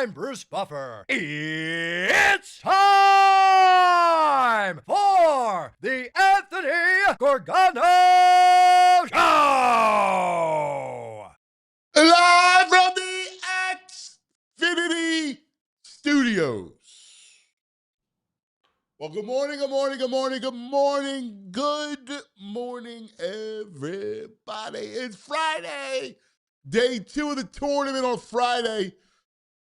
I'm Bruce Buffer. It's time for the Anthony Gorgano Show! Live from the Xfinity Studios. Well, good morning, good morning, good morning, good morning, good morning, everybody. It's Friday, day 2 of the tournament on Friday.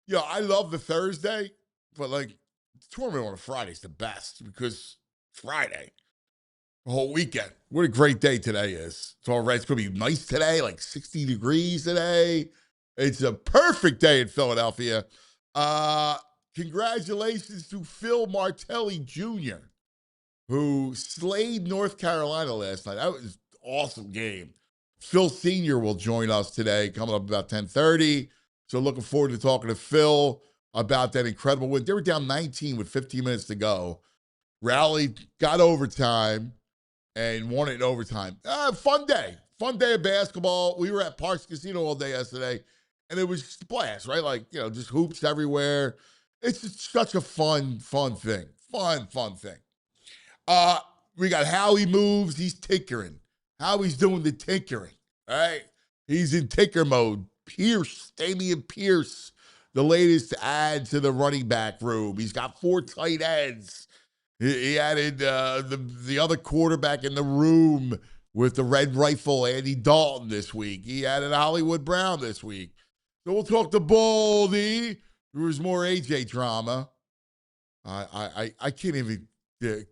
Yo, I love the Thursday, but like, the tournament on a Friday is the best because it's Friday, the whole weekend. What a great day today is. It's all right. It's going to be nice today, like 60 degrees today. It's a perfect day in Philadelphia. Congratulations to Phil Martelli Jr., who slayed North Carolina last night. That was an awesome game. Phil Sr. will join us today, coming up about 10:30. So looking forward to talking to Phil about that incredible win. They were down 19 with 15 minutes to go. Rallied, got overtime, and won it in overtime. Fun day of basketball. We were at Parks Casino all day yesterday, and it was just a blast, right? Like, just hoops everywhere. It's just such a fun thing. Fun thing. We got Howie moves. He's tinkering. Howie's doing the tinkering, all right? He's in tinker mode. Pierce, Dameon Pierce, the latest to add to the running back room. He's got 4 tight ends. He added the other quarterback in the room with the red rifle, Andy Dalton, this week. He added Hollywood Brown this week. So we'll talk to Baldi. There was more AJ drama. I can't even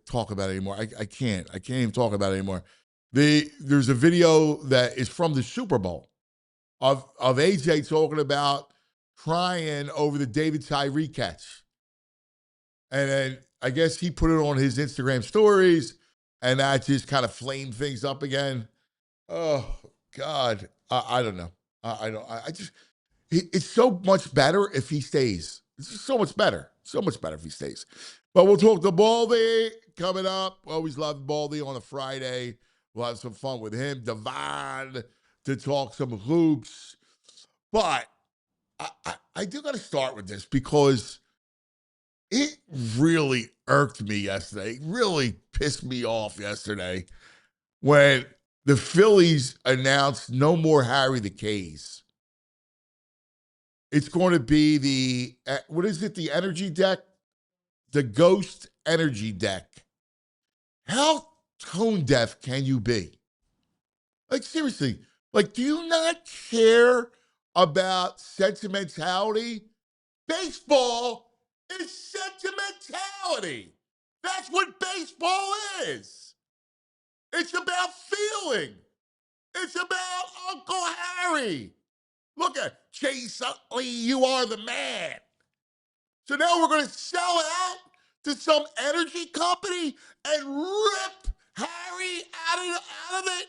talk about it anymore. I can't even talk about it anymore. There's a video that is from the Super Bowl of AJ talking about crying over the David Tyree catch. And then I guess he put it on his Instagram stories, and that just kind of flamed things up again. Oh, God. I don't know. It's so much better if he stays. It's just so much better. So much better if he stays. But we'll talk to Baldi coming up. Always love Baldi on a Friday. We'll have some fun with him. Devon to talk some hoops. But I do got to start with this because it really irked me yesterday. It really pissed me off yesterday when the Phillies announced no more Harry the K's. It's going to be the energy deck? The Ghost Energy Deck. How tone deaf can you be? Like, seriously, like, do you not care about sentimentality? Baseball is sentimentality. That's what baseball is. It's about feeling. It's about Uncle Harry. Look at Chase Utley, you are the man. So now we're going to sell out to some energy company and rip Harry out of it.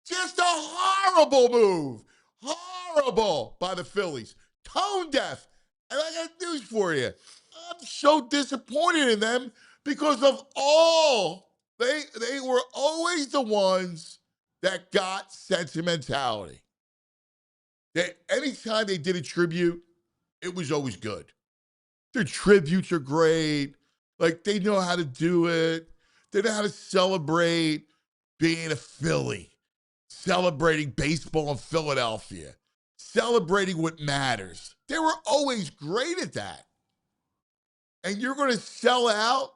Just a horrible move. Horrible by the Phillies. Tone deaf. And I got news for you. I'm so disappointed in them because of all, they were always the ones that got sentimentality. Anytime they did a tribute, it was always good. Their tributes are great. Like, they know how to do it. They know how to celebrate being a Philly, celebrating baseball in Philadelphia, celebrating what matters. They were always great at that. And you're going to sell out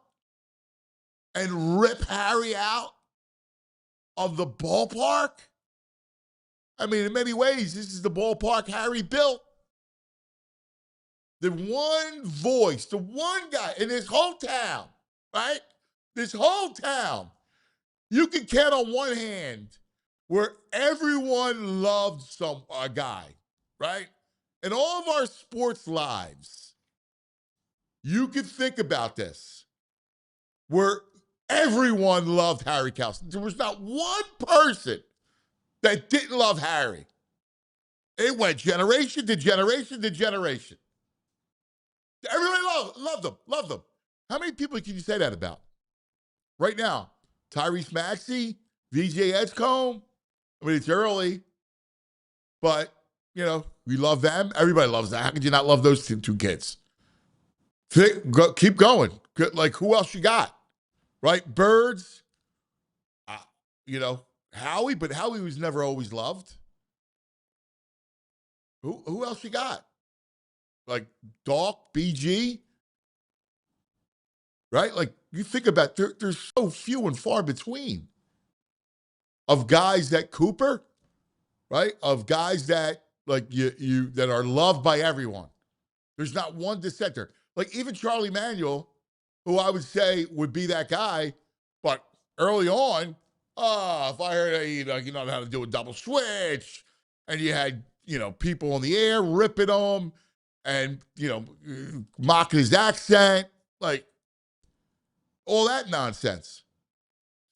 and rip Harry out of the ballpark? I mean, in many ways, this is the ballpark Harry built. The one voice, the one guy in this whole town, right? This whole town, you can count on one hand where everyone loved a guy, right? In all of our sports lives, you can think about this, where everyone loved Harry Kelsey. There was not one person that didn't love Harry. It went generation to generation to generation. Everybody loved them. How many people can you say that about? Right now, Tyrese Maxey, VJ Edgecombe. I mean, it's early, but we love them. Everybody loves that. How could you not love those two kids? Keep going. Like, who else you got? Right? Birds, Howie, but Howie was never always loved. Who else you got? Like Doc, BG, right? Like, you think about there's so few and far between of guys that Cooper, right? Of guys that like you that are loved by everyone. There's not one dissenter. Like even Charlie Manuel, who I would say would be that guy, but early on, if I heard that you know how to do a double switch, and you had people on the air ripping him, and mocking his accent, like all that nonsense.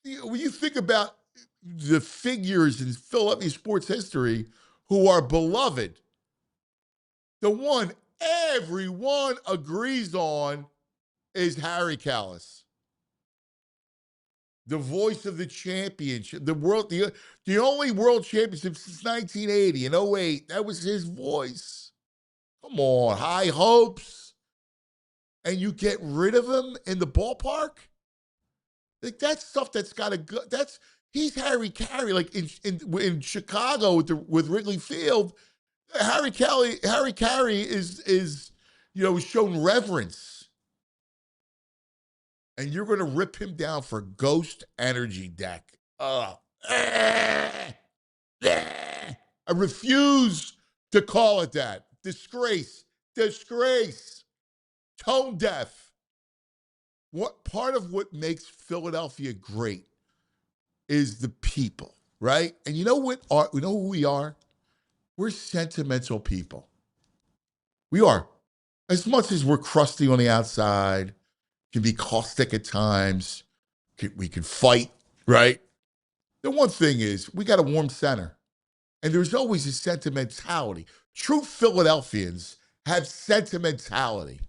When you think about the figures in Philadelphia sports history who are beloved, the one everyone agrees on is Harry Callis. The voice of the championship, the only world championship since 1980 and 08. That was his voice. Come on, high hopes. And you get rid of him in the ballpark? Like, that's stuff that's got to go. He's Harry Carey. Like in Chicago with Wrigley Field, Harry Carey is shown reverence. And you're going to rip him down for ghost energy deck. I refuse to call it that. Disgrace. Tone deaf. What part of what makes Philadelphia great is the people, right? And you know who we are? We're sentimental people. We are. As much as we're crusty on the outside, can be caustic at times, we can fight, right? The one thing is, we got a warm center. And there's always a sentimentality. True Philadelphians have sentimentality.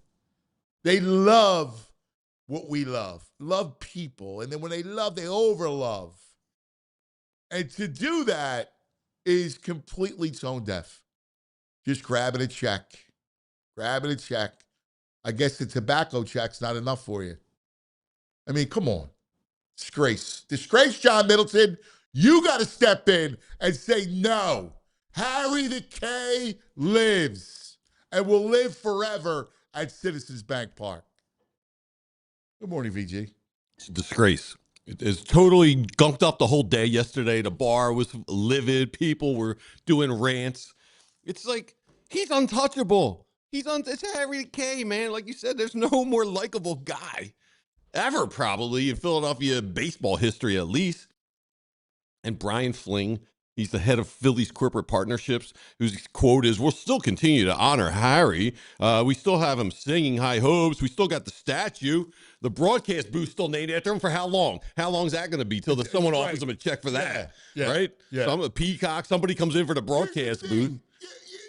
They love what we love people. And then when they love, they overlove. And to do that is completely tone deaf. Just grabbing a check. I guess the tobacco check's not enough for you. I mean, come on. Disgrace, John Middleton. You got to step in and say, no, Harry the K lives and will live forever at Citizens Bank Park. Good morning, VG. It's a disgrace. It is totally gunked up the whole day yesterday. The bar was livid. People were doing rants. It's like, he's untouchable. It's Harry K, man. Like you said, there's no more likable guy ever, probably, in Philadelphia baseball history, at least. And Brian Fling, he's the head of Phillies corporate partnerships, whose quote is, we'll still continue to honor Harry. We still have him singing High Hopes. We still got the statue. The broadcast booth still named after him for how long? How long is that going to be till someone offers him a check for that? Yeah. Right? Yeah. A peacock, somebody comes in for the broadcast booth.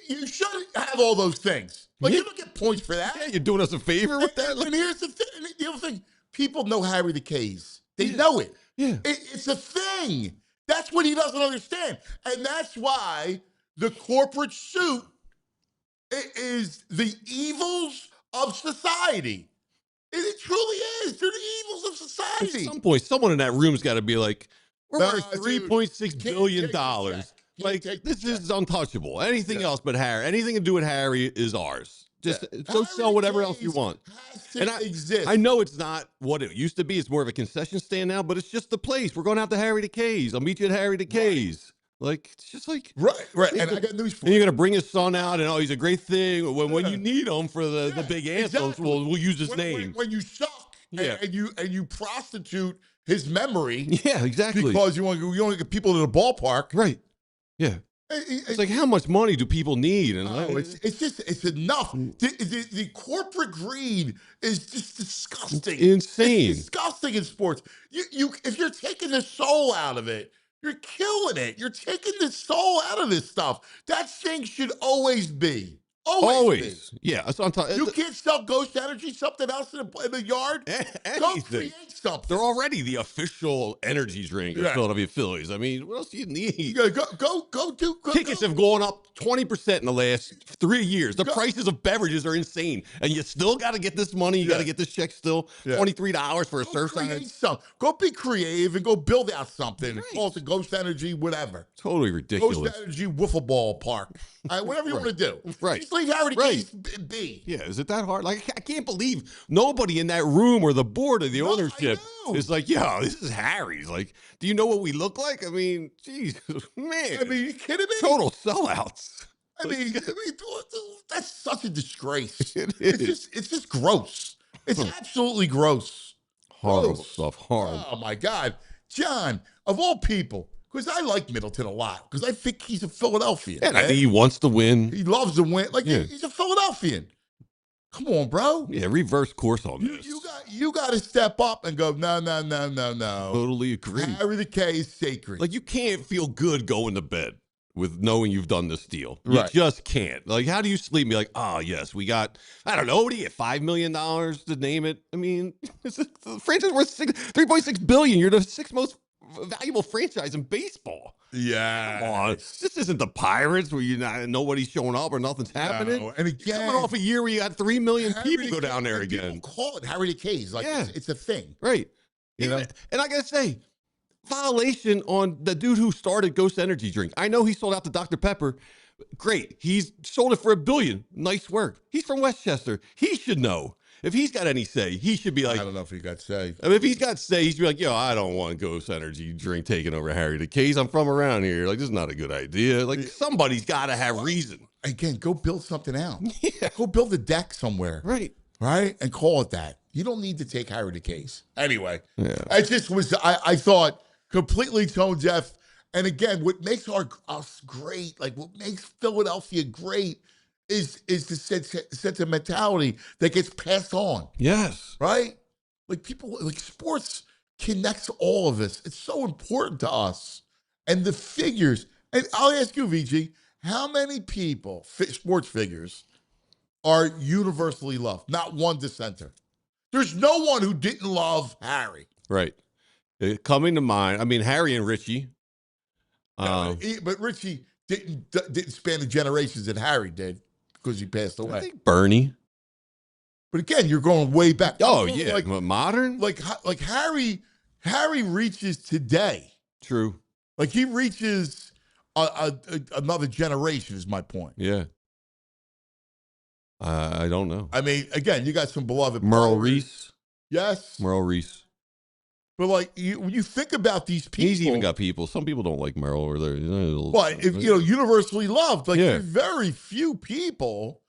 You shouldn't have all those things. Like, you don't get points for that. Yeah, you're doing us a favor with that. And here's the thing. The other thing. People know Harry the K's. They know it. Yeah. It's a thing. That's what he doesn't understand. And that's why the corporate suit is the evils of society. It truly is. They're the evils of society. At some point, someone in that room's got to be like, we're worth $3.6 billion. Like, this is untouchable. Anything else but Harry. Anything to do with Harry is ours. Just go sell whatever else you want. And I know it's not what it used to be. It's more of a concession stand now, but it's just the place. We're going out to Harry the K's. I'll meet you at Harry the K's. Like, it's just like... Right. And I got news for you. And you're going to bring his son out, and he's a great thing. When you need him for the big anthems, exactly. we'll use his name. When you suck and you prostitute his memory. Yeah, exactly. Because you only get people to the ballpark. Right. Yeah. It's like, how much money do people need? And it's enough. The corporate greed is just disgusting. It's insane. It's disgusting in sports. If you're taking the soul out of it, you're killing it. You're taking the soul out of this stuff. That thing should always be. Always. Yeah. That's what I'm talking. You can't sell ghost energy, something else in the yard. Anything. Go create something. They're already the official energy drink of Philadelphia Phillies. I mean, what else do you need? You gotta go. Tickets have gone up 20% in the last 3 years. The prices of beverages are insane, and you still got to get this money. You got to get this check still. $23 for a surf sign. Go be creative and go build out something. Right. Call it the Ghost Energy, whatever. Totally ridiculous. Ghost Energy wiffle ball park. Whatever you want to do. Right. Just leave Harry the Case be. Yeah, is it that hard? Like, I can't believe nobody in that room or the board or the ownership is like, yeah, this is Harry's. Like, do you know what we look like? I mean, Jesus, man. I mean, you kidding me? Total sellouts. I mean, that's such a disgrace. It is. It's just gross. It's absolutely gross. Horrible stuff. Horrible. Oh, my God. John, of all people, because I like Middleton a lot, because I think he's a Philadelphian. And I think he wants to win. He loves to win. Like, he's a Philadelphian. Come on, bro. Yeah, reverse course on this. You got to step up and go, no. Totally agree. Harry the K is sacred. Like, you can't feel good going to bed with knowing you've done this deal. You Right. just can't. Like, how do you sleep and be like, oh, yes, we got, I don't know, what do you get, $5 million to name it? I mean, the franchise worth $3.6 billion. You're the sixth most valuable franchise in baseball. Yeah. Come on. This isn't the Pirates where nobody's showing up or nothing's happening. No. And again, coming off a year where you got 3 million people go down there again. People call it Harry the K's. Like, it's a thing. Right. You know? And I got to say, violation on the dude who started Ghost Energy Drink. I know he sold out to Dr. Pepper. Great. He's sold it for $1 billion. Nice work. He's from Westchester. He should know. If he's got any say, he should be like, I don't know if he got say. I mean, if he's got say, he should be like, yo, I don't want Ghost Energy Drink taking over Harry the Case. I'm from around here. Like, this is not a good idea. Like, somebody's got to have reason. Again, go build something out. Yeah. Go build a deck somewhere. Right. Right? And call it that. You don't need to take Harry the Case. Anyway, I just was, I thought, completely tone deaf. And again, what makes us great, like what makes Philadelphia great, is the sentimentality that gets passed on. Yes. Right? Like people, like sports connects all of us. It's so important to us. And the figures, and I'll ask you, VG, how many people, sports figures, are universally loved? Not one dissenter. There's no one who didn't love Harry. Right. Coming to mind, I mean, Harry and Richie. But Richie didn't span the generations that Harry did because he passed away. I think Bernie. But again, you're going way back. Oh, yeah. Like modern? Like Harry reaches today. True. Like he reaches another generation is my point. Yeah. I don't know. I mean, again, you got some beloved Merle players. Reese. Yes. Merle Reese. But like when you think about these people, he's even got people. Some people don't like Merle, or they're universally loved. Like there's very few people,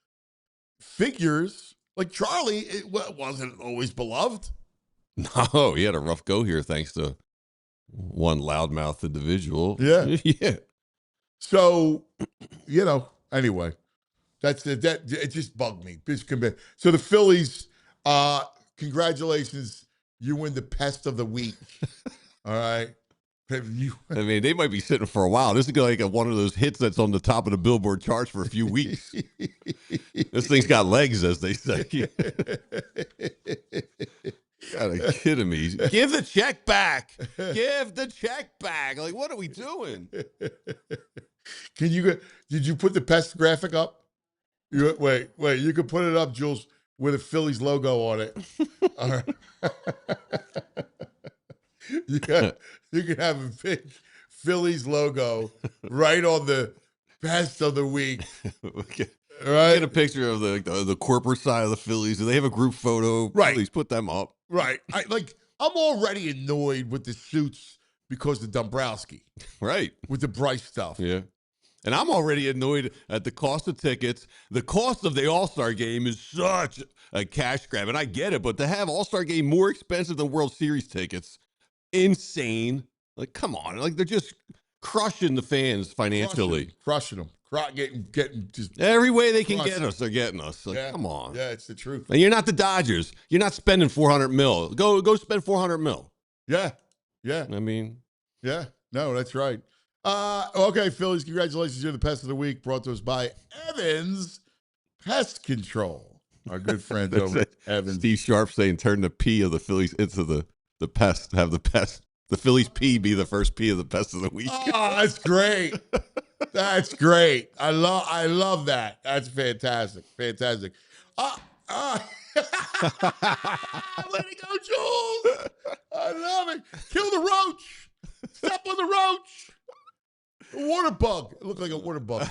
figures like Charlie. It wasn't always beloved. No, he had a rough go here, thanks to one loudmouth individual. Yeah, yeah. So, anyway, that's it. It just bugged me. So the Phillies, congratulations. You win the Pest of the Week. All right. I mean, they might be sitting for a while. This is like one of those hits that's on the top of the Billboard charts for a few weeks. This thing's got legs, as they say. Gotta kidding me. Give the check back. Give the check back. Like, what are we doing? Did you put the Pest graphic up? Wait, you can put it up, Jules, with a Phillies logo on it. All right. You can have a big Phillies logo right on the Pest of the Week. Okay. Right? Get a picture of the corporate side of the Phillies. Do they have a group photo? Right. Please put them up. Right. I'm already annoyed with the suits because of Dombrowski. Right. With the Bryce stuff. Yeah. And I'm already annoyed at the cost of tickets. The cost of the All-Star Game is such a cash grab. And I get it, but to have All-Star Game more expensive than World Series tickets, insane. Like, come on. Like, they're just crushing the fans financially. Crushing them. Getting just every way they can get us, they're getting us. Like, come on. Yeah, it's the truth. And you're not the Dodgers. You're not spending $400 million. Go spend $400 million. Yeah. Yeah. I mean. Yeah. No, that's right. Okay, Phillies, congratulations. You're the Pest of the Week, brought to us by Evans Pest Control. Our good friends over at Evans. Steve Sharp saying turn the P of the Phillies into the The Pest have the Pest. The Phillies P be the first P of the Pest of the week. Oh, that's great. That's great. I love that. That's fantastic. Fantastic. Way to go, Jules. I love it. Kill the roach. Step on the roach. A water bug. It looked like a water bug.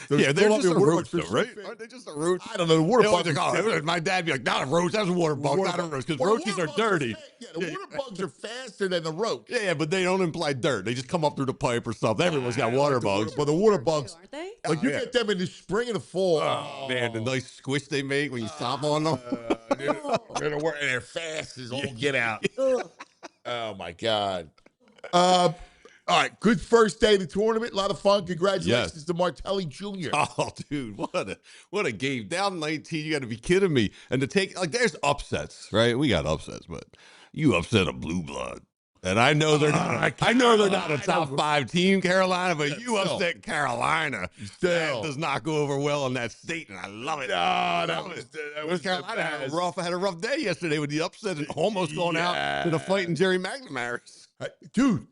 Yeah, they're just a roach, though, right? Aren't they just a roach? I don't know. The water bug. My dad be like, not a roach. That's a water bug, not a roach. Because roaches are dirty. The water bugs are faster than the roach. Yeah, but they don't imply dirt. They just come up through the pipe or something. Everyone's got water bugs. But the water bugs, aren't they? like you get them in the spring and the fall. Oh, man, the nice squish they make when you stomp on them. And they're fast as all get out. Oh, my God. All right, good first day of the tournament. A lot of fun. Congratulations to Martelli Jr. Oh, dude, what a game. Down 19, you got to be kidding me. And to take, like, there's upsets, right? We got upsets, but you upset a blue blood. And I know they're not. I know they're not a top 5 team, Carolina, but you upset Carolina. That does not go over well in that state, and I love it. No, that was Carolina had a rough day yesterday with the upset and almost going out to the fighting Jerry McNamara's. Dude.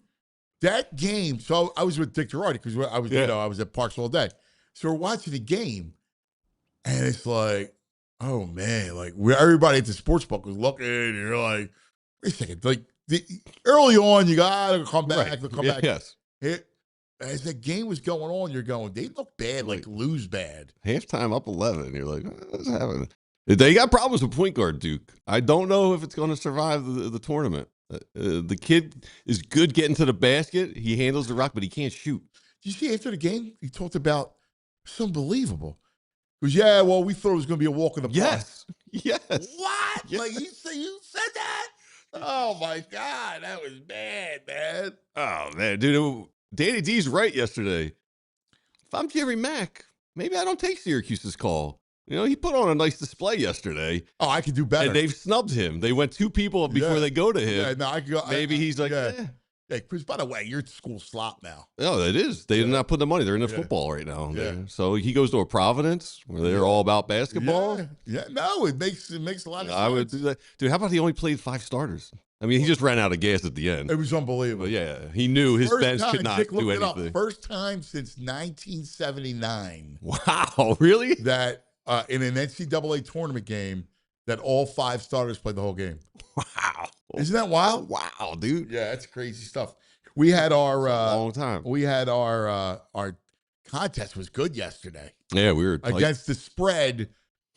That game, so I was with Dick Girardi because I was, I was at Parks all day. So we're watching the game, and it's like, oh man, like everybody at the sports book was looking, and you're like, wait a second, like early on, you gotta come back, come back. Yes. As the game was going on, you're going, they look bad, like lose bad. Halftime up 11, you're like, what's happening? They got problems with point guard Duke. I don't know if it's going to survive the tournament. The kid is good getting to the basket. He handles the rock, but he can't shoot. Did you see after the game, he talked about it's unbelievable. Because, yeah, well, we thought it was going to be a walk in the park. Yes. What? Yes. Like, you said that? Oh, my God. That was bad, man. Oh, man. Dude, Danny D's right yesterday. If I'm Jerry Mack, maybe I don't take Syracuse's call. You know, he put on a nice display yesterday. Oh, I could do better. And they've snubbed him. They went 2 people before they go to him. Yeah, no, I could go. Maybe he's like, Hey, Chris, by the way, you're at school slop now. No, it is. They did not put the money. They're in the football right now. Yeah. So he goes to a Providence where they're all about basketball. No, it makes a lot of sense. I would do that. Dude, how about he only played 5 starters? I mean, he just ran out of gas at the end. It was unbelievable. But yeah, he knew his bench could not do anything. First time since 1979. Wow, really? That in an NCAA tournament game, that all 5 starters played the whole game. Wow. Isn't that wild? Wow, dude. Yeah, that's crazy stuff. We had our long time. We had our contest was good yesterday. Yeah, we were against the spread.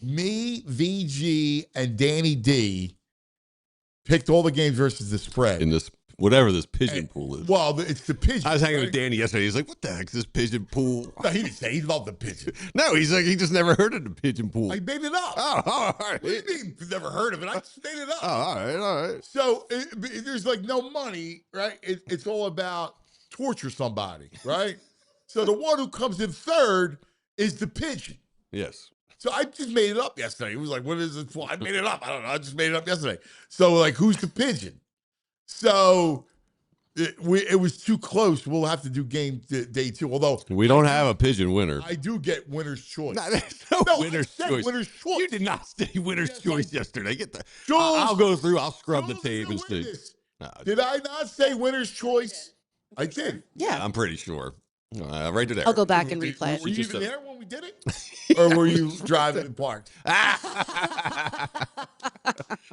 Me, VG, and Danny D picked all the games versus the spread in this whatever this pigeon pool is. Well, it's the pigeon. I was hanging with Danny yesterday. He's like, "What the heck's this pigeon pool?" No, he didn't say he loved the pigeon. No, he's like, he just never heard of the pigeon pool. I made it up. Oh, all right. What do you mean never heard of it? I just made it up. Oh, all right. So there's like no money, right? It's all about torture somebody, right? So the one who comes in third is the pigeon. Yes. So I just made it up yesterday. It was like, what is it for? I made it up. I don't know. I just made it up yesterday. So like, who's the pigeon? So it was too close. We'll have to do game day 2. Although we don't have a pigeon winner. I do get winner's choice. No, there's no winner's choice. Winner's choice. You did not say winner's choice yesterday. Get the. Jules, I'll go through. I'll scrub the tape and see. Did I not say winner's choice? I did. Yeah, I'm pretty sure. Right there. I'll go back and replay it. Were you even there when we did it? Or were you driving and parked?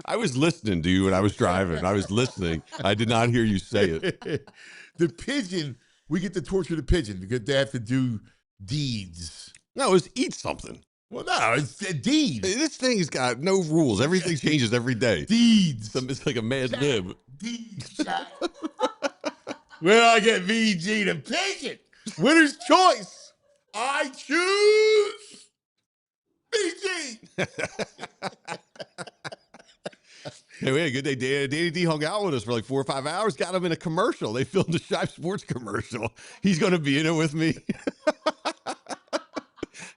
I was listening, dude, when I was driving. I was listening. I did not hear you say it. The pigeon, we get to torture the pigeon because they have to do deeds. No, it's eat something. Well, no, it's deeds. This thing's got no rules. Everything changes every day. Deeds. It's like a mad lib. Deeds. Where I get VG the pigeon? Winner's choice. I choose VG. Hey, we had a good day. Danny D hung out with us for like 4 or 5 hours. Got him in a commercial. They filmed a Shive Sports commercial. He's going to be in it with me.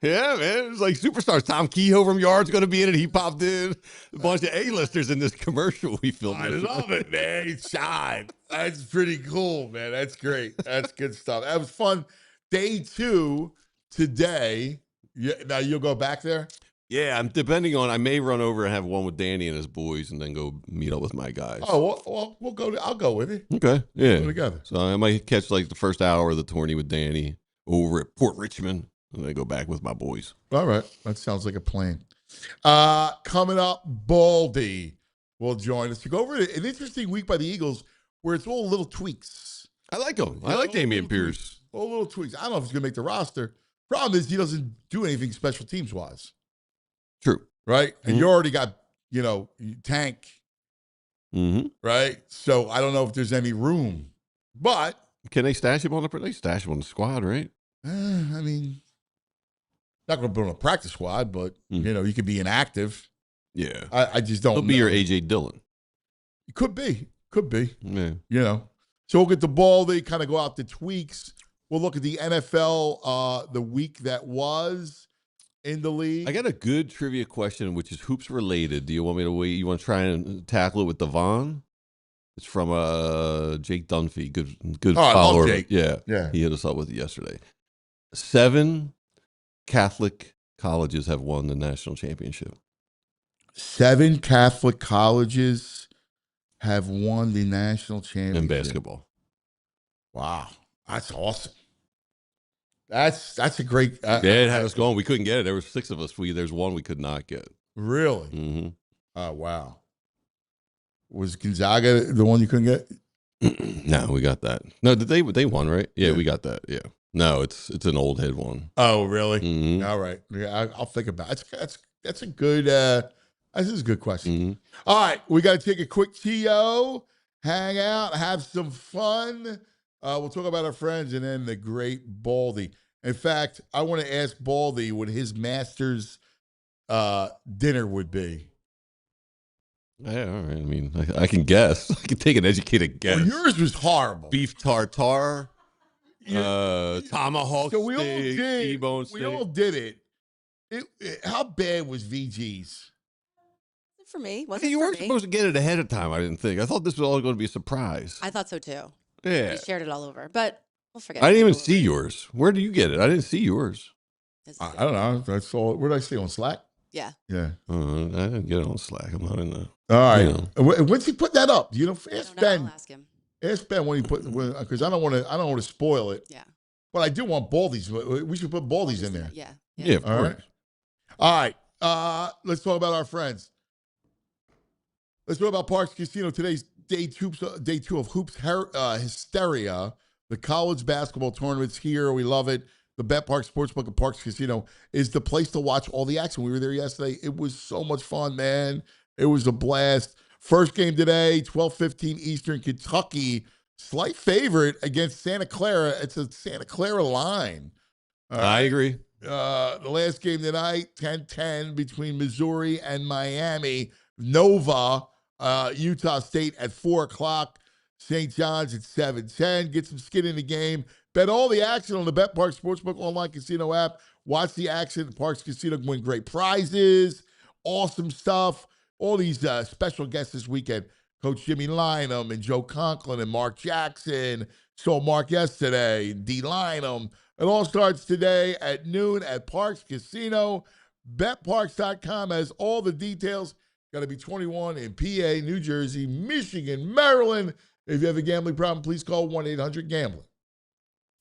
Yeah, man. It was like superstars. Tom Kehoe from Yard's going to be in it. He popped in. A bunch of A-listers in this commercial we filmed. I love it, man. Shive. That's pretty cool, man. That's great. That's good stuff. That was fun. Day 2 today. Yeah, now you'll go back there? Yeah, I'm depending on. I may run over and have one with Danny and his boys, and then go meet up with my guys. Oh, well, we'll go. I'll go with you. Okay, yeah, We'll go together. So I might catch like the first hour of the tourney with Danny over at Port Richmond, and then go back with my boys. All right, that sounds like a plan. Coming up, Baldi will join us to go over an interesting week by the Eagles, where it's all little tweaks. I like him. I like Dameon Pierce. All little tweaks. I don't know if he's going to make the roster. Problem is, he doesn't do anything special teams wise. True. Right? And you already got, Tank. Mm-hmm. Right? So I don't know if there's any room. But can they stash him on the squad, right? I mean, not going to put him on a practice squad, but, you could be inactive. Yeah. I just don't know. He'll be your A.J. Dillon. It could be. Yeah. So we'll get the ball. They kind of go out the tweaks. We'll look at the NFL, the week that was in the league. I got a good trivia question, which is hoops related. Do you want me to wait? You want to try and tackle it with Devon? It's from Jake Dunphy. Good follower. I love Jake. Yeah. He hit us up with it yesterday. 7 Catholic colleges have won the national championship. 7 Catholic colleges have won the national championship. In basketball. Wow. That's awesome. That's a great. It had us going. We couldn't get it. There were 6 of us. There's one we could not get. Really? Mm-hmm. Oh, wow. Was Gonzaga the one you couldn't get? No, we got that. No, did they won, right? Yeah, we got that. Yeah. No, it's an old head one. Oh, really? Mm-hmm. All right. Yeah, I'll think about it. That's a good. This is a good question. Mm-hmm. All right, we got to take a quick TO, hang out, have some fun. We'll talk about our friends and then the great Baldi. In fact, I want to ask Baldi what his master's dinner would be. Yeah, all right. I mean, I can guess. I can take an educated guess. Well, yours was horrible. Beef tartare, tomahawk so we steak, all did. T-bone steak. We all did it. How bad was VG's? For me, You weren't supposed to get it ahead of time. I didn't think. I thought this was all going to be a surprise. I thought so too. Yeah, We shared it all over, but we'll forget. I didn't even see yours. Where do you get it? I didn't see yours. I don't know. That's all. Where did I see on Slack? Yeah. Yeah. I didn't get it on Slack. I'm not in the. All right. You know. When's he put that up? Ask Ben. I'll ask him. Ask Ben when he put because I don't want to spoil it. Yeah. But I do want Baldi's. We should put Baldi's in there. Yeah. Yeah, of course. All right. Let's talk about our friends. Let's talk about Parks Casino. Today's day 2 of Hoops Hysteria. The college basketball tournament's here. We love it. The Bet Park Sportsbook at Parks Casino is the place to watch all the action. We were there yesterday. It was so much fun, man. It was a blast. First game today, 12:15 Eastern, Kentucky. Slight favorite against Santa Clara. It's a Santa Clara line. I agree. The last game tonight, 10-10 between Missouri and Miami. Nova, Utah State at 4 o'clock. St. John's at 7:10. Get some skin in the game. Bet all the action on the Bet Park Sportsbook online casino app. Watch the action at Parks Casino. Win great prizes. Awesome stuff. All these special guests this weekend. Coach Jimmy Lynam and Joe Conklin and Mark Jackson. Saw Mark yesterday. D. Lynam. It all starts today at noon at Parks Casino. BetParks.com has all the details. Got to be 21 in PA, New Jersey, Michigan, Maryland. If you have a gambling problem, please call 1-800-GAMBLING.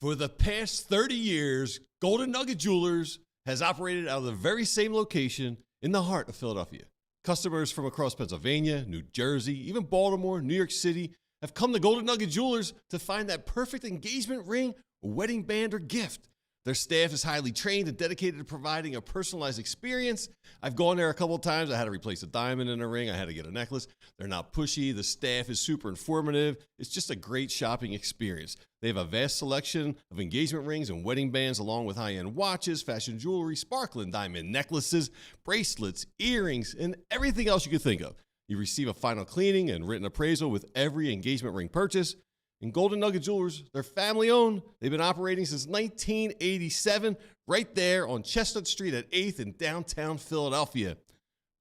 For the past 30 years, Golden Nugget Jewelers has operated out of the very same location in the heart of Philadelphia. Customers from across Pennsylvania, New Jersey, even Baltimore, New York City have come to Golden Nugget Jewelers to find that perfect engagement ring, wedding band, or gift. Their staff is highly trained and dedicated to providing a personalized experience. I've gone there a couple of times. I had to replace a diamond in a ring. I had to get a necklace. They're not pushy. The staff is super informative. It's just a great shopping experience. They have a vast selection of engagement rings and wedding bands, along with high-end watches, fashion jewelry, sparkling diamond necklaces, bracelets, earrings, and everything else you could think of. You receive a final cleaning and written appraisal with every engagement ring purchase. And Golden Nugget Jewelers, they're family-owned. They've been operating since 1987, right there on Chestnut Street at 8th in downtown Philadelphia.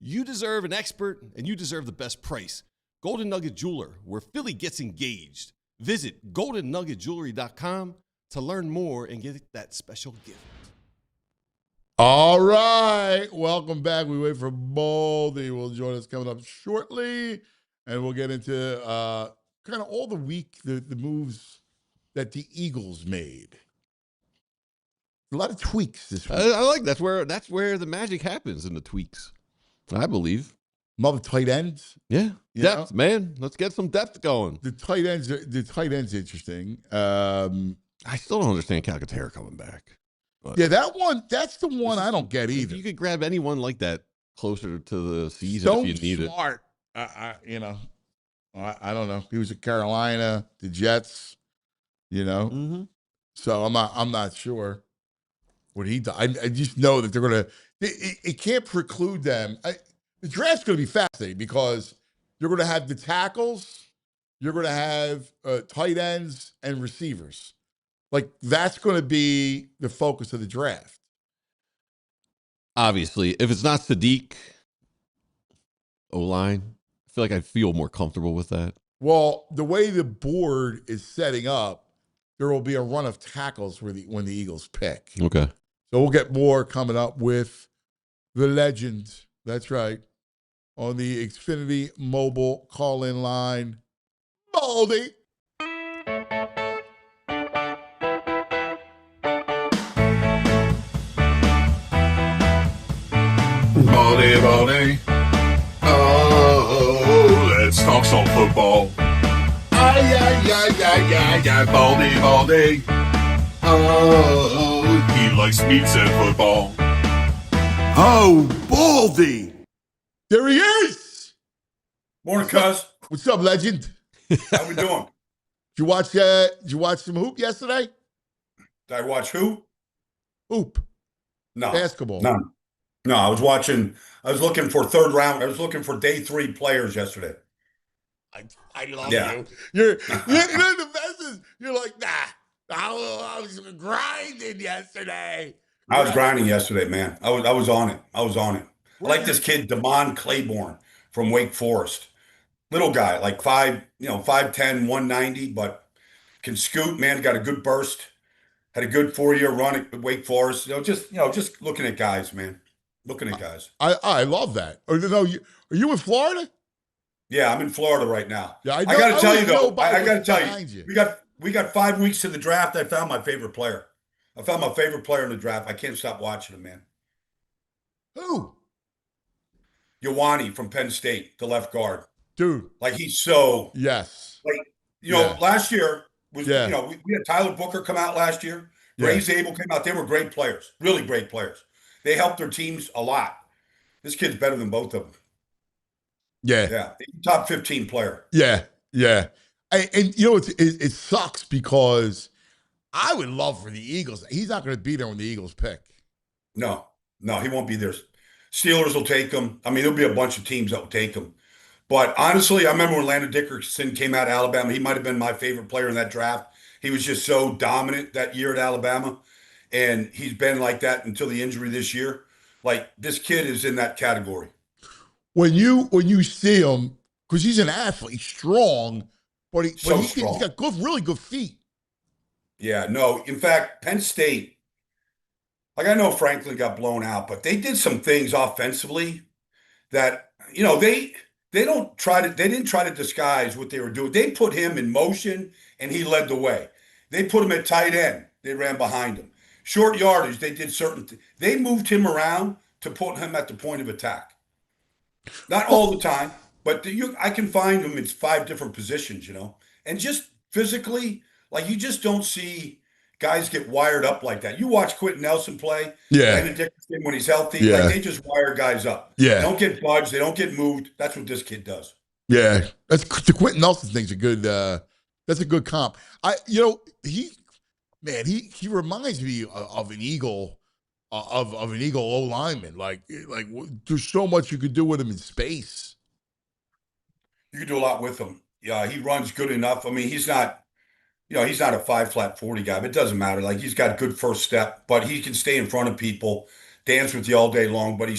You deserve an expert, and you deserve the best price. Golden Nugget Jeweler, where Philly gets engaged. Visit goldennuggetjewelry.com to learn more and get that special gift. All right. Welcome back. We wait for Baldi. Will join us coming up shortly. And we'll get into kind of all the week, the moves that the Eagles made. A lot of tweaks this week. I like that's where the magic happens in the tweaks. I believe. Mother tight ends. Yeah. You Depth, know? man. Let's get some depth going. The tight ends interesting. I still don't understand Calcaterra coming back. But Yeah, that's the one I don't get if either. you could grab anyone like that closer to the season if you need it. Smart. I don't know. He was at Carolina, the Jets, Mm-hmm. So I'm not sure what he does. I just know that they're gonna. It can't preclude them. The draft's gonna be fascinating because you're gonna have the tackles, you're gonna have tight ends and receivers. Like that's gonna be the focus of the draft. Obviously, if it's not Sadiq O-line, I feel like I feel more comfortable with that. Well, the way the board is setting up, there will be a run of tackles when the Eagles pick. Okay. So we'll get more coming up with the legend. That's right. On the Xfinity mobile call-in line, Baldi. Baldi. Oh, let's talk some football. Ay, Baldi. Oh, he likes meats and football. Oh, Baldi. There he is. Morning, cuz. What's up, legend? How we doing? Did you watch some hoop yesterday? Did I watch who? Hoop. No. Basketball. None. No, I was looking for third round. I was looking for day 3 players yesterday. I love Yeah. you. You're the best is you're like, nah, I was grinding yesterday. I was grinding yesterday, man. I was on it. I like this kid, Damon Claiborne from Wake Forest. Little guy, like 5'10", 190, but can scoot, man, got a good burst. Had a good 4-year run at Wake Forest. Just looking at guys, man. Looking at guys. I love that. Or no, are you in Florida? Yeah, I'm in Florida right now. Yeah, I got to tell you though. I got to tell behind you, we got 5 weeks to the draft. I found my favorite player. I found my favorite player in the draft. I can't stop watching him, man. Who? Ioane from Penn State, the left guard. Dude. Like he's so Yes. last year was Yeah. We had Tyler Booker come out last year. Ray Zabel came out. They were great players, really great players. They helped their teams a lot. This kid's better than both of them. Yeah. Yeah, top 15 player. Yeah. It sucks because I would love for the Eagles. He's not going to be there when the Eagles pick. No, he won't be there. Steelers will take him. I mean, there'll be a bunch of teams that will take him. But honestly, I remember when Landon Dickerson came out of Alabama. He might have been my favorite player in that draft. He was just so dominant that year at Alabama. And he's been like that until the injury this year. Like, this kid is in that category. When you see him, because he's an athlete, strong, but he's got really good feet. Yeah, no. In fact, Penn State, like I know Franklin got blown out, but they did some things offensively that, they didn't try to disguise what they were doing. They put him in motion and he led the way. They put him at tight end. They ran behind him. Short yardage, they did certain things. They moved him around to put him at the point of attack. Not all the time, but I can find him in 5 different positions, and just physically, like you just don't see guys get wired up like that. You watch Quentin Nelson play, Landon Dickerson when he's healthy, like they just wire guys up. Yeah. They don't get budged, they don't get moved. That's what this kid does. Yeah, the Quentin Nelson thing's a good. That's a good comp. He reminds me of an Eagle. Of an Eagle O lineman, like there's so much you could do with him in space. You can do a lot with him. Yeah, he runs good enough. I mean, he's not a 5 flat 40 guy, but it doesn't matter. Like he's got good first step, but he can stay in front of people, dance with you all day long. But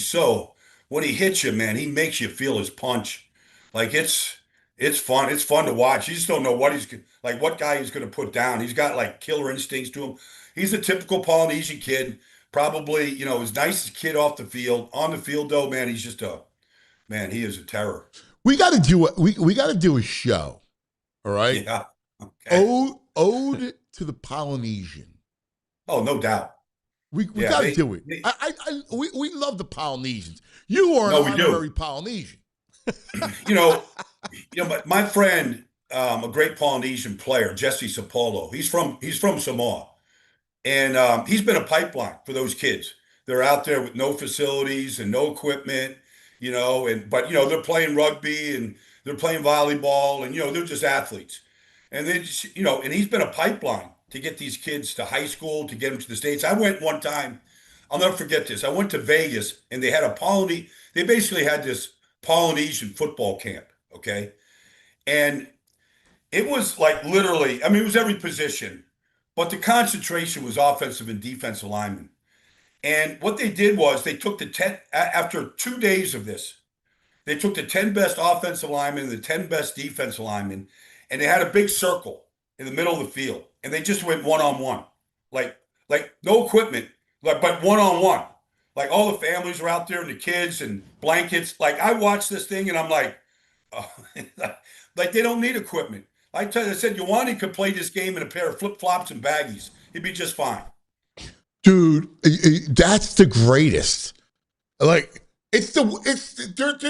when he hits you, man, he makes you feel his punch. Like it's fun. It's fun to watch. You just don't know what guy he's going to put down. He's got like killer instincts to him. He's a typical Polynesian kid. probably, his nicest kid off the field. On the field, though, man, he is a terror. We got to do we got to do a show. All right. Yeah. Okay. Ode to the Polynesian. Oh, no doubt. We got to do it. We love the Polynesians. You are an honorary Polynesian. My friend, a great Polynesian player, Jesse Sapolo. He's from Samoa, and he's been a pipeline for those kids. They're out there with no facilities and no equipment, but they're playing rugby and they're playing volleyball, and they're just athletes, and they just and he's been a pipeline to get these kids to high school, to get them to the States. I went one time, I'll never forget this. I went to Vegas, and they basically had this Polynesian football camp, okay? And it was like literally, it was every position, but the concentration was offensive and defensive linemen. And what they did was they took after 2 days of this, they took the 10 best offensive linemen and the 10 best defensive linemen, and they had a big circle in the middle of the field. And they just went one-on-one, like no equipment, but one-on-one. Like all the families were out there and the kids and blankets. Like I watched this thing and I'm like, oh, like they don't need equipment. I said, Ioane could play this game in a pair of flip-flops and baggies. He'd be just fine. Dude, that's the greatest. Like there's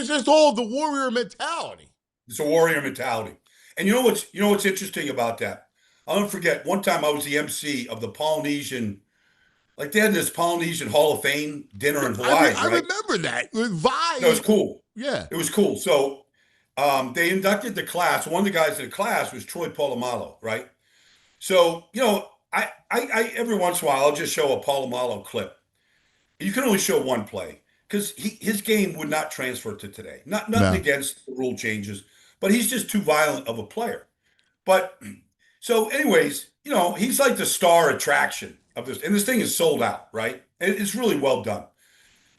just all the warrior mentality. It's a warrior mentality. And you know what's interesting about that? I'll never forget, one time I was the MC of the Polynesian, like they had this Polynesian Hall of Fame dinner in Hawaii. I remember that. Vibe. No, it was cool. Yeah. It was cool. So they inducted the class. One of the guys in the class was Troy Polamalu, right? So, I every once in a while, I'll just show a Polamalu clip. You can only show one play because his game would not transfer to today. Nothing against the rule changes, but he's just too violent of a player. But so anyways, he's like the star attraction of this. And this thing is sold out, right? And it's really well done.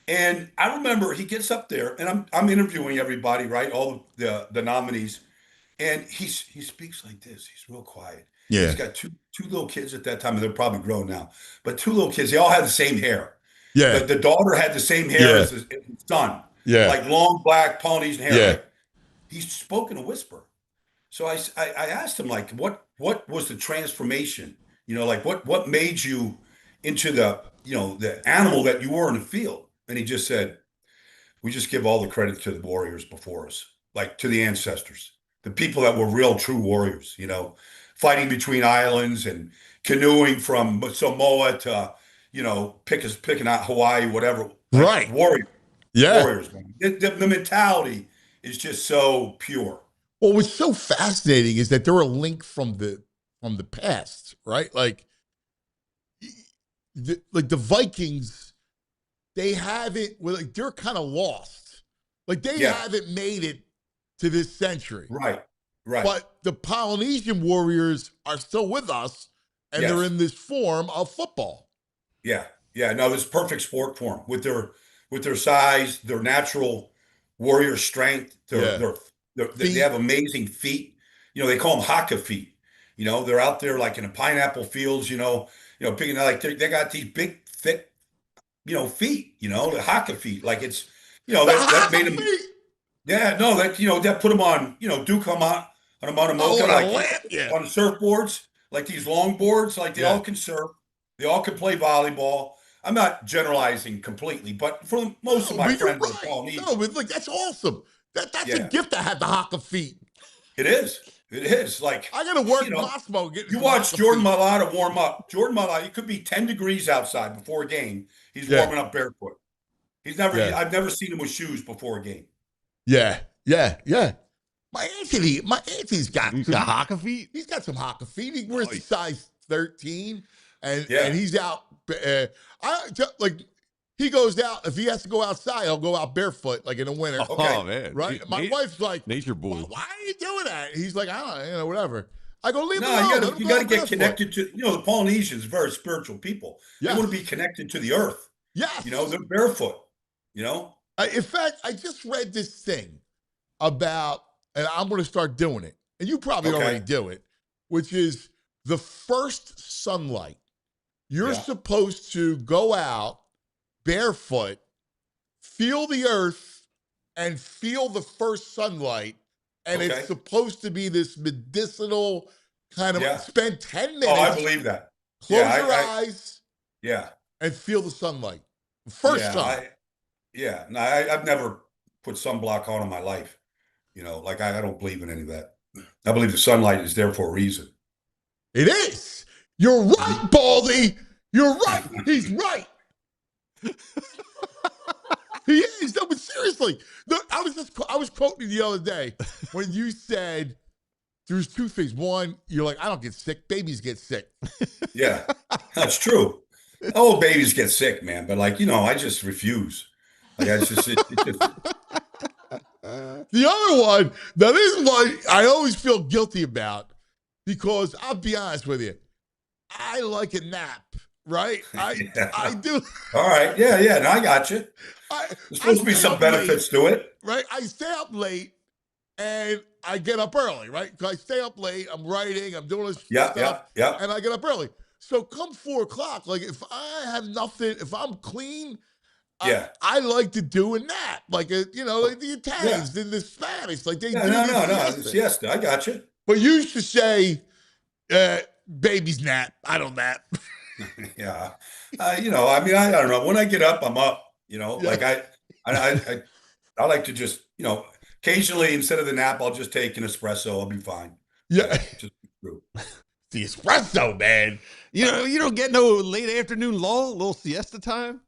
And I remember he gets up there and I'm interviewing everybody, right? All the nominees. And he speaks like this. He's real quiet. Yeah. He's got two little kids at that time, and they're probably grown now. But two little kids, they all had the same hair. Yeah. The daughter had the same hair as his son. Yeah. Like long black Polynesian hair. Yeah. Right? He spoke in a whisper. So I asked him, like, what was the transformation? Like what made you into the animal that you were in the field? And he just said, we just give all the credit to the warriors before us, like to the ancestors, the people that were real, true warriors, fighting between islands and canoeing from Samoa to, picking out Hawaii, whatever. Like, right. Warriors. Yeah. Warriors, man. The mentality is just so pure. Well, what's so fascinating is that they're a link from the past, right? Like the Vikings, they haven't. Well, like they're kind of lost. Like they haven't made it to this century, right? Right. But the Polynesian Warriors are still with us, and they're in this form of football. Yeah, yeah. No, this perfect sport for them with their size, their natural warrior strength. They have amazing feet. They call them haka feet. They're out there like in the pineapple fields. Picking like they got these big, thick, feet. The haka feet. Like it's, that made them. Yeah, no, that put them on. Duke them on a monomoka, on the surfboards, like these long boards. Like they all can surf. They all can play volleyball. I'm not generalizing completely, but for most of my friends, no, but like that's awesome. That's a gift to have the haka feet. It is. It is. Like I gotta work Moscow. You watch Jordan Mailata warm up. Jordan Mailata, it could be 10 degrees outside before a game. He's warming up barefoot. I've never seen him with shoes before a game. Yeah. My Anthony's got haka feet. He's got some haka feet. He wears size 13, and he's out. He goes out. If he has to go outside, he'll go out barefoot, like in the winter. Oh man, right? My wife's like, nature boy. Why are you doing that? He's like, I don't know, whatever. I go, leave him alone. You got to get connected to. The Polynesians are very spiritual people. Yes. They want to be connected to the earth. Yes, they're barefoot. In fact, I just read this thing about, and I'm going to start doing it, and you probably already do it, which is the first sunlight You're supposed to go out barefoot, feel the earth, and feel the first sunlight. And it's supposed to be this medicinal kind of spend 10 minutes. Oh, I believe that. Close your eyes. Yeah. And feel the sunlight. First time. No, I've never put sunblock on in my life. You know, like I don't believe in any of that. I believe the sunlight is there for a reason. It is. You're right, Baldi. You're right. He's right. He is. No, but seriously, I was quoting you the other day when you said there's two things. One, you're like, I don't get sick. Babies get sick. Yeah, that's true. Oh, babies get sick, man. But like, you know, I just refuse. Like I just, it just... The other one, now this is one I always feel guilty about because I'll be honest with you, I like a nap, right? I do. All right, yeah. No, I got you. There's supposed to be some benefits to it, right? I stay up late and I get up early, right? Because I stay up late, I'm writing, I'm doing this stuff, and I get up early. So come 4 o'clock, like if I have nothing, if I'm clean. I like to do a nap, like the Italians, the Spanish, like they do. No, siesta. I got you. But you used to say, "Baby's nap." I don't nap. Yeah, you know, I mean, I don't know. When I get up, I'm up. You know, like I like to just, you know, occasionally instead of the nap, I'll just take an espresso. I'll be fine. Yeah, just the espresso, man. You know, you don't get no late afternoon lull, a little siesta time.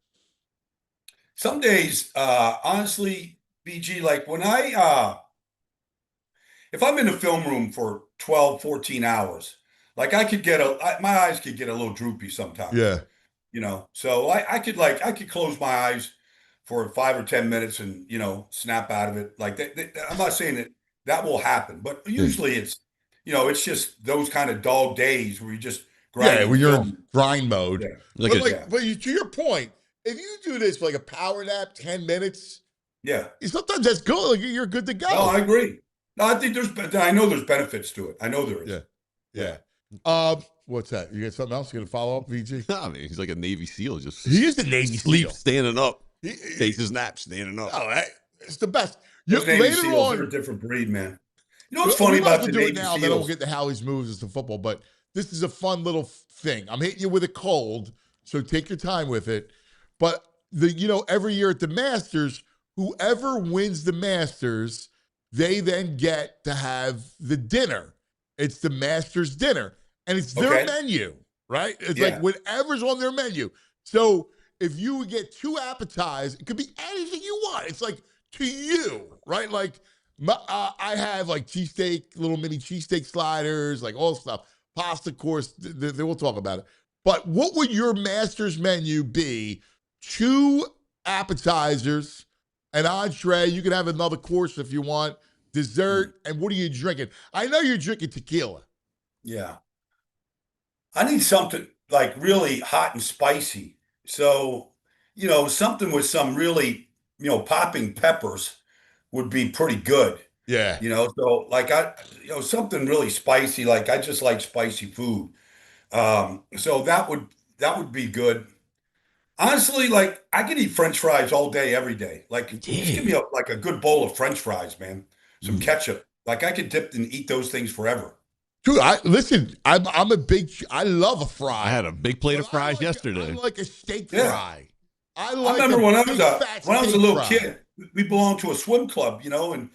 Some days, honestly, BG, like when if I'm in the film room for 12, 14 hours, like I could my eyes could get a little droopy sometimes. Yeah. You know, so I could close my eyes for 5 or 10 minutes and, you know, snap out of it. Like I'm not saying that will happen, but usually it's, you know, it's just those kind of dull days where you just grind. Yeah, when you're in grind mode. Yeah. But to your point, if you do this for like a power nap, 10 minutes, sometimes that's good. Like you're good to go. No, I agree. No, I think I know there's benefits to it. I know there is. Yeah. What's that? You got something else? You gonna follow up, VG? I mean, he's like a Navy SEAL. He is the Navy SEAL. SEAL. Standing up. Takes his nap standing up. Oh, it's the best. Those Navy SEAls are a different breed, man. You know what's funny about the Navy SEAls? Then we'll get to Howie's moves as the football, but this is a fun little thing. I'm hitting you with a cold, so take your time with it. But every year at the Masters, whoever wins the Masters, they then get to have the dinner. It's the Masters dinner, and it's their menu, right? It's like whatever's on their menu. So if you would get 2 appetizers, it could be anything you want. It's like to you, right? Like I have like cheesesteak, little mini cheesesteak sliders, like all stuff. Pasta course, we'll talk about it. But what would your Masters menu be? 2 appetizers, an entree. You can have another course if you want. Dessert, and what are you drinking? I know you're drinking tequila. Yeah. I need something like really hot and spicy. So, you know, something with some really, you know, popping peppers would be pretty good. Yeah. You know, so like something really spicy. Like I just like spicy food. So that would be good. Honestly, like I could eat French fries all day, every day. Like just give me a good bowl of French fries, man. Some ketchup. Like I could dip and eat those things forever. Dude, I love a fry. I had a big plate of fries yesterday. I like a steak fry. I remember when I was a little kid, we belonged to a swim club, you know, and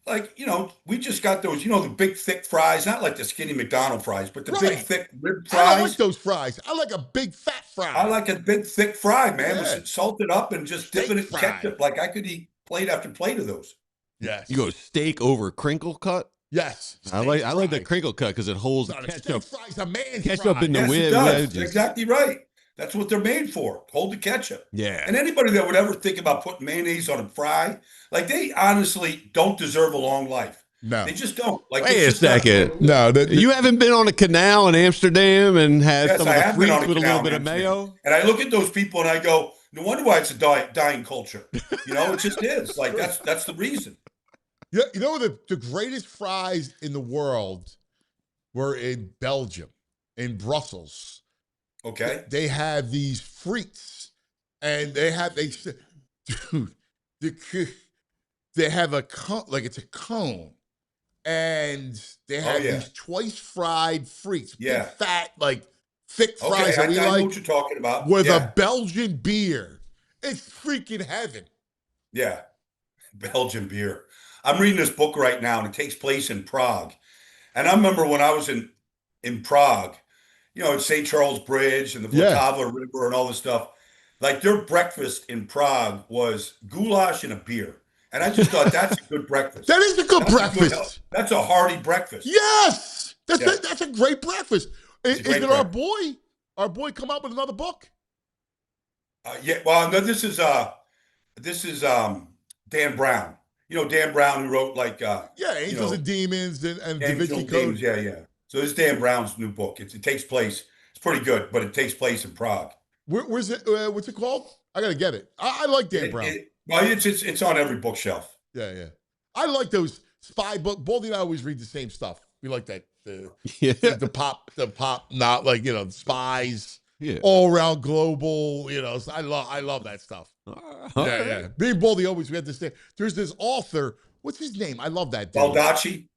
like, you know, we just got those, you know, the big thick fries, not like the skinny McDonald's fries, but the big thick rib fries. I don't like those fries. I like a big fat fry. I like a big thick fry, man. With salted up and just dipping it in ketchup. Like I could eat plate after plate of those. Yes. You go steak over crinkle cut? Yes. I like the crinkle cut because it holds the ketchup. Fry's a man's ketchup fry. in the It wedges. does. Exactly right. That's what they're made for. Hold the ketchup. Yeah. And anybody that would ever think about putting mayonnaise on a fry, like they honestly don't deserve a long life. No. They just don't. Like wait a second. No. You haven't been on a canal in Amsterdam and had some of the been on frites with a little bit of mayo? And I look at those people and I go, no wonder why it's a dying culture. You know, it just is. Like that's the reason. Yeah, you know the greatest fries in the world were in Belgium, in Brussels. Okay. They have these freaks, and dude, they have a cone, like it's a cone, and they have yeah. these twice fried freaks, Yeah. big fat, like thick fries Okay, that I we know like, what you're talking about. with Yeah. a Belgian beer. It's freaking heaven. Yeah. Belgian beer. I'm reading this book right now, and it takes place in Prague. And I remember when I was in Prague, you know, at St. Charles Bridge and the Yeah. Vltava River and all this stuff. Like their breakfast in Prague was goulash and a beer. And I just thought that's a good breakfast. That is a good breakfast. That's a hearty breakfast. Yes. Yeah. That's a great breakfast. Is great it our boy come out with another book? Yeah, well, no, this is Dan Brown. You know Dan Brown, who wrote like Angels and Demons and Da Angels Vinci and Code. Demons, yeah. So this is Dan Brown's new book. It takes place. It's pretty good, but it takes place in Prague. Where's it? What's it called? I gotta get it. I like Dan Brown. Well, it's on every bookshelf. Yeah. I like those spy book. Baldi and I always read the same stuff. We like that. The pop, not like, you know, the spies. Yeah. All around global, you know. So I love that stuff. Yeah. Me and Baldi always, we had this thing. There's this author. What's his name? I love that dude. Baldacci?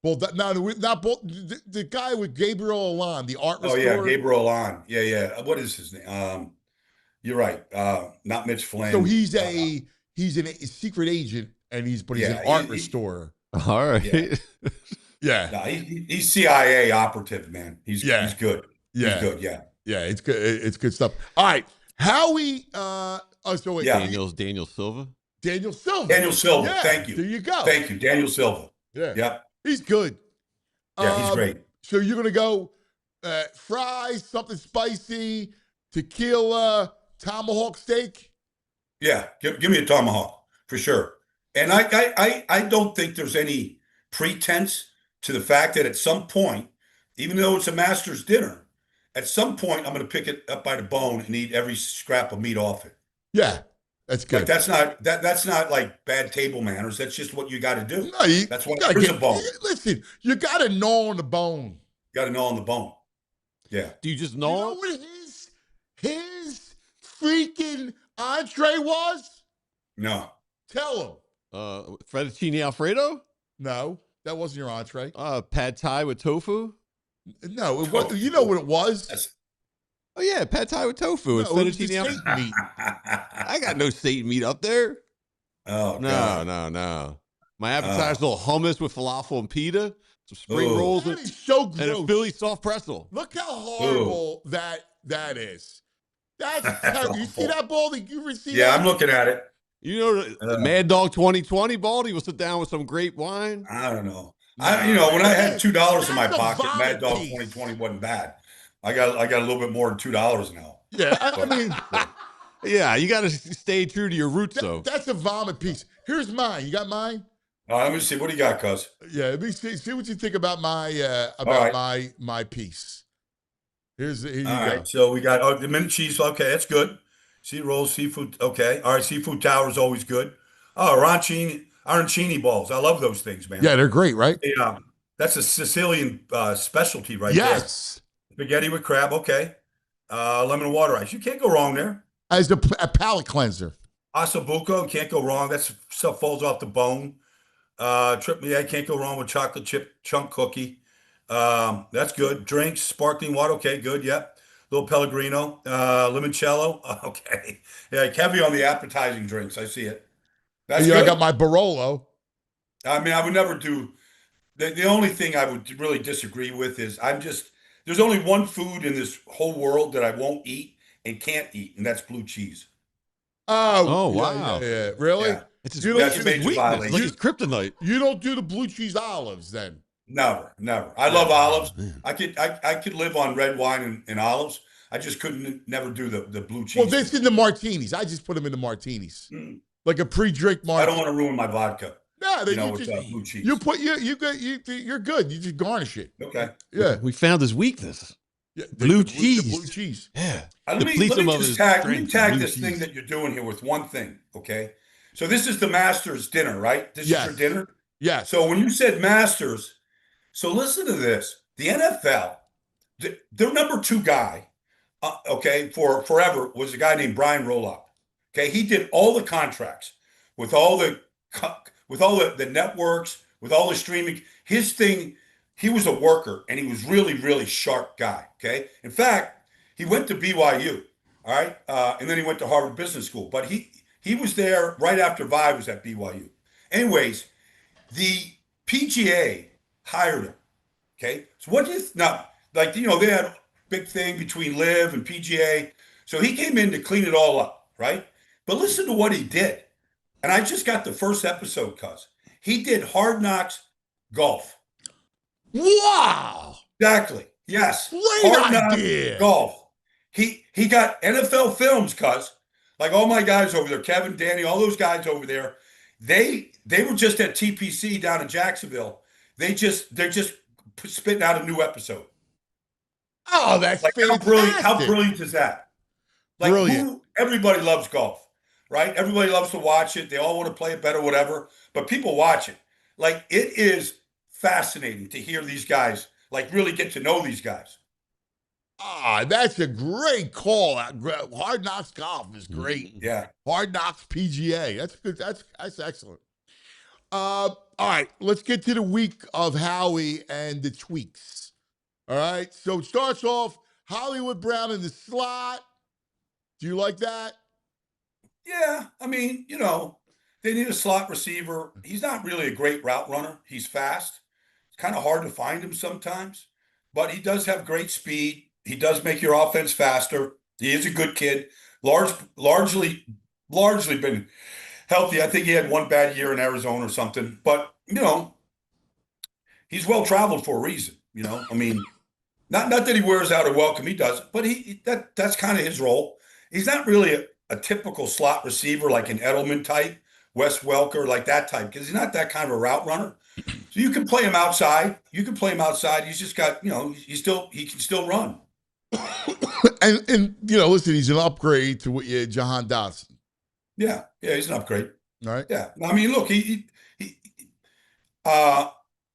Well, the guy with Gabriel Alon, the art restorer. Oh, yeah, Gabriel Alon. Yeah. What is his name? You're right. Not Mitch Flynn. So he's a secret agent, and he's an art restorer. All right. Yeah. No, he's CIA operative, man. He's good. Yeah. He's good. Yeah. Yeah, it's good. It's good stuff. All right. Howie, Daniel Silva. Daniel Silva. Yeah, thank you. There you go. Thank you, Daniel Silva. Yeah. Yep. He's good. Yeah, he's great. So you're going to go fries, something spicy, tequila, tomahawk steak? Yeah, give me a tomahawk for sure. And I don't think there's any pretense to the fact that at some point, even though it's a master's dinner, at some point I'm going to pick it up by the bone and eat every scrap of meat off it. Yeah, that's good. Like that's not like bad table manners. That's just what you got to do. No, that's why there's a bone. Listen, you got to gnaw on the bone. You got to gnaw on the bone. Yeah. Do you just gnaw? You know what his freaking entree was? No. Tell him. Fettuccine Alfredo? No, that wasn't your entree. Pad Thai with tofu? No, it was. You know what it was? Oh yeah, Pad Thai with tofu. It's fettuccine Alfredo meat. I got no Satan meat up there. Oh no. My appetizer's a little hummus with falafel and pita, some spring rolls, that is so gross. And a Philly soft pretzel. Look how horrible that is. That's terrible. You see that, Baldi? You ever see that? Yeah, I'm looking at it. You know, Mad Dog 2020, Baldi will sit down with some great wine. I don't know. When I had $2 in my pocket, Mad Dog 2020 wasn't bad. I got a little bit more than $2 now. Yeah, I mean, yeah, you got to stay true to your roots, though. That's a vomit piece. Here's mine. You got mine? Let me see. What do you got, cuz? Yeah, let me see what you think about my my piece. Here you All go. right, so we got the mint cheese. Okay, that's good. Sea rolls, seafood. Okay, all right. Seafood tower is always good. Oh, arancini balls. I love those things, man. Yeah, they're great, right? Yeah, that's a Sicilian specialty right yes. there. Spaghetti with crab. Okay. Lemon and water ice. You can't go wrong there. As a palate cleanser. Ossobuco, can't go wrong. That stuff falls off the bone. Triple egg, can't go wrong with chocolate chip chunk cookie. That's good. Drinks, sparkling water. Okay, good. Yep. Little Pellegrino, limoncello. Okay. Yeah, heavy on the appetizing drinks. I see it. That's good. I got my Barolo. I mean, I would never do. The only thing I would really disagree with is there's only one food in this whole world that I won't eat and can't eat, and that's blue cheese. Oh wow. Yeah. Really? Yeah. It's That's a major violation. It's like it's kryptonite. You don't do the blue cheese olives then? Never. I love olives. I could live on red wine and olives. I just never do the blue cheese. Well, this in the martinis. I just put them in the martinis, like a pre-drink martini. I don't want to ruin my vodka. No, with blue cheese. You put you're good. You just garnish it. Okay. Yeah. We found his weakness. Yeah, blue cheese. The blue cheese. Yeah. Let me tag this thing that you're doing here with one thing. Okay. So this is the Masters dinner, right? This is your dinner. Yeah. So when you said Masters, so listen to this. The NFL, their number 2 guy okay, for forever was a guy named Brian Roloff. Okay, he did all the contracts with all the the networks, with all the streaming. His thing, he was a worker, and he was really, really sharp guy. Okay, in fact, he went to BYU. All right, and then he went to Harvard Business School. But he was there right after Vi was at BYU. Anyways, the PGA hired him. Okay, so what do you now? Like they had a big thing between Live and PGA, so he came in to clean it all up, right? But listen to what he did, and I just got the first episode, cuz he did Hard Knocks Golf. Wow. Exactly. Yes. Great Hard Knocks idea. Golf. He got NFL films, cuz like all my guys over there, Kevin, Danny, all those guys over there, they were just at TPC down in Jacksonville. They're just spitting out a new episode. Oh, that's Like fantastic. how brilliant is that? Like Brilliant. everybody loves golf, right? Everybody loves to watch it. They all want to play it better, whatever. But people watch it. Like it is fascinating to hear these guys, like really get to know these guys. Ah, that's a great call. Hard Knocks Golf is great. Yeah. Hard Knocks PGA. That's good. That's excellent. All right, let's get to the week of Howie and the tweaks. All right, so it starts off Hollywood Brown in the slot. Do you like that? Yeah. I mean, they need a slot receiver. He's not really a great route runner. He's fast. It's kind of hard to find him sometimes, but he does have great speed. He does make your offense faster. He is a good kid. Largely been healthy. I think he had one bad year in Arizona or something, but he's well traveled for a reason. I mean, not that he wears out a welcome, he does, but that's kind of his role. He's not really a typical slot receiver like an Edelman type, Wes Welker, like that type, because he's not that kind of a route runner. So you can play him outside. He's just got, he can still run. and listen, he's an upgrade to Jahan Dotson. Yeah, he's an upgrade. All right. Yeah, I mean, look, he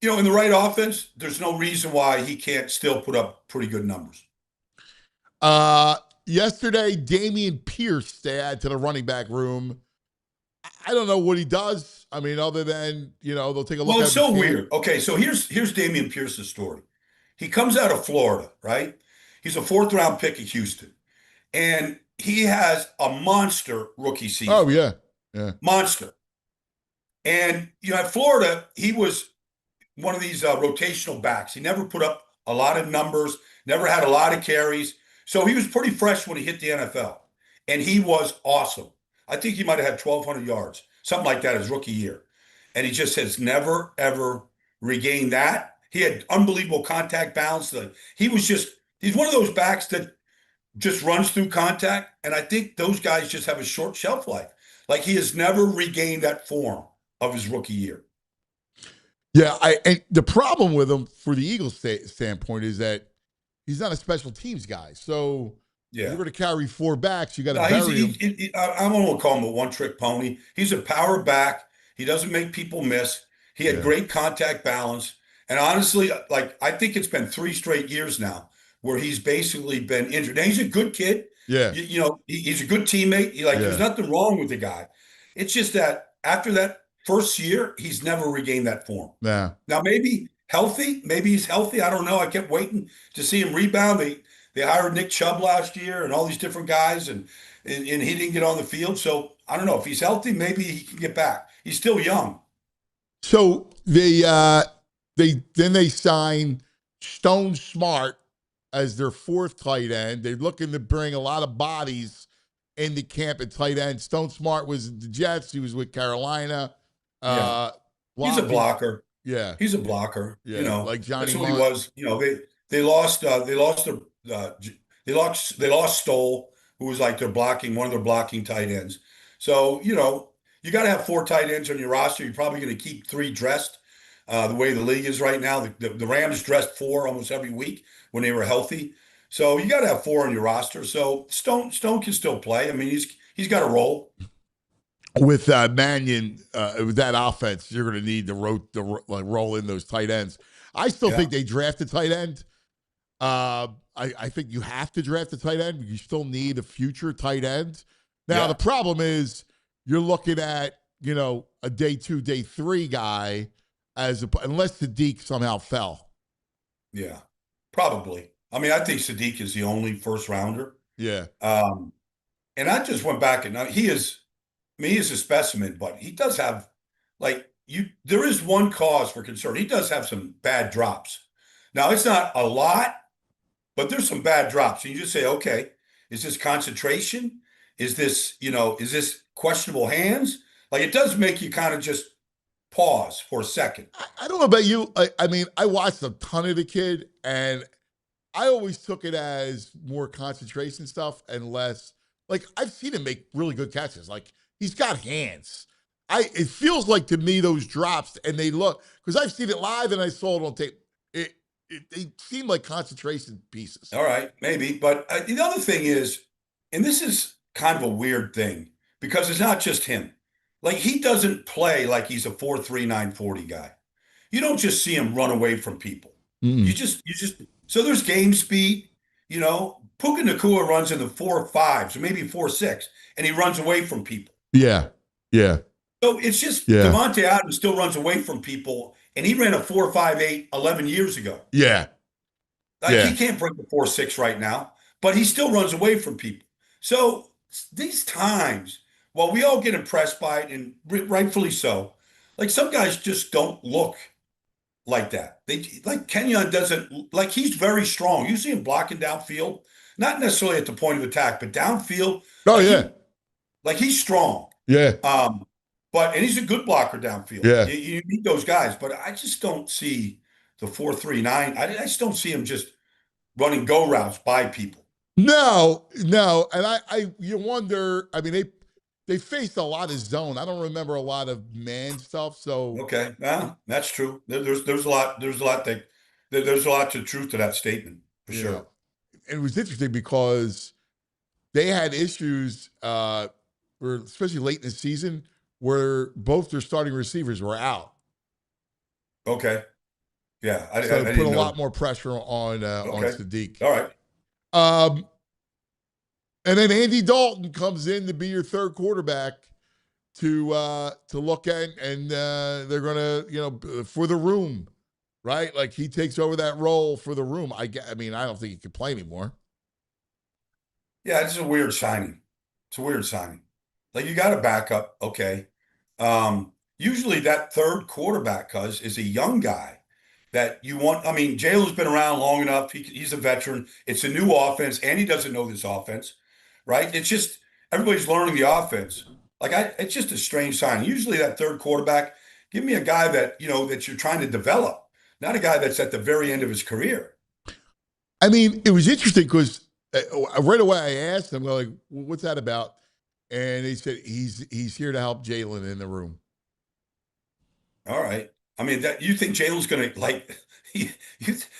in the right offense, there's no reason why he can't still put up pretty good numbers. Yesterday, Dameon Pierce they add to the running back room. I don't know what he does. I mean, other than they'll take a look. Well, at it's so weird. Okay, so here's Dameon Pierce's story. He comes out of Florida, right? He's a 4th round pick at Houston, and he has a monster rookie season. Oh yeah, monster. And at Florida, he was one of these rotational backs. He never put up a lot of numbers, never had a lot of carries. So he was pretty fresh when he hit the NFL, and he was awesome. I think he might have had 1,200 yards, something like that his rookie year. And he just has never, ever regained that. He had unbelievable contact balance. He's one of those backs that just runs through contact. And I think those guys just have a short shelf life. Like he has never regained that form of his rookie year. Yeah, and the problem with him for the Eagles standpoint is that he's not a special teams guy. So you're going to carry 4 backs. You got to bury him. I don't want to call him a one-trick pony. He's a power back. He doesn't make people miss. He had great contact balance. And honestly, I think it's been 3 straight years now where he's basically been injured. Now, he's a good kid. Yeah. He's a good teammate. There's nothing wrong with the guy. It's just that after that first year, he's never regained that form. Yeah. Now, maybe he's healthy. I don't know. I kept waiting to see him rebound. They hired Nick Chubb last year and all these different guys, and he didn't get on the field. So I don't know. If he's healthy, maybe he can get back. He's still young. So they sign Stone Smart as their 4th tight end. They're looking to bring a lot of bodies into camp at tight end. Stone Smart was the Jets. He was with Carolina. He's a blocker. Yeah, he's a blocker. Yeah, like Johnny. That's what he was. They lost Stoll, who was like one of their blocking tight ends. So you got to have 4 tight ends on your roster. You're probably going to keep 3 dressed. The way the league is right now, the Rams dressed 4 almost every week when they were healthy. So you got to have 4 on your roster. So Stone can still play. I mean, he's got a role. With Mannion, with that offense, you're going to need to roll in those tight ends. I still think they drafted tight end. I think you have to draft a tight end. You still need a future tight end. Now, Yeah. the problem is you're looking at, a day 2, day 3 guy unless Sadiq somehow fell. Yeah, probably. I mean, I think Sadiq is the only first rounder. Yeah. And I just went back and he is a specimen, but he does have there is one cause for concern. He does have some bad drops. Now, it's not a lot, but there's some bad drops. And you just say, okay, is this concentration? Is this questionable hands? Like, it does make you kind of just pause for a second. I don't know about you. I mean, I watched a ton of the kid, and I always took it as more concentration stuff and less. Like, I've seen him make really good catches. Like, he's got hands. It feels like to me those drops, and they look, because I've seen it live and I saw it on tape. They seem like concentration pieces. All right, maybe. But the other thing is, and this is kind of a weird thing, because it's not just him. Like, he doesn't play like he's a 4.3, 940 guy. You don't just see him run away from people. You just so there's game speed. Puka Nacua runs in the 4.5s or maybe 4.6, and he runs away from people. Yeah. So it's just Devontae Adams still runs away from people, and he ran a 4.58 11 years ago. Yeah. He can't break the 4.6 right now, but he still runs away from people. So these times, while we all get impressed by it, and rightfully so, like, some guys just don't look like that. Kenyon doesn't, like, he's very strong. You see him blocking downfield, not necessarily at the point of attack, but downfield. Oh, yeah. He's strong. Yeah. And he's a good blocker downfield. Yeah. You need those guys, but I just don't see the 4.39. I just don't see him just running go routes by people. No. And you wonder, I mean, they faced a lot of zone. I don't remember a lot of man stuff. So okay, that's true. There's a lot to truth to that statement for sure. And it was interesting because they had issues, especially late in the season, where both their starting receivers were out. Okay, yeah, I put didn't a know. lot more pressure on Sadiq. All right. And then Andy Dalton comes in to be your third quarterback to look at, and they're gonna, for the room, right? Like, he takes over that role for the room. I mean, I don't think he can play anymore. Yeah, it's a weird signing. Like, you got a backup, okay. Usually that third quarterback, is a young guy that you want. I mean, Jalen's been around long enough. He's a veteran. It's a new offense, and he doesn't know this offense, right? It's just everybody's learning the offense. It's just a strange sign. Usually that third quarterback, give me a guy that, that you're trying to develop, not a guy that's at the very end of his career. I mean, it was interesting because right away I asked him, like, what's that about? And he said he's here to help Jalen in the room. All right. I mean, that you think Jalen's going to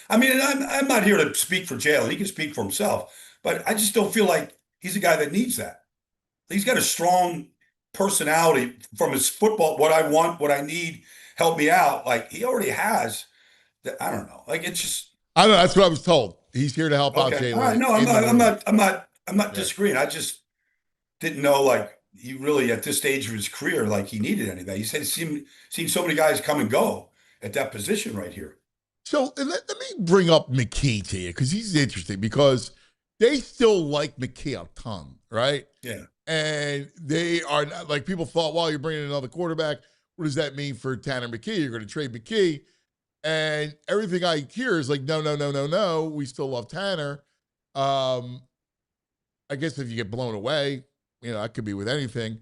I mean, I'm not here to speak for Jalen. He can speak for himself, but I just don't feel like he's a guy that needs that. He's got a strong personality from his football. What I want, what I need, help me out. Like, he already has that. I don't know. Like, it's just. I don't know. That's what I was told. He's here to help out Jalen. All right. No, I'm not disagreeing. I just didn't know, like, he really, at this stage of his career, like, he needed anything. He said he's seen so many guys come and go at that position right here. So let me bring up McKee to you, because he's interesting, because they still like McKee a ton, right? Yeah. And they are not, like, people thought, well, you're bringing another quarterback. What does that mean for Tanner McKee? You're going to trade McKee. And everything I hear is like, no. We still love Tanner. I guess if you get blown away, it could be with anything.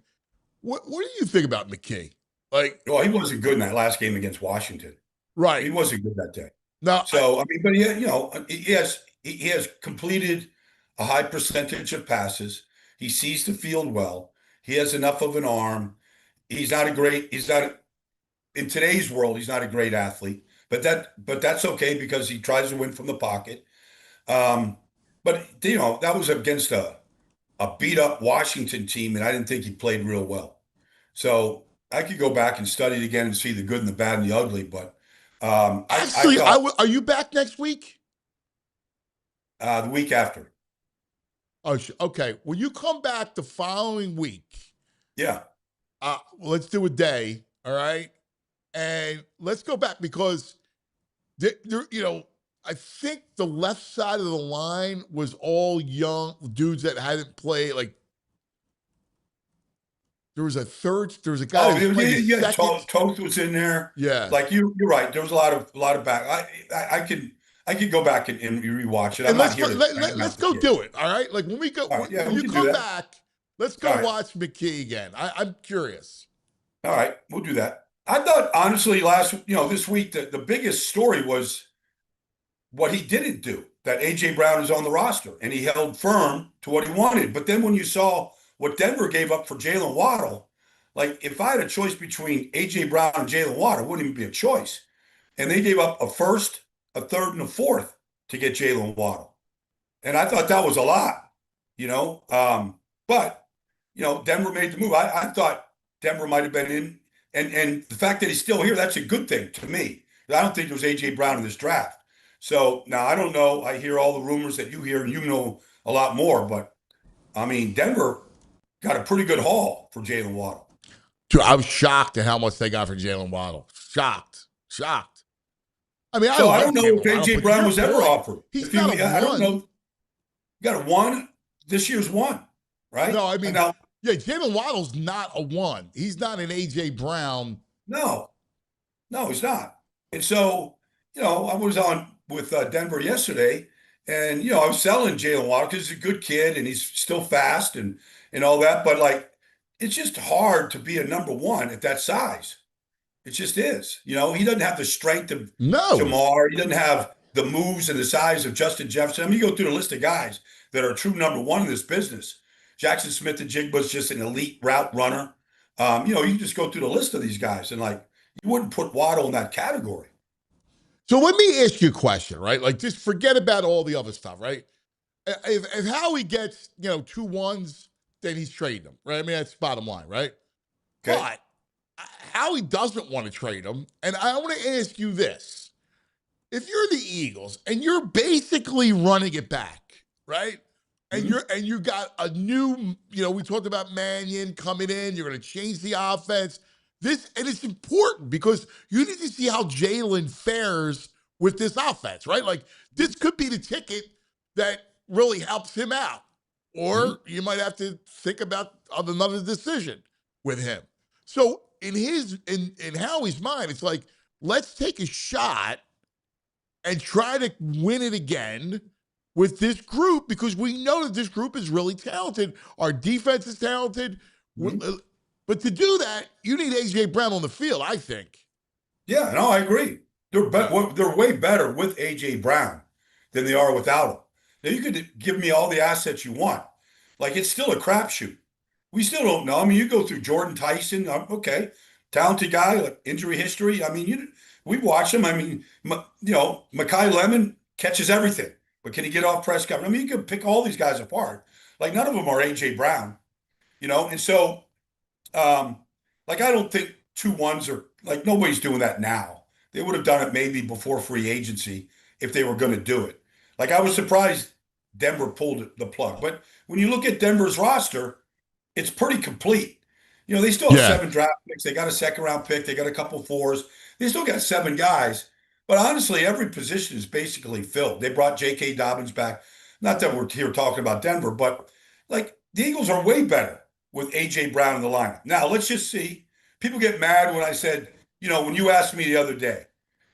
What do you think about McKee? Like, well, he wasn't good in that last game against Washington. Right. He wasn't good that day. No. So, I mean, but he has completed a high percentage of passes. He sees the field well. He has enough of an arm. In today's world, he's not a great athlete, but that's okay, because he tries to win from the pocket. But that was against a beat up Washington team, and I didn't think he played real well. So I could go back and study it again and see the good and the bad and the ugly. But actually, are you back next week? The week after. Oh, okay. When you come back the following week, Yeah. let's do a day, all right? And let's go back because, I think the left side of the line was all young dudes that hadn't played. Like, there was a guy that was playing his yeah. second. Toth was in there. Yeah. Like you're right. There was a lot of back. I could go back and rewatch it. I'm And not here to let's go do it, all right? Like, when we go, All right, yeah, when we you can do come that. back, let's go All right. watch McKee again. I'm curious. All right, we'll do that. I thought honestly this week the biggest story was what he didn't do. That AJ Brown is on the roster and he held firm to what he wanted. But then when you saw what Denver gave up for Jalen Waddle, like if I had a choice between AJ Brown and Jalen Waddle, it wouldn't even be a choice. And they gave up a first, a third, and a fourth to get Jalen Waddle. And I thought that was a lot, but Denver made the move. I thought Denver might have been in, and the fact that he's still here, that's a good thing to me. I don't think there was AJ Brown in this draft. So now I don't know. I hear all the rumors that you hear, and you know a lot more. But I mean, Denver got a pretty good haul for Jalen Waddle. Dude, I was shocked at how much they got for Jalen Waddle. Shocked. I mean, I don't know if AJ Brown was ever offered. He's not a one. I don't know. You got a one. This year's one, right? No, I mean, Jalen Waddle's not a one. He's not an AJ Brown. No, he's not. And so, I was on with Denver yesterday, and I was selling Jalen Waddle because he's a good kid and he's still fast and all that. But like, it's just hard to be a number one at that size. It just is. He doesn't have the strength of Jamar. He doesn't have the moves and the size of Justin Jefferson. I mean, you go through the list of guys that are true number one in this business. Jackson Smith-Njigba's just an elite route runner. You can just go through the list of these guys, and like, you wouldn't put Waddle in that category. So let me ask you a question, right? Like, just forget about all the other stuff, right? If Howie gets, 2 ones, then he's trading them, right? I mean, that's bottom line, right? Okay. But Howie doesn't want to trade them, and I want to ask you this. If you're the Eagles and you're basically running it back, right? And you got a new, we talked about Mannion coming in, you're going to change the offense. And it's important because you need to see how Jalen fares with this offense, right? Like, this could be the ticket that really helps him out. Or you might have to think about another decision with him. So in Howie's mind, it's like, let's take a shot and try to win it again with this group, because we know that this group is really talented. Our defense is talented. But to do that, you need A.J. Brown on the field, I think. Yeah, no, I agree. They're way better with A.J. Brown than they are without him. Now, you could give me all the assets you want. Like, it's still a crapshoot. We still don't know. I mean, you go through Jordan Tyson, okay, talented guy, like injury history. I mean, we watch him. I mean, Mekhi Lemon catches everything, but can he get off press coverage? I mean, you could pick all these guys apart. Like, none of them are A.J. Brown, and so, like, I don't think 2 ones are, like, nobody's doing that now. They would have done it maybe before free agency if they were going to do it. Like, I was surprised Denver pulled the plug. But when you look at Denver's roster, it's pretty complete. They still have 7 draft picks. They got a second-round pick. They got a couple 4s. They still got 7 guys. But honestly, every position is basically filled. They brought J.K. Dobbins back. Not that we're here talking about Denver, but, like, the Eagles are way better with A.J. Brown in the lineup. Now, let's just see. People get mad when I said, when you asked me the other day,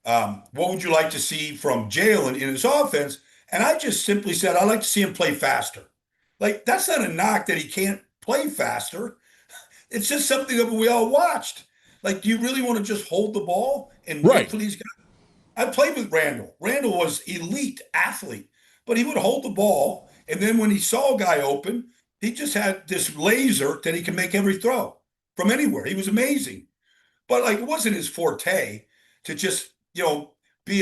what would you like to see from Jalen in his offense? And I just simply said, I'd like to see him play faster. Like, that's not a knock that he can't play faster. It's just something that we all watched. Like, do you really want to just hold the ball and wait for these guys? I played with Randall. Randall was elite athlete, but he would hold the ball. And then when he saw a guy open, he just had this laser that he can make every throw from anywhere. He was amazing. But, like, it wasn't his forte to just, be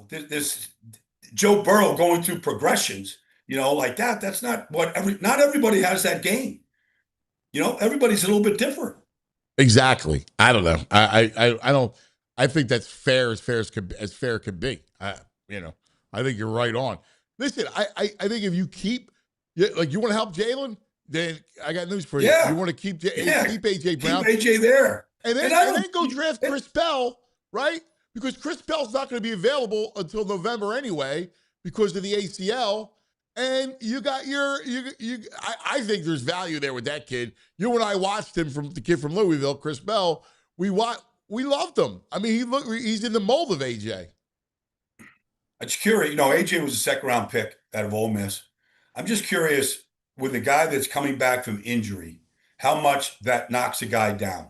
this Joe Burrow going through progressions, like that. That's not what not everybody has that game. Everybody's a little bit different. Exactly. I don't know. I don't. I think that's fair as fair could be. I think you're right on. Listen, I think if you keep, like, you want to help Jalen, then I got news for you. Yeah. You want to keep Yeah. AJ Brown. Keep AJ there. And then And I don't- go draft Chris Bell, right? Because Chris Bell's not going to be available until November anyway because of the ACL. And you got I think there's value there with that kid. You and I watched him from the kid from Louisville, Chris Bell. We loved him. I mean, he's in the mold of AJ. I'm just curious. AJ was a second-round pick out of Ole Miss. I'm just curious, with a guy that's coming back from injury, how much that knocks a guy down.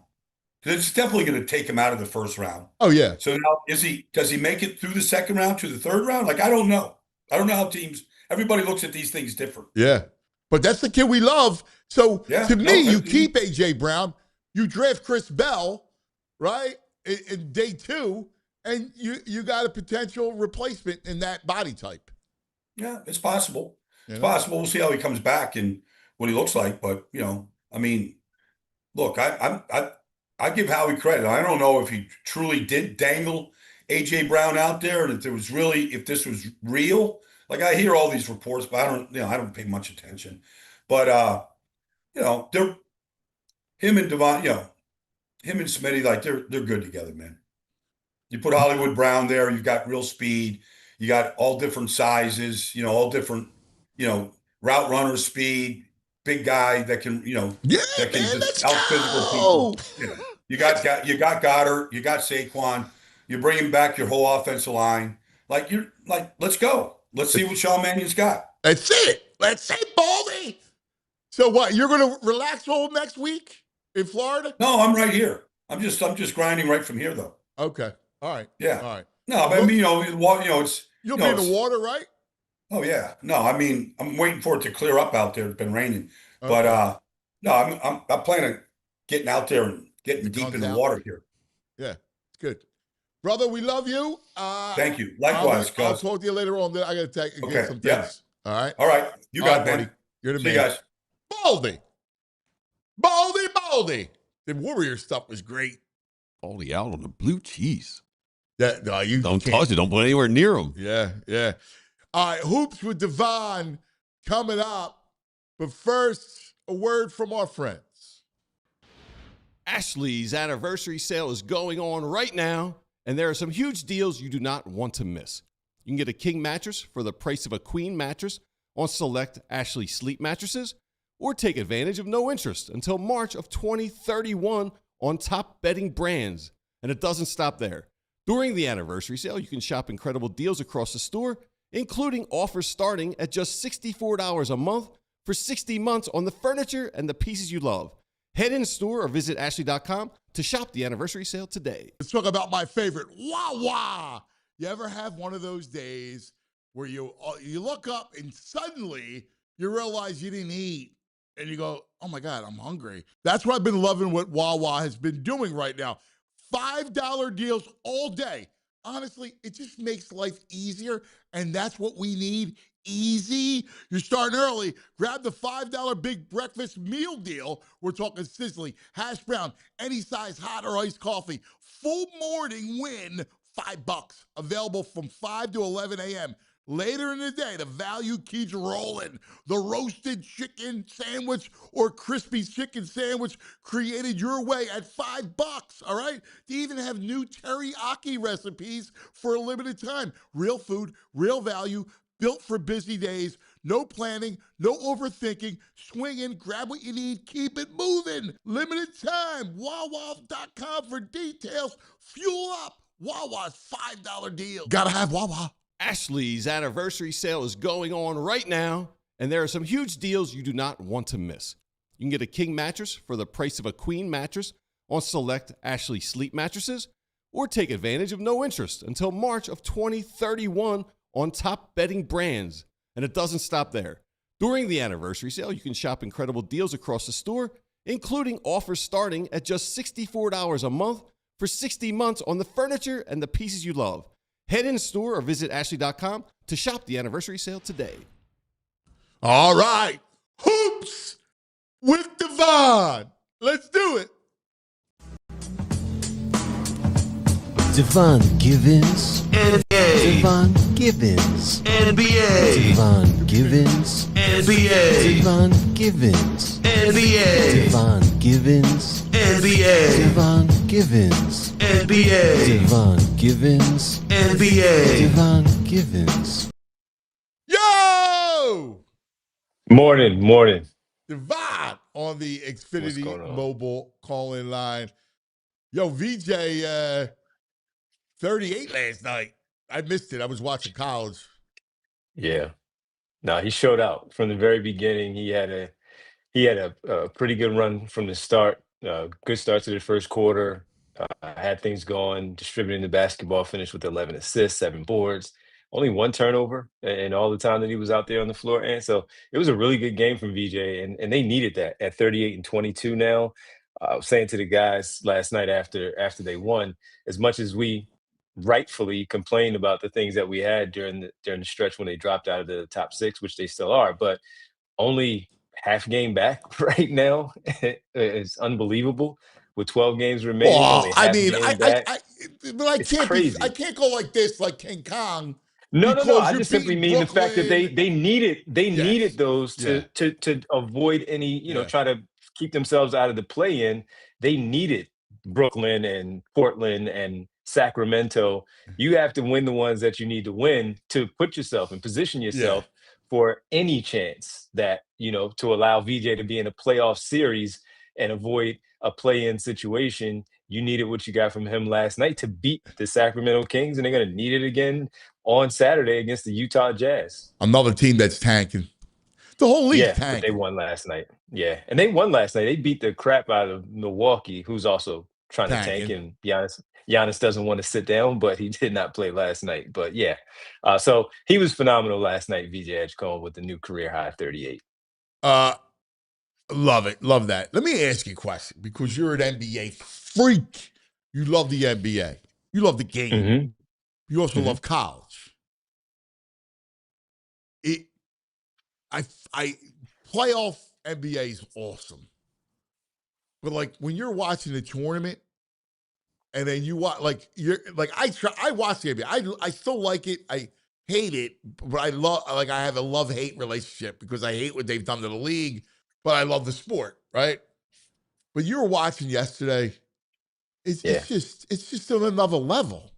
Because it's definitely going to take him out of the first round. Oh, yeah. So now, does he make it through the second round to the third round? Like, I don't know. I don't know how everybody looks at these things different. Yeah. But that's the kid we love. So to me, you definitely. keep AJ Brown, you draft Chris Bell, right, in day 2, and you got a potential replacement in that body type. Yeah, it's possible. It's possible. We'll see how he comes back and what he looks like. But, I mean, look, I give Howie credit. I don't know if he truly did dangle AJ Brown out there and if this was real. Like, I hear all these reports, but I don't pay much attention. But they're him and Devon, him and Smitty, like they're good together, man. You put Hollywood Brown there, you've got real speed, you got all different sizes, all different, route runner speed, big guy that can, that can just out physical people. You got Goddard, you got Saquon, you're bringing back your whole offensive line. Let's go. Let's see what Sean Mannion's got. That's it. Let's say Baldi. So what? You're going to relax all next week in Florida? No, I'm right here. I'm just grinding right from here, though. Okay. All right. Yeah. All right. No, but I mean, it's you'll be in the water, right? Oh yeah. No, I mean, I'm waiting for it to clear up out there. It's been raining, Okay. but no, I'm planning on getting out there and getting deep in the water here. Yeah, it's good, brother. We love you. Thank you. Likewise, I'll cuz. talk to you later on. I got to get Okay, some things. yeah. All right. All right. You got it, buddy. man. You're the See man. you guys. Baldi. The Warrior stuff was great. Baldi out on the blue cheese. No, you Don't can't. touch it. Don't put anywhere near him. Yeah. All right, Hoops with Devon coming up. But first, a word from our friends. Ashley's anniversary sale is going on right now, and there are some huge deals you do not want to miss. You can get a king mattress for the price of a queen mattress on select Ashley sleep mattresses, or take advantage of no interest until March of 2031 on top bedding brands. And it doesn't stop there. During the anniversary sale, you can shop incredible deals across the store, including offers starting at just $64 a month for 60 months on the furniture and the pieces you love. Head in store or visit Ashley.com to shop the anniversary sale today. Let's talk about my favorite, Wawa. You ever have one of those days where you look up and suddenly you realize you didn't eat and you go, oh my God, I'm hungry. That's what I've been loving what Wawa has been doing right now. $5 deals all day. Honestly, it just makes life easier, and that's what we need. Easy. You're starting early. Grab the $5 big breakfast meal deal. We're talking sizzling, hash brown, any size hot or iced coffee. Full morning win, $5. Available from 5 to 11 a.m. Later in the day, the value keeps rolling. The roasted chicken sandwich or crispy chicken sandwich created your way at $5, all right? They even have new teriyaki recipes for a limited time. Real food, real value, built for busy days. No planning, no overthinking. Swing in, grab what you need, keep it moving. Limited time. Wawa.com for details. Fuel up. Wawa's $5 deal. Gotta have Wawa. Ashley's anniversary sale is going on right now, and there are some huge deals you do not want to miss. You can get a king mattress for the price of a queen mattress on select Ashley sleep mattresses, or take advantage of no interest until March of 2031 on top bedding brands. And it doesn't stop there. During the anniversary sale, you can shop incredible deals across the store, including offers starting at just $64 a month for 60 months on the furniture and the pieces you love. Head in store or visit Ashley.com to shop the anniversary sale today. All right. Hoops with Devon. Let's do it. Devon Givens. Devon Givens. NBA. Devon Givens. NBA. Devon Givens. NBA. Devon Givens. NBA. Devon Givens. NBA. Devon Givens. NBA. Devon Givens. Yo! Morning. Devon on the What's Xfinity going on? mobile call-in line. Yo, VJ, 38 last night. I missed it. I was watching college. Yeah. No, he showed out from the very beginning. He had a pretty good run from the start. Good start to the first quarter. Had things going, distributing the basketball, finished with 11 assists, 7 boards, only 1 turnover in all the time that he was out there on the floor. And so it was a really good game from VJ, and they needed that at 38 and 22 now. I was saying to the guys last night after they won, as much as we rightfully complained about the things that we had during the stretch when they dropped out of the top 6, which they still are, but only half game back right now. It's unbelievable. With 12 games remaining, Well, only I half mean, game back. but I It's can't crazy. I can't go like this, like King Kong, No. because I you're just simply beating mean the fact that Brooklyn. they needed Yes. those Yeah. to avoid any, Yeah. try to keep themselves out of the play-in. They needed Brooklyn and Portland and Sacramento. You have to win the ones that you need to win to put yourself and position yourself for any chance that, to allow VJ to be in a playoff series and avoid a play-in situation. You needed what you got from him last night to beat the Sacramento Kings, and they're going to need it again on Saturday against the Utah Jazz. Another team that's tanking. The whole league's Yeah, but they tanking. won last night. Yeah, and they won last night. They beat the crap out of Milwaukee, who's also trying to tank, and Giannis doesn't want to sit down, but he did not play last night. But yeah, so he was phenomenal last night, VJ Edgecombe, with the new career high 38. Love it. Love that. Let me ask you a question, because you're an NBA freak. You love the NBA. You love the game. Mm-hmm. You also Mhm. love college. Playoff NBA is awesome. But like when you're watching the tournament and then you watch, I watch the NBA. I still like it. I hate it, but I have a love-hate relationship, because I hate what they've done to the league, but I love the sport, right? But you were watching yesterday. It's just on another level.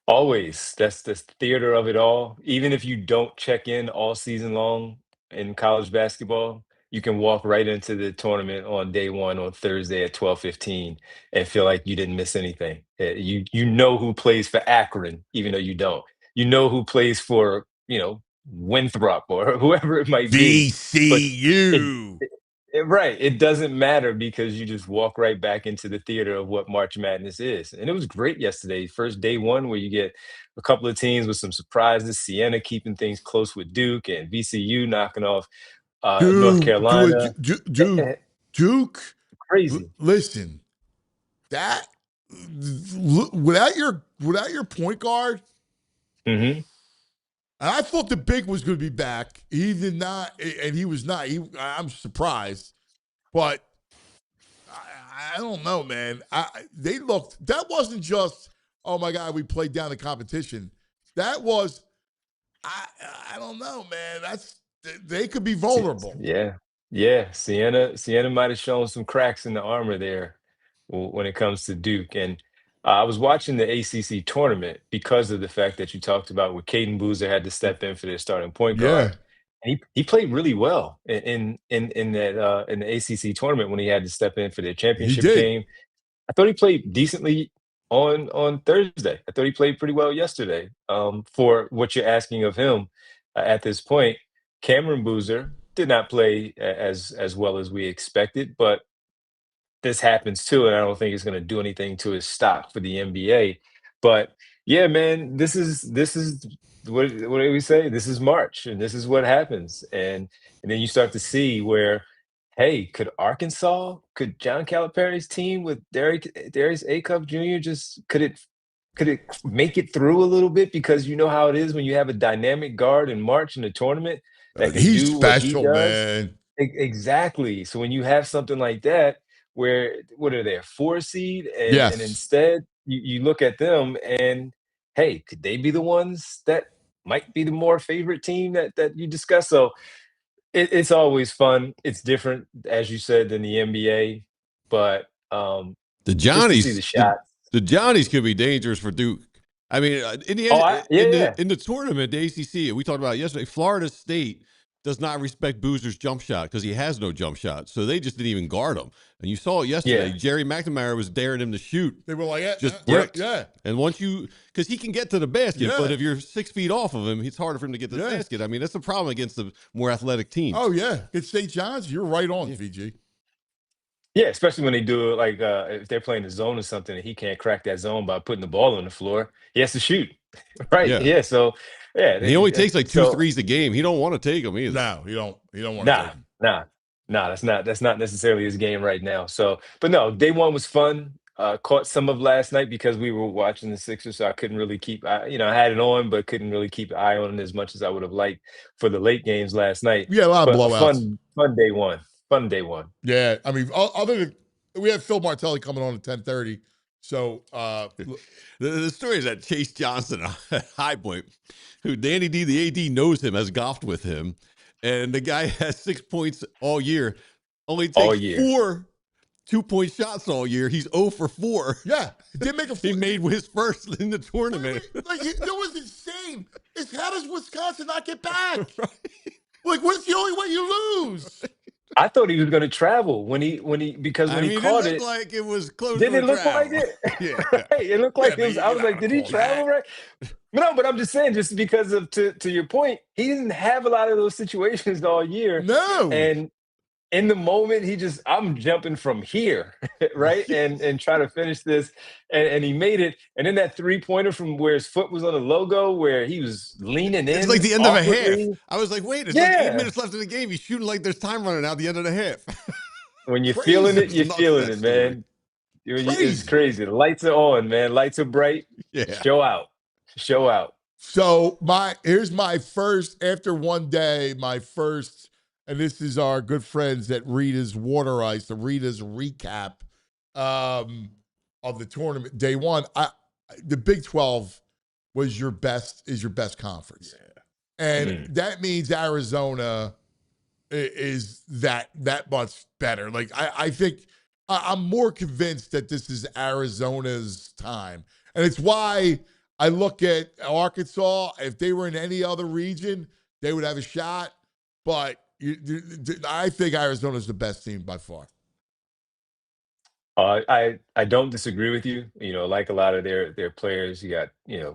Always. That's the theater of it all. Even if you don't check in all season long in college basketball, you can walk right into the tournament on day one on Thursday at 12:15 and feel like you didn't miss anything. You know who plays for Akron, even though you don't. You know who plays for, Winthrop or whoever it might be. But VCU. right. It doesn't matter, because you just walk right back into the theater of what March Madness is. And it was great yesterday. First day one, where you get a couple of teams with some surprises. Siena keeping things close with Duke, and VCU knocking off North Carolina. Duke. Crazy. Listen, without your point guard, Mm-hmm. and I thought the big was going to be back. He did not, and he was not. I'm surprised, but I don't know, man. They looked. That wasn't just, oh my God, we played down the competition. That was, I don't know, man. They could be vulnerable. Yeah. Siena might have shown some cracks in the armor there when it comes to Duke. And I was watching the ACC tournament because of the fact that you talked about where Caden Boozer had to step in for their starting point guard. And he played really well in the ACC tournament when he had to step in for their championship game. I thought he played decently on Thursday. I thought he played pretty well yesterday. For what you're asking of him at this point, Cameron Boozer did not play as well as we expected, but this happens too, and I don't think it's going to do anything to his stock for the NBA. But yeah, man, this is what do we say? This is March, and this is what happens, and then you start to see where, hey, could John Calipari's team with Darius Acuff Jr. could it make it through a little bit? Because you know how it is when you have a dynamic guard in March in the tournament that can He's do what he special, does. man. Exactly. So when you have something like that, where what are they, a 4 seed, and Yes. instead you look at them and hey, could they be the ones that might be the more favorite team that you discussed? So it's always fun. It's different, as you said, than the NBA, but The just to see the Johnnies, shots. the Johnnies could be dangerous for Duke. I mean, in the Oh, end, yeah. in the tournament, the ACC, we talked about it yesterday. Florida State does not respect Boozer's jump shot because he has no jump shot, so they just didn't even guard him. And you saw it yesterday. Yeah. Jerry McNamara was daring him to shoot. They were like, Just yeah, bricked. yeah. And once because he can get to the basket, Yeah. but if you're 6 feet off of him, it's harder for him to get to the Yeah. basket. I mean, that's the problem against the more athletic teams. Oh, yeah. It's St. John's. You're right on, VG. Yeah, especially when they do it like if they're playing the zone or something and he can't crack that zone by putting the ball on the floor, he has to shoot. Right. Yeah. Yeah. So And he only takes like 2 threes a game. He don't want to take them either. No, you don't want to take them. Nah, that's not necessarily his game right now. So, but no, day one was fun. Caught some of last night because we were watching the Sixers, so I couldn't really I had it on, but couldn't really keep an eye on it as much as I would have liked for the late games last night. Yeah, a lot of But blowouts. Fun day one. Fun day one. Yeah, I mean, other than we have Phil Martelli coming on at 10:30. So the story is that Chase Johnson at High Point, who Danny D, the AD, knows him, has golfed with him, and the guy has 6 points all year, only takes 4 2-point shots all year. He's 0 for 4. Yeah, did make a. He made his first in the tournament. Like that was insane. It's how does Wisconsin not get back? Right. Like, what's the only way you lose? I thought he was going to travel when he because when he caught it looked like it was close. Didn't to it look travel. like it? Yeah, Right. It looked like Yeah, it was. I was like, did he travel right? No, but I'm just saying, just because of to your point, he didn't have a lot of those situations all year. No, and in the moment, I'm jumping from here, right, and try to finish this, and he made it. And then that 3-pointer from where his foot was on the logo, where he was leaning in. It's like the end of a awkwardly. half. I was like, wait, it's like 8 minutes left in the game. He's shooting like there's time running out the end of the half. When you're feeling it, you're feeling it, man. It's crazy. The lights are on, man. Lights are bright. Yeah. Show out. So here's my first after one day. My first. And this is our good friends at Rita's Water Ice, the Rita's recap of the tournament. Day one, the Big 12 is your best conference. Yeah. And that means Arizona is that much better. Like, I think I'm more convinced that this is Arizona's time. And it's why I look at Arkansas. If they were in any other region, they would have a shot. But I think Arizona's the best team by far. I don't disagree with you. Like a lot of their players, you got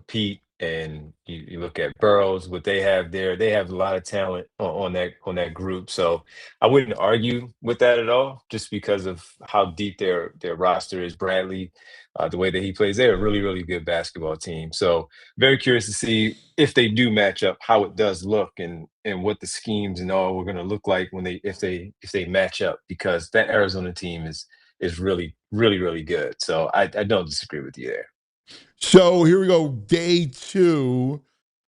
Pete, and you look at Burrows. What they have there, they have a lot of talent on that group. So I wouldn't argue with that at all, just because of how deep their roster is. Bradley, the way that he plays, they're a really, really good basketball team. So very curious to see if they do match up, how it does look, and what the schemes and all are going to look like if they match up, because that Arizona team is really, really, really good. So I don't disagree with you there. So here we go, day two.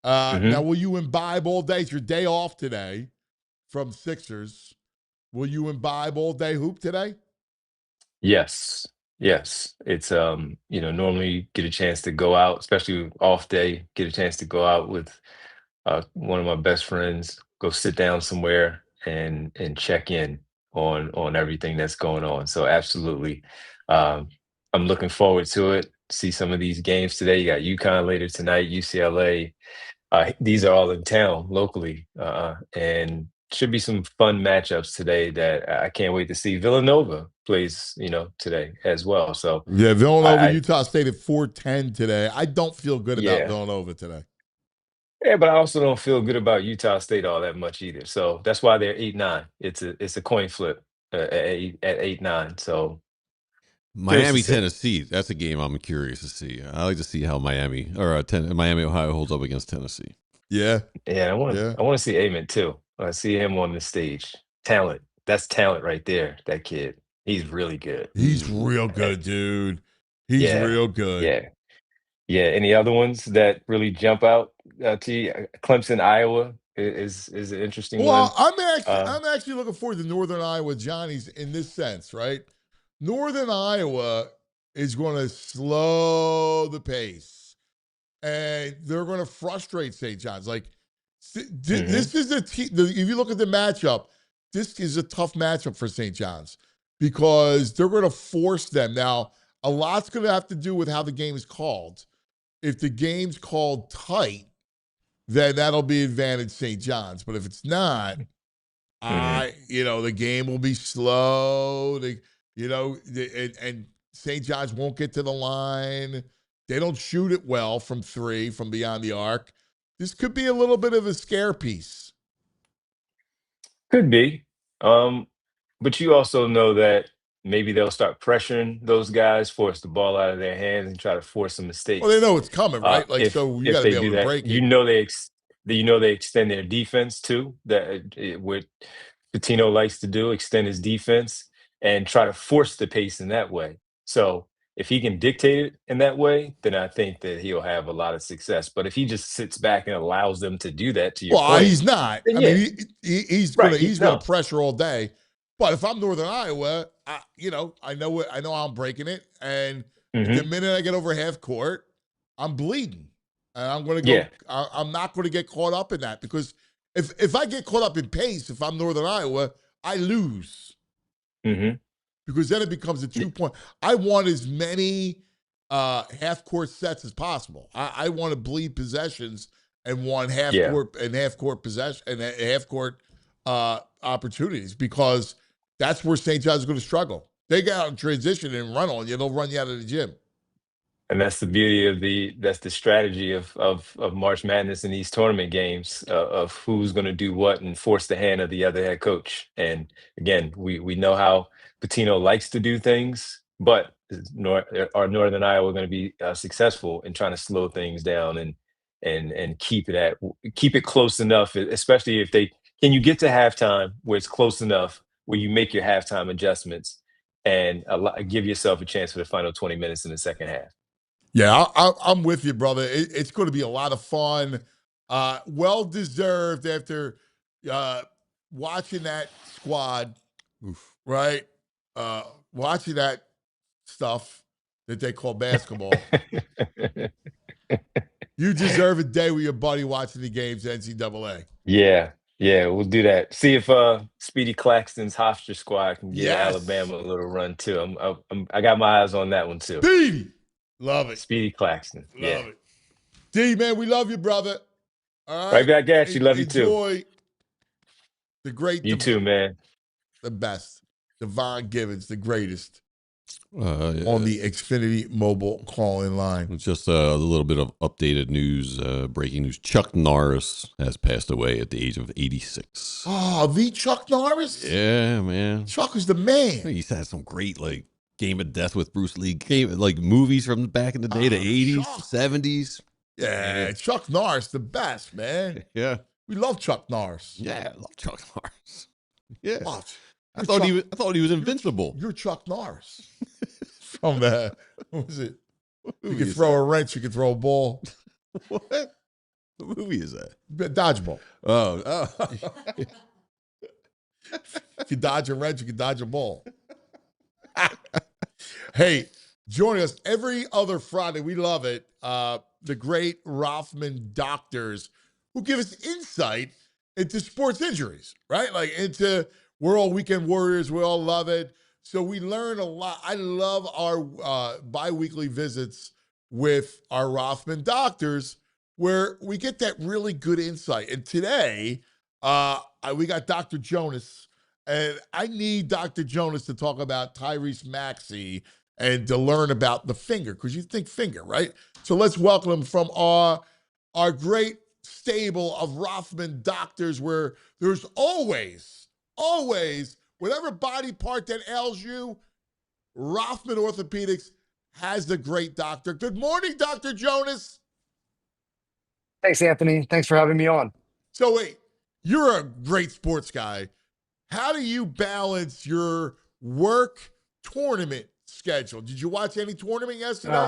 Now, will you imbibe all day? It's your day off today from Sixers. Will you imbibe all day hoop today? Yes. It's normally get a chance to go out, especially off day, get a chance to go out with one of my best friends, go sit down somewhere and check in on everything that's going on. So absolutely. I'm looking forward to it. See some of these games today. You got UConn later tonight, UCLA. These are all in town locally, and should be some fun matchups today that I can't wait to see. Villanova plays, today as well. So yeah, Villanova, Utah State at 4:10 today. I don't feel good about Villanova today. Yeah, but I also don't feel good about Utah State all that much either. So that's why they're 8-9. It's a coin flip at 8-9. So Miami, Tennessee. That's a game I'm curious to see. I like to see how Miami Ohio holds up against Tennessee. Yeah. I want to see Amen too. I see him on the stage. Talent. That's talent right there. That kid. He's really good. He's real good, dude. He's real good. Yeah. Any other ones that really jump out to you? Clemson, Iowa is an interesting one. Well, I'm actually looking forward to Northern Iowa Johnnies in this sense, right? Northern Iowa is going to slow the pace. and they're going to frustrate St. John's. Like, this is a team. If you look at the matchup, this is a tough matchup for St. John's because they're going to force them. Now, a lot's going to have to do with how the game is called. If the game's called tight, then that'll be advantage St. John's. But if it's not, the game will be slow. And St. John's won't get to the line. They don't shoot it well from 3 from beyond the arc. This could be a little bit of a scare piece. Could be. But you also know that maybe they'll start pressuring those guys, force the ball out of their hands, and try to force some mistakes. Well, they know it's coming, right? So you got to be able to break it. You know they extend their defense too. What Patino likes to do, extend his defense and try to force the pace in that way. So if he can dictate it in that way, then I think that he'll have a lot of success. But if he just sits back and allows them to do that, to your point, he's not. I mean, he's right, going to pressure all day. But if I'm Northern Iowa, I know I'm breaking it, and the minute I get over half court, I'm bleeding, and I'm going to go. I'm not going to get caught up in that because if I get caught up in pace, if I'm Northern Iowa, I lose. Because then it becomes a 2-point. I want as many half-court sets as possible. I want to bleed possessions and want half-court possession and half-court opportunities because that's where St. John's is going to struggle. They get out in transition and run on you. They'll run you out of the gym. And that's the beauty that's the strategy of March Madness in these tournament games of who's going to do what and force the hand of the other head coach. And again, we know how Patino likes to do things, but are Northern Iowa going to be successful in trying to slow things down and keep it close enough, especially if can you get to halftime where it's close enough where you make your halftime adjustments and give yourself a chance for the final 20 minutes in the second half. Yeah, I'm with you, brother. It's going to be a lot of fun. Well-deserved after watching that squad, right? Watching that stuff that they call basketball. You deserve a day with your buddy watching the games, NCAA. Yeah, we'll do that. See if Speedy Claxton's Hofstra squad can give Alabama a little run too. I got my eyes on that one too. Speedy! Love it. Speedy Claxton. Love it. D, man, we love you, brother. All right back at you. Love you too. Enjoy the great. You too, man. The best. Devon Givens, the greatest. On the Xfinity mobile call-in line. Just a little bit of updated news, breaking news. Chuck Norris has passed away at the age of 86. Oh, the Chuck Norris? Yeah, man. Chuck is the man. He's had some great, Game of Death with Bruce Lee, movies from back in the day, the 80s, Chuck. 70s. Yeah, Chuck Norris, the best, man. Yeah. We love Chuck Norris. Yeah, I love Chuck Norris. Yeah. What? I thought he was invincible. You're Chuck Norris. From what was it? You can throw a wrench, you can throw a ball. What? What movie is that? Dodgeball. Oh. You can dodge a wrench, you can dodge a ball. Hey, joining us every other Friday, we love it, the great Rothman doctors who give us insight into sports injuries, right? We're all weekend warriors. We all love it. So we learn a lot. I love our bi-weekly visits with our Rothman doctors where we get that really good insight. And today, we got Dr. Jonas, and I need Dr. Jonas to talk about Tyrese Maxey and to learn about the finger, because you think finger, right? So let's welcome him from our great stable of Rothman doctors where there's always, whatever body part that ails you, Rothman Orthopedics has the great doctor. Good morning, Dr. Jonas. Thanks, Anthony. Thanks for having me on. So wait, you're a great sports guy. How do you balance your work tournament schedule? Did you watch any tournament yesterday?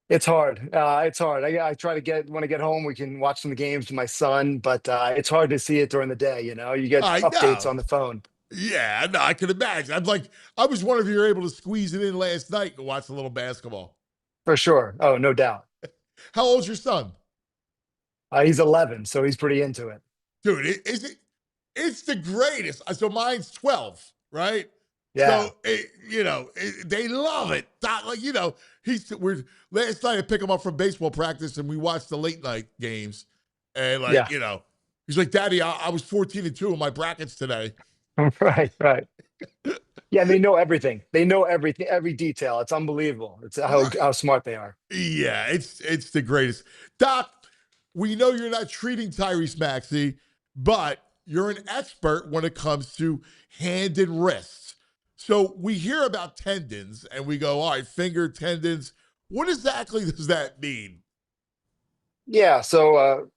It's hard. It's hard. I try to when I get home, we can watch some of the games with my son, but it's hard to see it during the day. You get updates on the phone. Yeah, no, I can imagine. I was wondering if you were able to squeeze it in last night and watch a little basketball. For sure. Oh, no doubt. How old's your son? He's 11, so he's pretty into it. Dude, it's the greatest. So mine's 12, right? Yeah. So, they love it. Like, last night I pick him up from baseball practice and we watched the late night games. And he's like, Daddy, I was 14-2 in my brackets today. Right. Yeah, they know everything. They know everything, every detail. It's unbelievable. It's how smart they are. Yeah, it's the greatest. Doc, we know you're not treating Tyrese Maxey, but you're an expert when it comes to hand and wrists. So we hear about tendons and we go, all right, finger tendons. What exactly does that mean? Yeah, so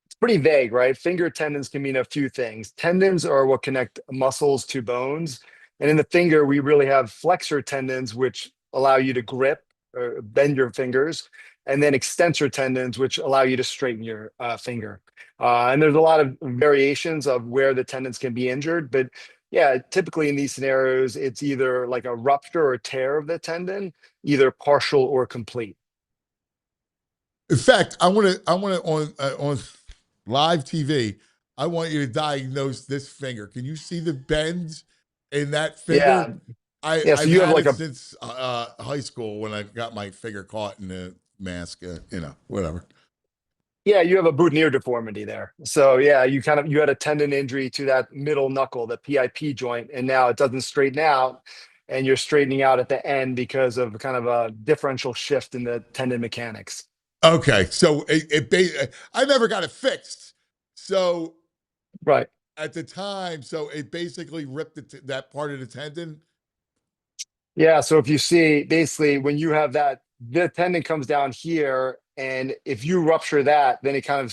it's pretty vague, right? Finger tendons can mean a few things. Tendons are what connect muscles to bones. And in the finger, we really have flexor tendons, which allow you to grip or bend your fingers, and then extensor tendons, which allow you to straighten your finger. And there's a lot of variations of where the tendons can be injured. But yeah, typically in these scenarios, it's either like a rupture or tear of the tendon, either partial or complete. In fact, I want to on live TV, I want you to diagnose this finger. Can you see the bends in that finger? Yeah. I've So you have had like it since high school when I got my finger caught in the mask, whatever. Yeah, you have a boutonniere deformity there. So yeah, you had a tendon injury to that middle knuckle, the PIP joint, and now it doesn't straighten out, and you're straightening out at the end because of kind of a differential shift in the tendon mechanics. Okay, so I never got it fixed. So Right. at the time, so it basically ripped that part of the tendon. Yeah. So if you see, basically, when you have that, the tendon comes down here, and if you rupture that, then it kind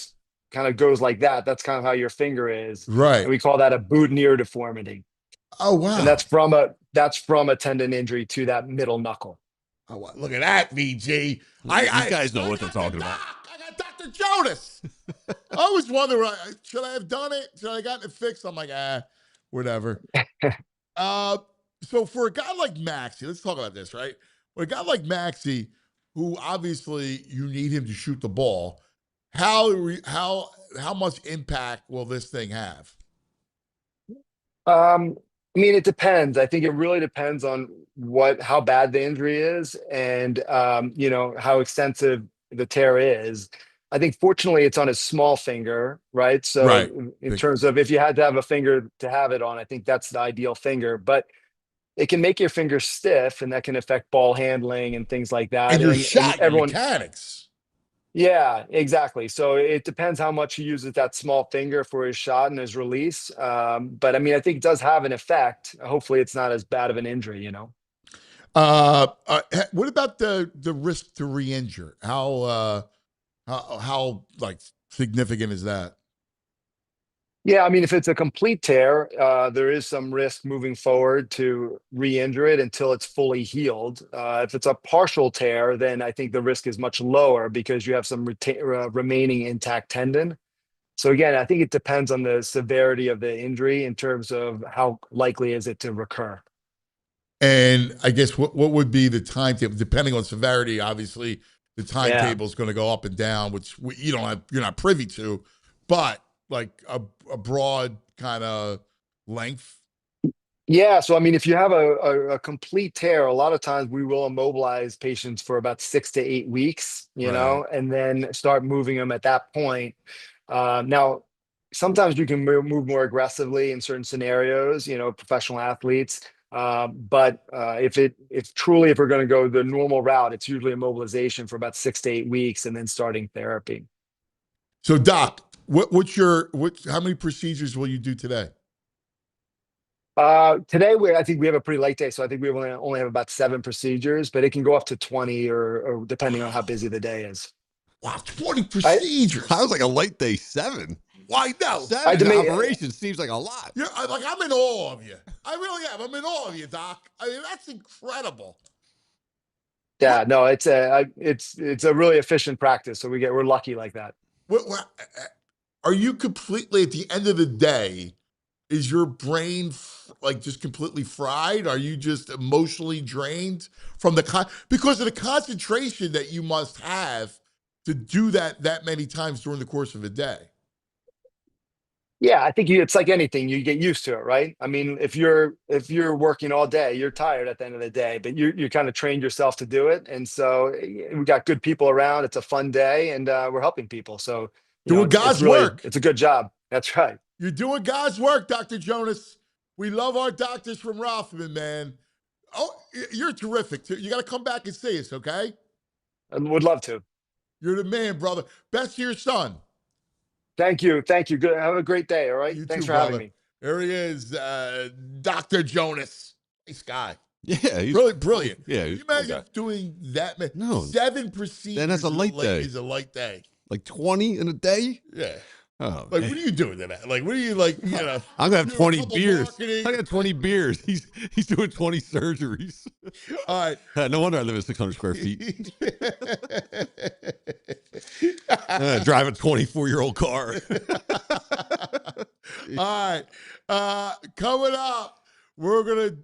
of goes like that. That's kind of how your finger is, Right. and we call that a boutonniere deformity. Oh wow! And that's from a tendon injury to that middle knuckle. Oh, look at that, VG. You guys know what they're talking about. I got Dr. Jonas. I was wondering, should I have done it? Should I have gotten it fixed? I'm like, whatever. So for a guy like Maxey, let's talk about this, right? For a guy like Maxey, who obviously you need him to shoot the ball, how much impact will this thing have? I mean, it depends. I think it really depends on how bad the injury is and, how extensive the tear is. I think fortunately it's on his small finger, right? So Right. in terms of if you had to have a finger to have it on, I think that's the ideal finger, but it can make your finger stiff and that can affect ball handling and things like that. And your shot, your everyone, mechanics. yeah, exactly. So it depends how much he uses that small finger for his shot and his release. But I mean, I think it does have an effect. Hopefully, it's not as bad of an injury, What about the risk to re-injure? How like significant is that? Yeah, I mean, if it's a complete tear, there is some risk moving forward to re-injure it until it's fully healed. If it's a partial tear, then I think the risk is much lower because you have some remaining intact tendon. So again, I think it depends on the severity of the injury in terms of how likely is it to recur. And I guess what would be the timetable, depending on severity? Obviously, the timetable is going to go up and down, which you're not privy to, but like a broad kind of length. Yeah. So, I mean, if you have a complete tear, a lot of times we will immobilize patients for about 6 to 8 weeks, and then start moving them at that point. Now, sometimes you can move more aggressively in certain scenarios, professional athletes. But if we're going to go the normal route, it's usually immobilization for about 6 to 8 weeks and then starting therapy. So, Doc, how many procedures will you do today? Today, I think we have a pretty light day, so I think we only have about 7 procedures, but it can go up to 20 or depending on how busy the day is. Wow, 20 procedures. I was like a light day 7. Why no? 7 operations seems like a lot. I'm in awe of you. I really am. I'm in awe of you, Doc. I mean, that's incredible. Yeah, no, it's a really efficient practice, so we're lucky like that. Are you completely at the end of the day? Is your brain like just completely fried? Are you just emotionally drained from because of the concentration that you must have to do that many times during the course of a day? Yeah, I think it's like anything, you get used to it, right? I mean, if you're working all day, you're tired at the end of the day, but you kind of trained yourself to do it. And so we got good people around. It's a fun day, and we're helping people. So Doing God's work. it's a good job. That's right. You're doing God's work, Dr. Jonas. We love our doctors from Rothman, man. Oh, you're terrific. You got to come back and see us, okay? I would love to. You're the man, brother. Best to your son. Thank you. Thank you. Good. Have a great day. All right. You Thanks too, for having brother. me. There he is, Dr. Jonas. Nice guy. Yeah, he's Really brilliant. Yeah, Can he's you a cool imagine guy. doing that? No. 7 procedures. Then that's a light day. Is a light day. Like 20 in a day? Yeah. Oh, Like, man. what are you doing to that? Like, what are you like? You know, I'm gonna have doing a 20 couple beers. marketing? I got 20 beers. He's doing 20 surgeries. All right. No wonder I live in 600 square feet. Drive a 24-year-old car. All right. Coming up, we're gonna.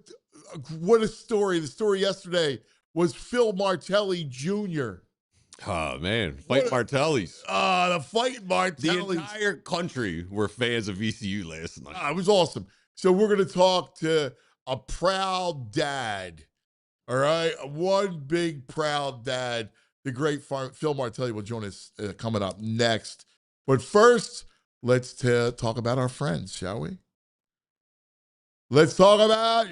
What a story! The story yesterday was Phil Martelli Jr. Oh man, fight Martellis. The fight Martelli. The entire country were fans of VCU last night. It was awesome. So we're going to talk to a proud dad. All right, one big proud dad. The great Phil Martelli will join us coming up next. But first, let's talk about our friends, shall we? Let's talk about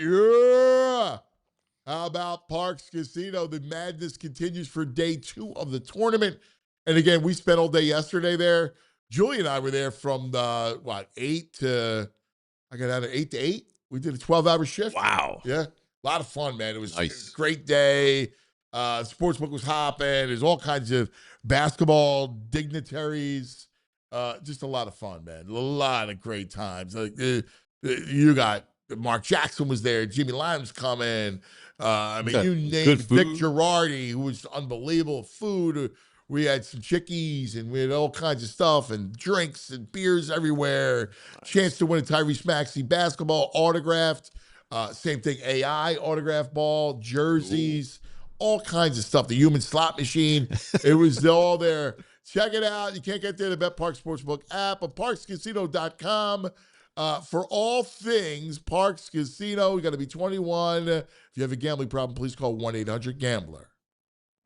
How about Parx Casino? The madness continues for day 2 of the tournament. And again, we spent all day yesterday there. Julie and I were there from 8 to 8. We did a 12-hour shift. Wow. Yeah. A lot of fun, man. It was Nice. a great day. Sportsbook was hopping. There's all kinds of basketball dignitaries. Just a lot of fun, man. A lot of great times. Like you got Mark Jackson was there. Jimmy Lyman's coming. You named Vic Girardi, who was unbelievable. Food. We had some chickies and we had all kinds of stuff and drinks and beers everywhere. Nice. Chance to win a Tyrese Maxey basketball autographed. Same thing, AI autograph ball, jerseys, all kinds of stuff. The human slot machine. It was all there. Check it out. You can't get there, the BetParx Sportsbook app or ParxCasino.com. For all things Parx Casino, you got to be 21. If you have a gambling problem, please call 1-800-GAMBLER.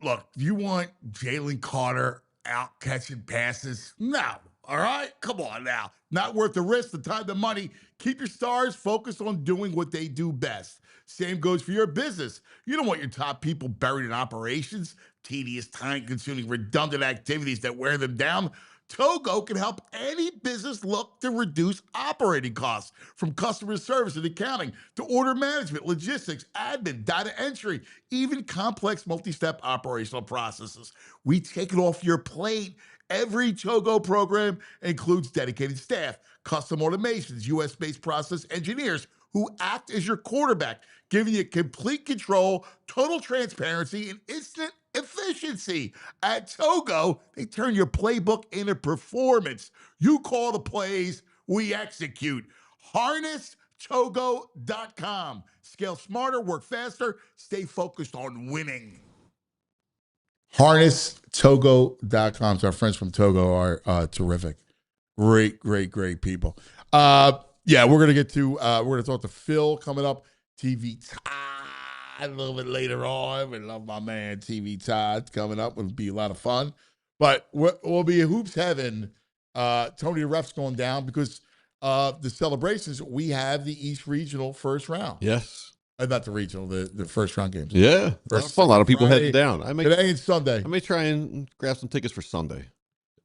Look, you want Jalen Carter out catching passes? No. All right? Come on now. Not worth the risk, the time, the money. Keep your stars focused on doing what they do best. Same goes for your business. You don't want your top people buried in operations, tedious, time-consuming, redundant activities that wear them down. Togo can help any business look to reduce operating costs, from customer service and accounting to order management, logistics, admin, data entry, even complex multi-step operational processes. We take it off your plate. Every Togo program includes dedicated staff, custom automations, US-based process engineers who act as your quarterback, giving you complete control, total transparency, and instant efficiency. At Togo, they turn your playbook into performance. You call the plays, we execute. HarnessTogo.com. Scale smarter, work faster, stay focused on winning. HarnessTogo.com. So our friends from Togo are terrific. Great people. We're gonna get to we're gonna talk to Phil coming up. TV Todd a little bit later on. We love my man TV Todd coming up. It'll be a lot of fun. But we'll be in hoops heaven. Tony the ref's going down because the celebrations. We have the East Regional first round. Yes. Not the regional, the first round games. Yeah. That's fun. A lot of people Friday, heading down. Today and Sunday. I may try and grab some tickets for Sunday.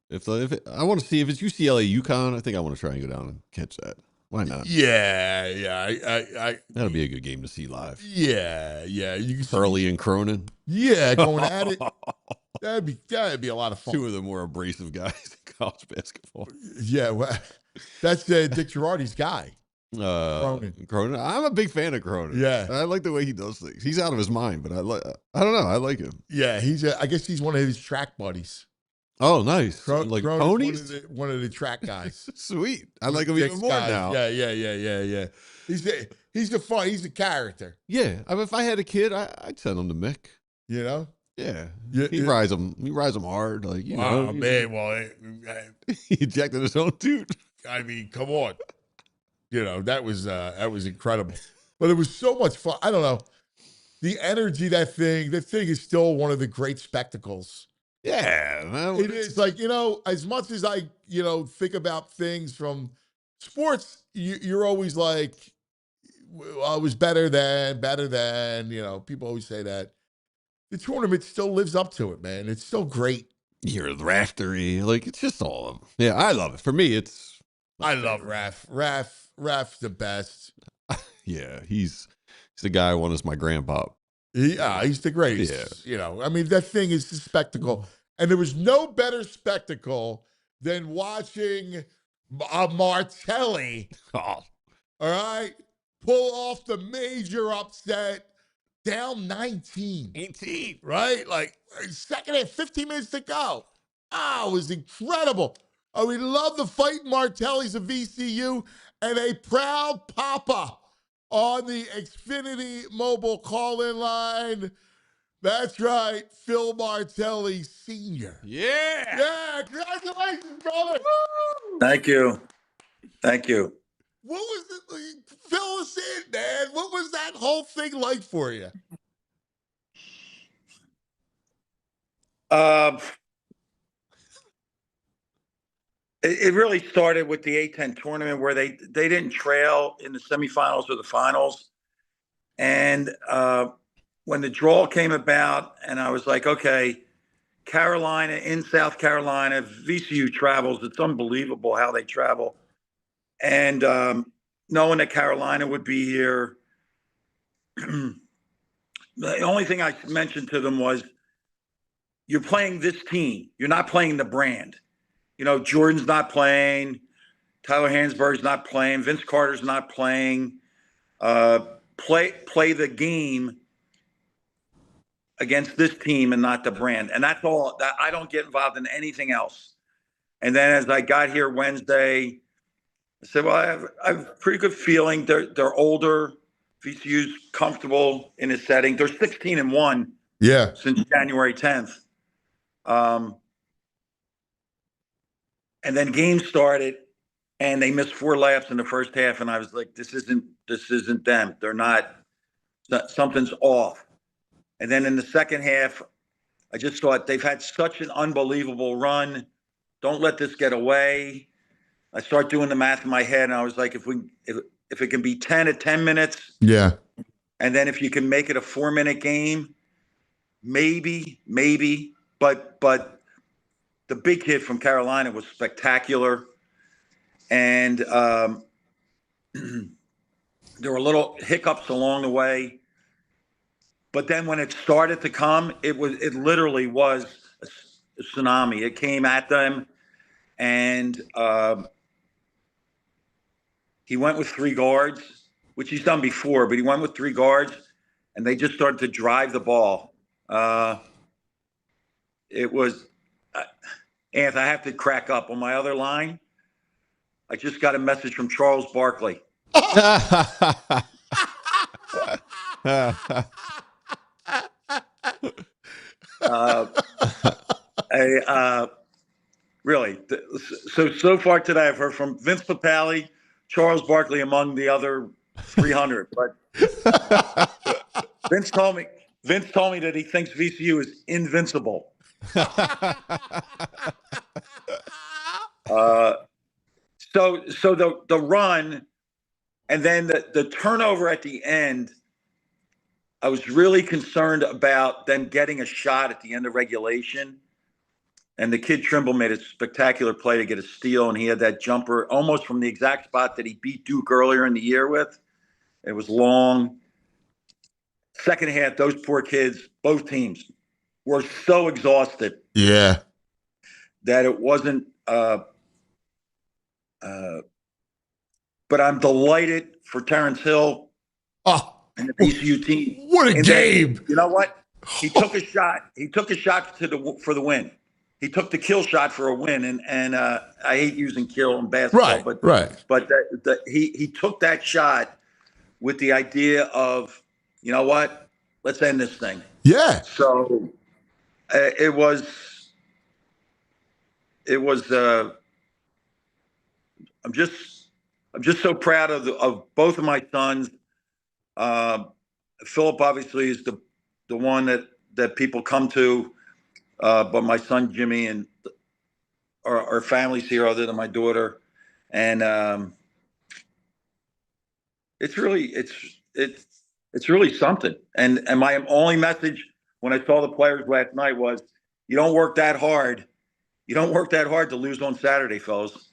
If I want to see if it's UCLA UConn, I think I want to try and go down and catch that. Why not? Yeah. That'll be a good game to see live. Yeah. You can Hurley and Cronin. Yeah, going at it. That'd be a lot of fun. 2 of the more abrasive guys in college basketball. Yeah, well, that's Dick Girardi's guy. Cronin. I'm a big fan of Cronin. Yeah, I like the way he does things. He's out of his mind, but I don't know. I like him. Yeah, I guess he's one of his track buddies. Oh, nice. Like ponies? One of the track guys. Sweet. I like him even more now. Yeah. He's the character. Yeah. If I had a kid, I'd send him to Mick. You know? Yeah, Yeah, he rides them. He rides them hard, like oh man, well, he ejected his own dude. I mean, come on, that was incredible, but it was so much fun. I don't know the energy that thing is still one of the great spectacles. Yeah, man. It is like as much as I think about things from sports, you're always like, well, I was better than. People always say that. The tournament still lives up to it, man. It's still great. You're raftery, like it's just all of them. Yeah, I love it. For me, it's. I love Raf. Raf's the best. Yeah, he's the guy I want as my grandpa. He's the greatest. Yeah. I mean, that thing is a spectacle. And there was no better spectacle than watching Martelli, all right, pull off the major upset down 18, right? Like, second half, 15 minutes to go. It was incredible. We love the fight Martelli's of VCU and a proud papa on the Xfinity mobile call-in line. That's right, Phil Martelli Sr. Yeah, congratulations, brother. Woo! Thank you. What was it? Fill us in, man. What was that whole thing like for you? It really started with the A10 tournament where they didn't trail in the semifinals or the finals. And when the draw came about and I was like, okay, Carolina in South Carolina, VCU travels. It's unbelievable how they travel. And knowing that Carolina would be here, the only thing I mentioned to them was, you're playing this team. You're not playing the brand. Jordan's not playing. Tyler Hansberg's not playing. Vince Carter's not playing. Play the game against this team and not the brand. And that's all. That I don't get involved in anything else. And then as I got here Wednesday, I said, well, I have a pretty good feeling. They're older. VCU's comfortable in his setting. They're 16-1 since January 10th. And then games started and they missed 4 laps in the first half. And I was like, this isn't them. They're not, something's off. And then in the second half, I just thought they've had such an unbelievable run. Don't let this get away. I start doing the math in my head and I was like, if it can be 10 at 10 minutes. Yeah. And then if you can make it a 4-minute game, maybe, but the big hit from Carolina was spectacular. And there were little hiccups along the way. But then when it started to come, it literally was a tsunami. It came at them. And he went with 3 guards, which he's done before, but he went with 3 guards, and they just started to drive the ball. It was, Anth, I have to crack up. On my other line, I just got a message from Charles Barkley. Really. So far today, I've heard from Vince Papale, Charles Barkley among the other 300. But Vince told me that he thinks VCU is invincible. So the run and then the turnover at the end, I was really concerned about them getting a shot at the end of regulation. And the kid Trimble made a spectacular play to get a steal, and he had that jumper almost from the exact spot that he beat Duke earlier in the year with. It was long. Second half, those poor kids, both teams, were so exhausted. Yeah. That it wasn't but I'm delighted for Terrence Hill and the VCU team. What a game. You know what? He took a shot. He took a shot for the win. He took the kill shot for a win, and I hate using kill in basketball, but he took that shot with the idea of, you know what, let's end this thing. Yeah. So It was. It was. I'm just. I'm just so proud of both of my sons. Uh, Philip obviously is the one that people come to, but my son Jimmy and our families here, other than my daughter, and it's really it's really something. And my only message when I saw the players last night was, you don't work that hard. You don't work that hard to lose on Saturday, fellas.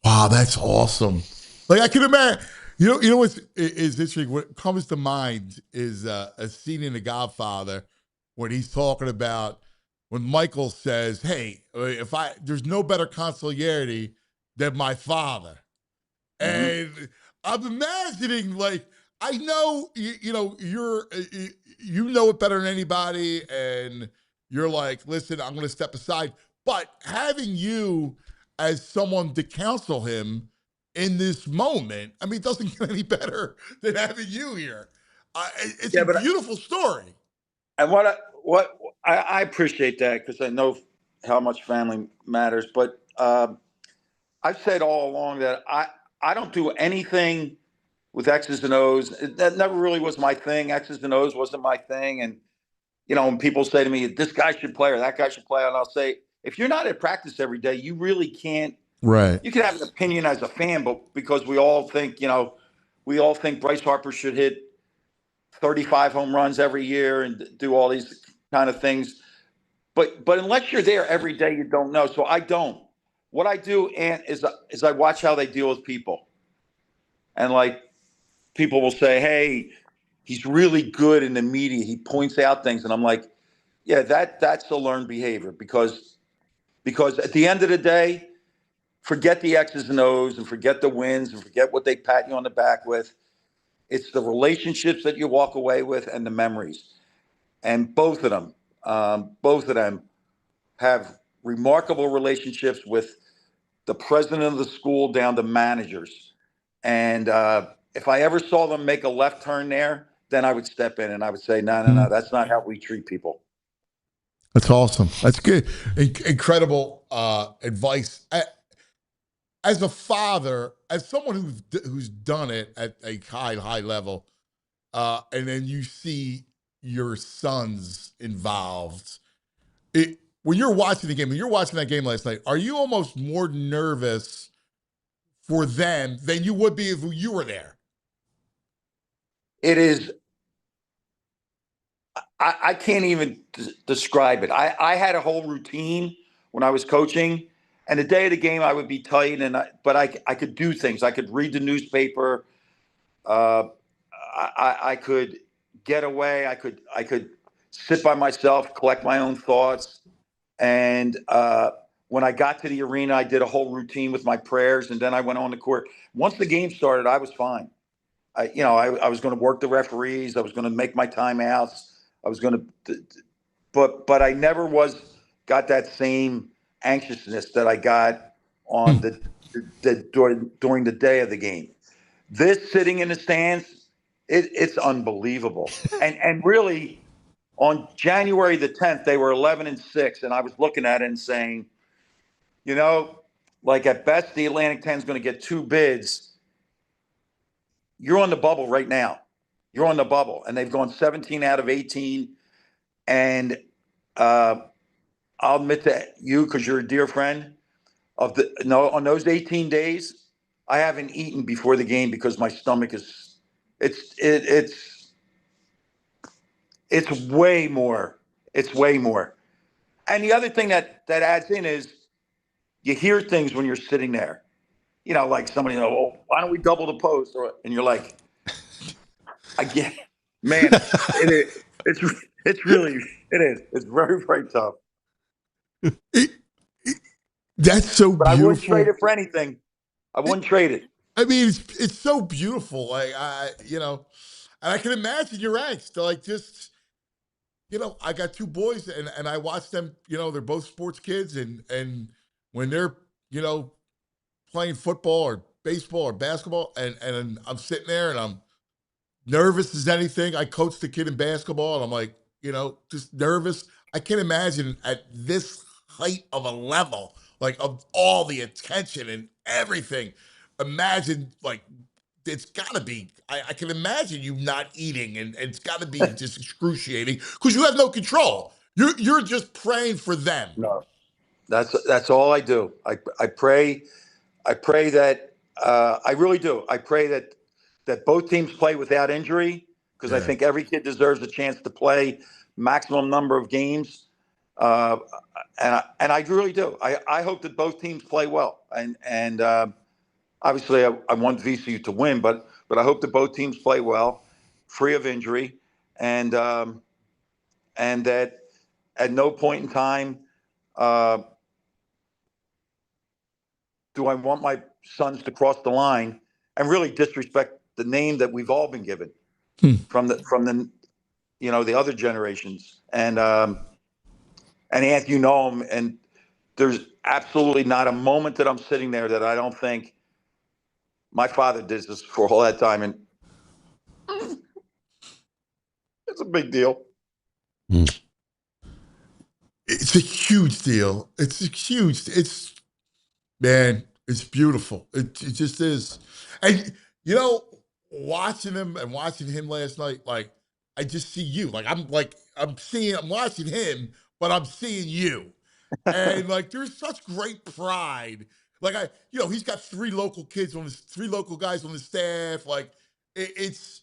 Wow, that's awesome. Like I can imagine. You know what's is interesting? What comes to mind is a scene in The Godfather when he's talking about when Michael says, "Hey, if there's no better consigliere than my father," and I'm imagining like I know you know you know it better than anybody, and you're like, listen, I'm going to step aside, but having you as someone to counsel him in this moment, I mean, it doesn't get any better than having you here. It's a beautiful story. And what I appreciate that because I know how much family matters. But I've said all along that I don't do anything with X's and O's. That never really was my thing. X's and O's wasn't my thing. And you know, when people say to me, "This guy should play" or "That guy should play," and I'll say, if you're not at practice every day, you really can't. Right. You can have an opinion as a fan, but because we all think, you know, we all think Bryce Harper should hit 35 home runs every year and do all these kind of things. But unless you're there every day, you don't know. So I don't. What I do, is I watch how they deal with people. And like people will say, "Hey, he's really good in the media. He points out things." And I'm like, yeah, that's a learned behavior because at the end of the day, forget the X's and O's and forget the wins and forget what they pat you on the back with. It's the relationships that you walk away with and the memories. And both of them have remarkable relationships with the president of the school down to managers. And if I ever saw them make a left turn there, then I would step in and I would say, no, that's not how we treat people. That's awesome. That's good. Incredible advice. As a father, as someone who's done it at a high level, and then you see your sons involved. When you're watching the game, when you're watching that game last night, are you almost more nervous for them than you would be if you were there? It is. I can't even describe it. I had a whole routine when I was coaching, and the day of the game I would be tight, but I could do things. I could read the newspaper. I could get away. I could sit by myself, collect my own thoughts, and when I got to the arena, I did a whole routine with my prayers, and then I went on the court. Once the game started, I was fine. I was going to work the referees. I was going to make my timeouts. I was going to, but I never got that same anxiousness that I got on during the day of the game. This sitting in the stands, it's unbelievable. And really, on January the 10th, they were 11-6, and I was looking at it and saying, you know, like at best, the Atlantic 10 is going to get 2 bids. You're on the bubble right now. You're on the bubble, and they've gone 17 out of 18. And I'll admit to you, because you're a dear friend, on those 18 days, I haven't eaten before the game because my stomach is it's way more. It's way more. And the other thing that adds in is you hear things when you're sitting there. You know, like somebody, well, why don't we double the post? And you're like, I get, man, it's really, it is. It's very, very tough. That's so but beautiful. I wouldn't trade it for anything. I wouldn't trade it. I mean, it's so beautiful. Like and I can imagine your angst. Like just, I got 2 boys and I watch them, they're both sports kids and when they're, playing football or baseball or basketball and I'm sitting there and I'm nervous as anything. I coached the kid in basketball and I'm like, just nervous. I can't imagine at this height of a level, like of all the attention and everything. Imagine like it's got to be. I can imagine you not eating, and it's got to be just excruciating because you have no control. You're just praying for them. No, that's all I do. I pray. I pray that I really do. I pray that both teams play without injury because I Yeah. think every kid deserves a chance to play maximum number of games. Uh, and I really do. I hope that both teams play well. And obviously I want VCU to win, but I hope that both teams play well, free of injury, and that at no point in time do I want my sons to cross the line and really disrespect the name that we've all been given from the the other generations. And Anth, you know him, and there's absolutely not a moment that I'm sitting there that I don't think my father did this for all that time, and it's a big deal. It's a huge deal. It's a huge. It's man. It's beautiful. It just is. And watching him last night, like I just see you. I'm watching him, but I'm seeing you. And like there's such great pride. Like he's got three local guys on the staff. Like it's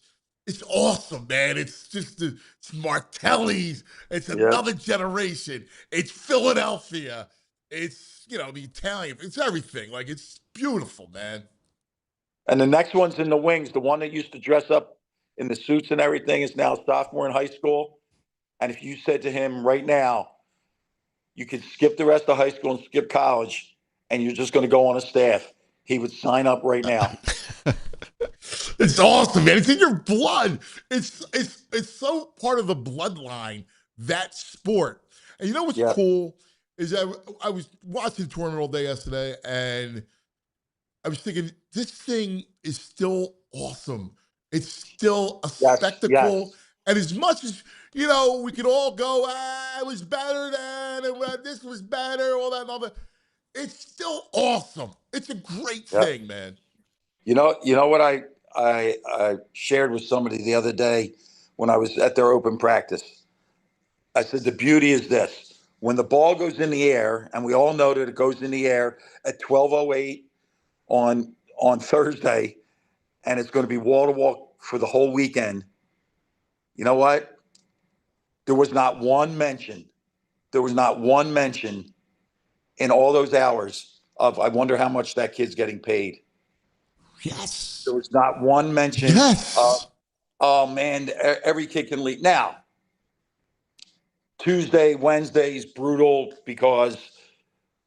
awesome, man. It's just it's Martelli's. It's Yeah. another generation. It's Philadelphia. It's the Italian. It's everything. Like it's beautiful, man. And the next one's in the wings. The one that used to dress up in the suits and everything is now a sophomore in high school. And if you said to him right now, you could skip the rest of high school and skip college, and you're just going to go on a staff, he would sign up right now. It's awesome, man. It's in your blood. It's so part of the bloodline, that sport. And you know what's cool is I was watching the tournament all day yesterday, and I was thinking, this thing is still awesome. It's still a spectacle. Yes. And as much as, we could all go, it was better than, this was better, all that and all that. It's still awesome. It's a great thing, man. You know what I shared with somebody the other day when I was at their open practice? I said, the beauty is this. When the ball goes in the air, and we all know that it goes in the air at 12:08 on Thursday, and it's going to be wall to wall for the whole weekend. You know what? There was not one mention. In all those hours of, I wonder how much that kid's getting paid. Yes. There was not one mention. Yes. Of, oh man, every kid can leave. Now, Tuesday, Wednesday is brutal because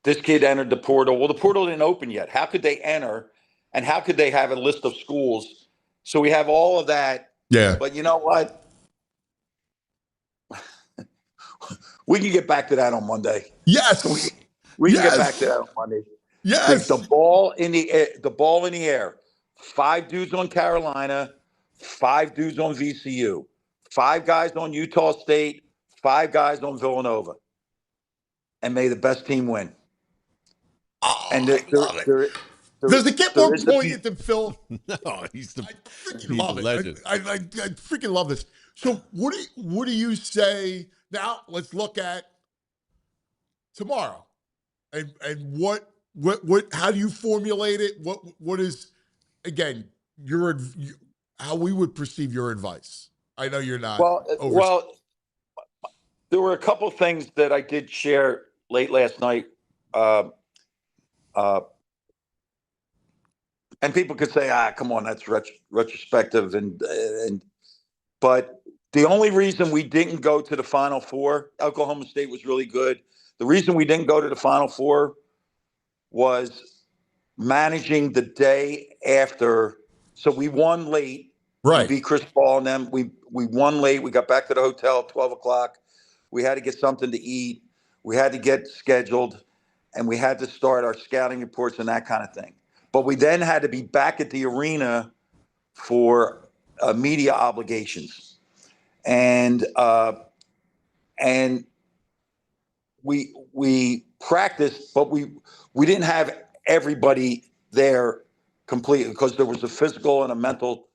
this kid entered the portal. Well, the portal didn't open yet. How could they enter? And how could they have a list of schools? So we have all of that. Yeah. But you know what? We can get back to that on Monday. Yes. We can get back to that on Monday. Yes. The ball in the air. 5 dudes on Carolina, 5 dudes on VCU, 5 guys on Utah State, 5 guys on Villanova. And may the best team win. Oh, and I love it. Does it get more poignant than Phil? No, he's I freaking love it. I freaking love this. So what do you say now? Let's look at tomorrow, and what how do you formulate it? What is, again, how we would perceive your advice? I know you're not. Well, there were a couple of things that I did share late last night. And people could say, come on, that's retrospective. But the only reason we didn't go to the Final Four, Oklahoma State was really good. The reason we didn't go to the Final Four was managing the day after. So we won late. Right. We beat Chris Paul and them. We won late. We got back to the hotel at 12 o'clock. We had to get something to eat. We had to get scheduled. And we had to start our scouting reports and that kind of thing. But we then had to be back at the arena for media obligations. And we practiced, but we didn't have everybody there completely because there was a physical and a mental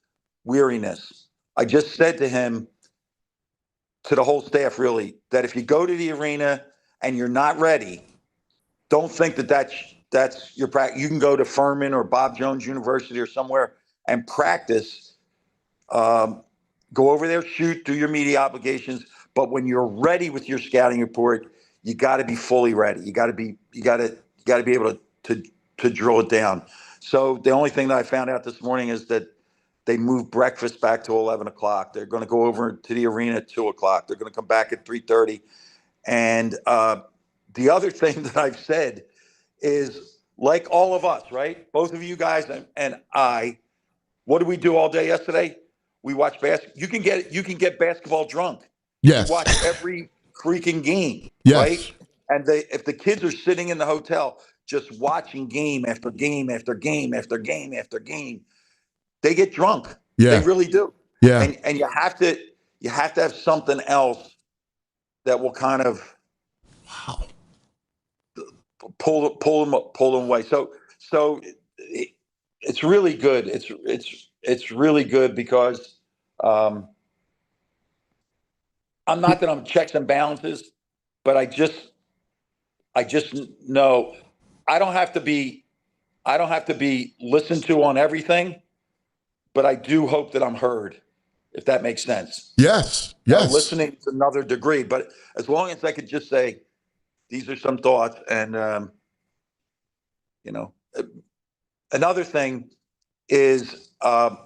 weariness. I just said to him, to the whole staff, really, that if you go to the arena and you're not ready, don't think that that's your practice. You can go to Furman or Bob Jones University or somewhere and practice. Go over there, shoot, do your media obligations. But when you're ready with your scouting report, you got to be fully ready. You got to be able to drill it down. So the only thing that I found out this morning is that they moved breakfast back to 11 o'clock. They're going to go over to the arena at 2 o'clock. They're going to come back at 3:30. And the other thing that I've said is, like all of us, right? Both of you guys and I, what did we do all day yesterday? We watched basketball. You can get basketball drunk. Yes. You watch every freaking game, Yes. right? And if the kids are sitting in the hotel just watching game after game after game after game after game, they get drunk. Yeah. They really do. Yeah. And you have to have something else that will kind of pull them away. So it's really good. It's really good because I'm not that I'm checks and balances, but I just know I don't have to be listened to on everything, but I do hope that I'm heard, if that makes sense. Yes. Yes. Listening to another degree, but as long as I could just say, these are some thoughts, and another thing is, and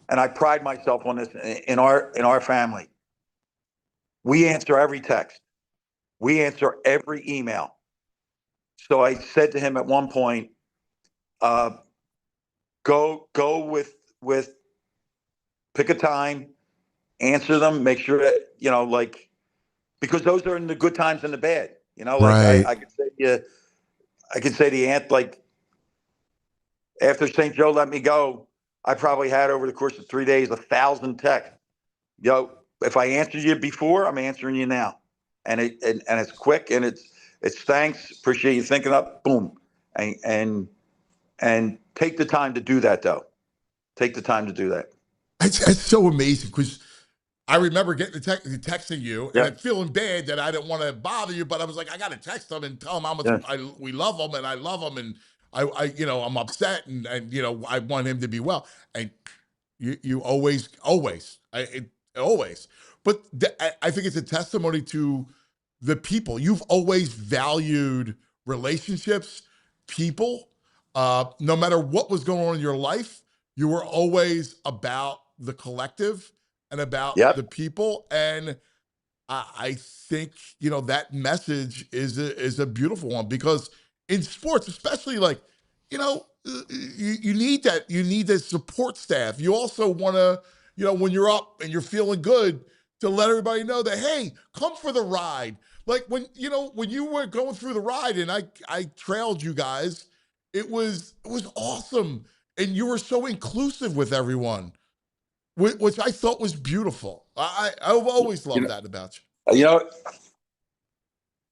I pride myself on this in our family. We answer every text. We answer every email. So I said to him at one point, go with pick a time, answer them, make sure that, because those are in the good times and the bad. Right. I could say to the aunt, like, after St. Joe let me go, I probably had over the course of 3 days 1,000 texts. If I answered you before, I'm answering you now, and it's quick, and it's thanks, appreciate you thinking up, boom, and take the time to do that, though. Take the time to do that. It's so amazing because I remember texting you Yeah. and feeling bad that I didn't want to bother you, but I was like, I got to text them and tell them how much we love them and I love them, and I'm upset and I want him to be well. And you always. But I think it's a testimony to the people. You've always valued relationships, people. No matter what was going on in your life, you were always about the collective and about the people. And I think, that message is a beautiful one, because in sports, especially, you need that. You need the support staff. You also want to, when you're up and you're feeling good, to let everybody know that, hey, come for the ride. Like when you were going through the ride and I trailed you guys, it was awesome. And you were so inclusive with everyone, which I thought was beautiful. I've always loved that about you.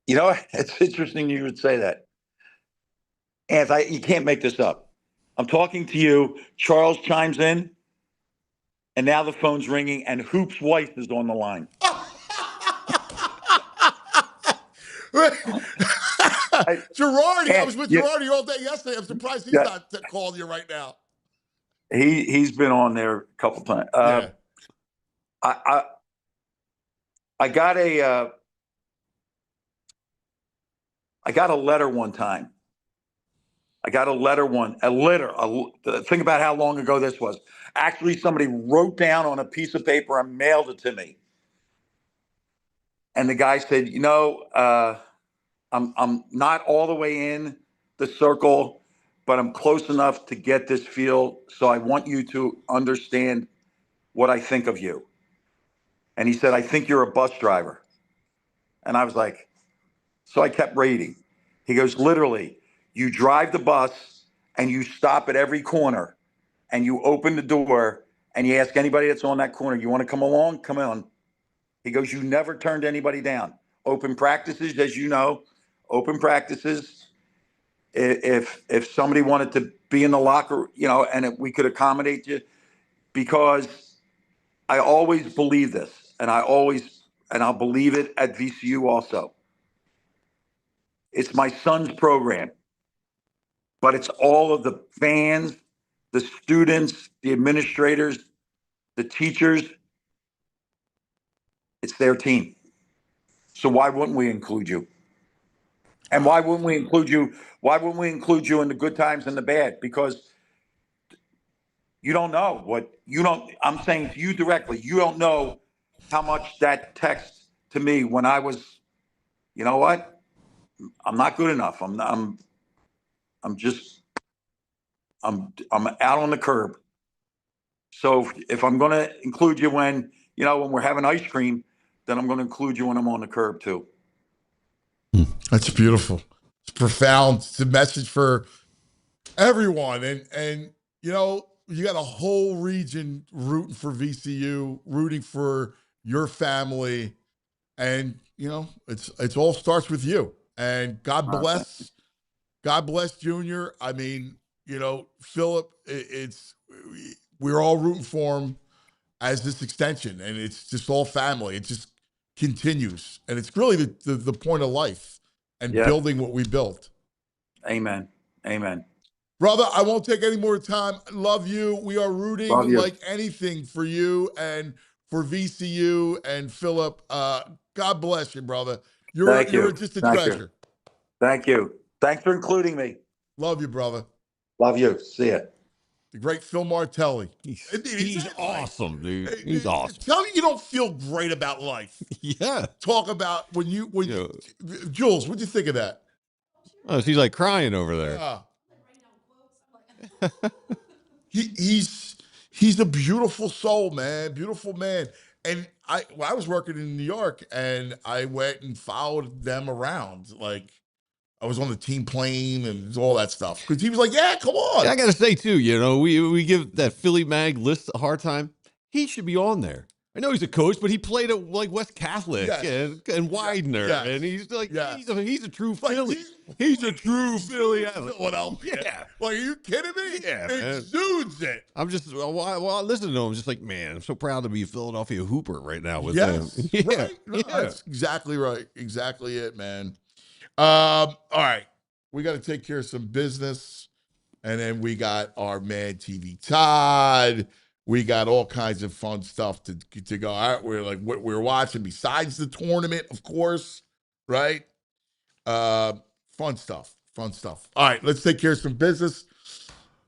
It's interesting you would say that. And you can't make this up. I'm talking to you. Charles chimes in, and now the phone's ringing, and Hoop's wife is on the line. Girardi, I was with Girardi all day yesterday. I'm surprised he's not calling you right now. He's been on there a couple times. I got a letter one time. Think about how long ago this was. Actually, somebody wrote down on a piece of paper and mailed it to me. And the guy said, I'm not all the way in the circle, but I'm close enough to get this feel. So I want you to understand what I think of you. And he said, I think you're a bus driver. And I was like, so I kept reading. He goes, literally, you drive the bus and you stop at every corner and you open the door and you ask anybody that's on that corner, you want to come along? Come on. He goes, you never turned anybody down. open practices, as you know, open practices. If somebody wanted to be in the locker, and we could accommodate you, because I always believe this, and I'll believe it at VCU also. It's my son's program, but it's all of the fans, the students, the administrators, the teachers. It's their team. So why wouldn't we include you? And why wouldn't we include you? Why wouldn't we include you in the good times and the bad? Because you don't know I'm saying to you directly, you don't know how much that text to me when I was, you know what? I'm not good enough. I'm out on the curb. So if I'm going to include you when we're having ice cream, then I'm going to include you when I'm on the curb too. That's beautiful. It's profound. It's a message for everyone. And you got a whole region rooting for VCU, rooting for your family. And, it all starts with you. And God bless Junior. I mean, Philip, we're all rooting for him as this extension, and it's just all family. It just continues. And it's really the point of life and building what we built. Amen. Amen. Brother, I won't take any more time. Love you. We are rooting like anything for you and for VCU and Philip. God bless you, brother. You're just a treasure. Thank you. Thanks for including me. Love you, brother. Love you. See ya. The great Phil Martelli. He's awesome, dude. He's awesome. Tell me you don't feel great about life. Yeah. Talk about when Jules, what'd you think of that? Oh, she's like crying over there. Yeah. He's a beautiful soul, man. Beautiful man. And I was working in New York, and I went and followed them around. Like, I was on the team plane and all that stuff. Because he was like, yeah, come on. Yeah, I got to say, too, we give that Philly Mag list a hard time. He should be on there. I know he's a coach, but he played at like West Catholic and Widener. Yes. And he's like, he's a true Philly. He's a true Philly. Philadelphia. Yeah. Like, are you kidding me? Yeah, it exudes it. I'm just, while I listen to him, I'm just like, man, I'm so proud to be a Philadelphia Hooper right now with him. Yeah. Right. No, that's exactly right. Exactly it, man. All right. We got to take care of some business. And then we got our man TV Todd. We got all kinds of fun stuff to go. All right, we're like what we're watching besides the tournament, of course, right? Fun stuff. All right, let's take care of some business.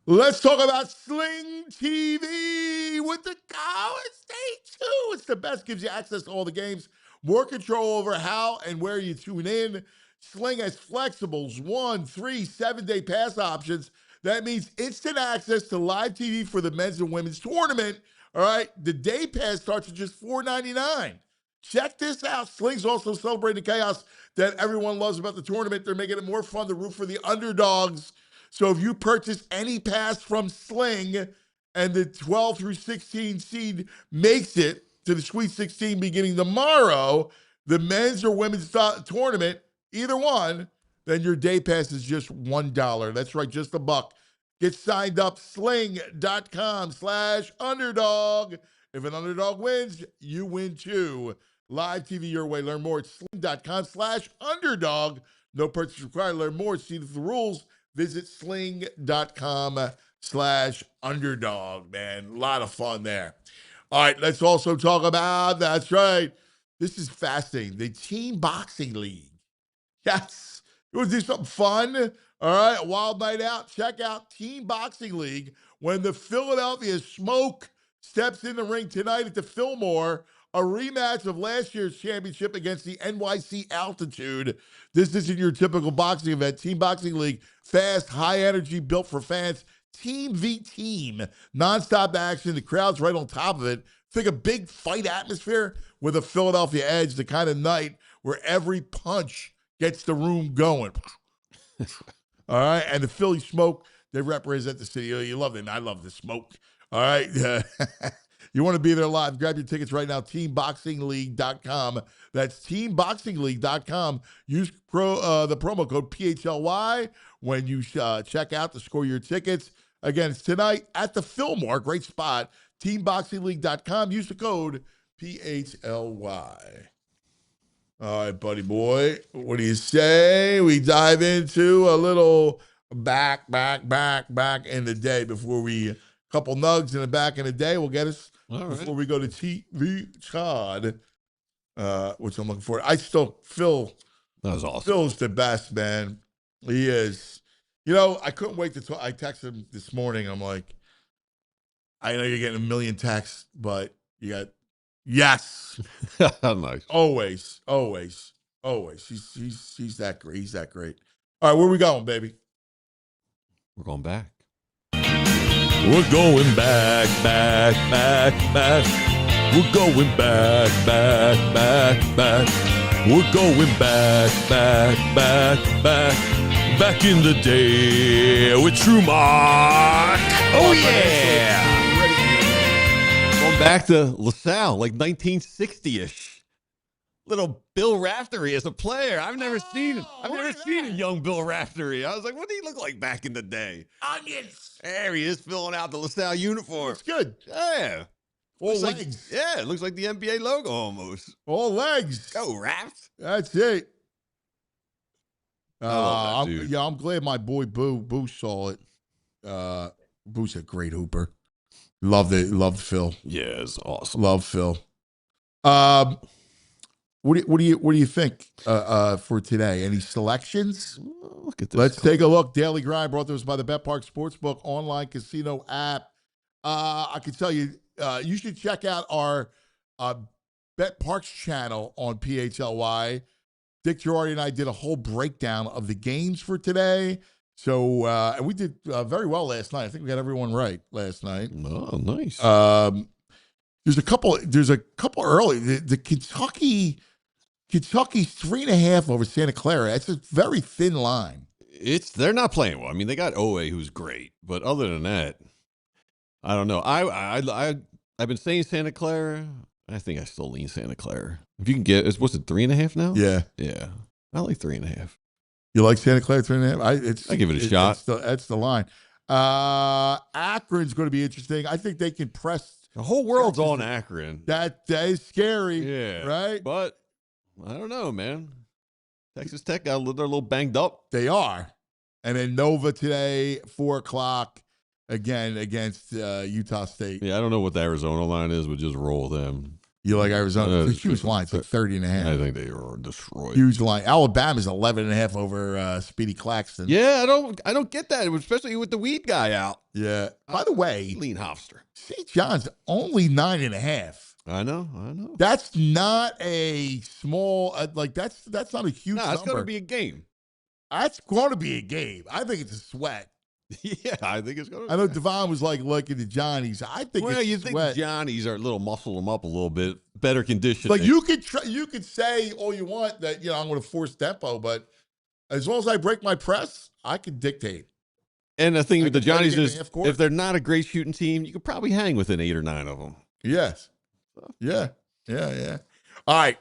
Let's talk about Sling TV with the College State 2. It's the best, gives you access to all the games, more control over how and where you tune in. Sling has flexibles, 1, 3, 7-day pass options. That means instant access to live TV for the men's and women's tournament. All right, the day pass starts at just $4.99. Check this out. Sling's also celebrating the chaos that everyone loves about the tournament. They're making it more fun to root for the underdogs. So if you purchase any pass from Sling and the 12 through 16 seed makes it to the Sweet 16 beginning tomorrow, the men's or women's tournament, either one, then your day pass is just $1. That's right, just $1. Get signed up, sling.com/underdog. If an underdog wins, you win too. Live TV your way. Learn more at sling.com/underdog. No purchase required. Learn more. See the rules. Visit sling.com/underdog, man. A lot of fun there. All right, let's also talk about, that's right, this is fascinating, the Team Boxing League. Yes. You want to do something fun? All right, a wild night out. Check out Team Boxing League when the Philadelphia Smoke steps in the ring tonight at the Fillmore, a rematch of last year's championship against the NYC Altitude. This isn't your typical boxing event. Team Boxing League, fast, high energy, built for fans. Team v team, nonstop action. The crowd's right on top of it. Think a big fight atmosphere with a Philadelphia edge, the kind of night where every punch gets the room going. All right, and the Philly Smoke, they represent the city. You love it, and I love the Smoke. All right, You want to be there live, grab your tickets right now, teamboxingleague.com. That's teamboxingleague.com. Use the promo code PHLY when you check out to score your tickets. Again, it's tonight at the Fillmore. Great spot. Teamboxingleague.com. Use the code PHLY. All right, buddy boy. What do you say? We dive into a little back in the day before we couple nugs in the back in the day will get us before we go to TV Chad, which I'm looking for. Phil. That was awesome. Phil's the best, man. He is. You know, I couldn't wait to talk. I texted him this morning. I'm like, I know you're getting a million texts, but you got yes. Nice. Always. He's that great. He's that great. All right, where we going, baby? We're going back. We're going back. We're going back. We're going back in the day with True Mark. Oh, yeah. Going back to LaSalle, like 1960-ish. Little Bill Raftery as a player. I've never seen a young Bill Raftery. I was like, what did he look like back in the day? Onions. There he is filling out the LaSalle uniform. It's good. Yeah. All legs. It looks like the NBA logo almost. All legs. Go, Raft. That's it. I love that dude. I'm glad my boy Boo saw it. Boo's a great hooper. Loved it. Loved Phil. Yeah, it's awesome. Love Phil. What do you think for today? Any selections? Look at this. Let's take a look. Daily Grind brought to us by the Bet Park Sportsbook online casino app. I can tell you, you should check out our Bet Parks channel on PHLY. Dick Girardi and I did a whole breakdown of the games for today. So, and we did very well last night. I think we got everyone right last night. Oh, nice. There's a couple early. The Kentucky's 3.5 over Santa Clara. That's a very thin line. They're not playing well. I mean, they got Owe, who's great, but other than that, I don't know. I've been saying Santa Clara. I think I still lean Santa Clara. If you can get, what's it, 3.5 now? Yeah. I like 3.5. You like Santa Clara 3.5? I give it a shot. That's the line. Akron's going to be interesting. I think they can press. The whole world's on Akron. That is scary. Yeah. Right? But I don't know, man. Texas Tech they're a little banged up. They are. And then Nova today, 4:00 again against Utah State. Yeah, I don't know what the Arizona line is, but just roll them. You like Arizona? It's a huge line. It's like 30.5. I think they are destroyed. Huge line. Alabama's 11.5 over Speedy Claxton. Yeah, I don't get that, especially with the weed guy out. Yeah. By the way, Lean Hofstra. St. John's only 9.5. I know. That's not a small that's not a huge number. It's going to be a game. That's going to be a game. I think it's a sweat. Yeah, I think it's going to. I know Devon was like looking at Johnny's. I think it's you sweat. think Johnny's are a little muscle them up a little bit, better conditioning. Like you could say all you want that I'm going to force tempo, but as long as I break my press, I can dictate. And the thing with the Johnnies is, if they're not a great shooting team, you could probably hang within 8 or 9 of them. Yes. Yeah. All right.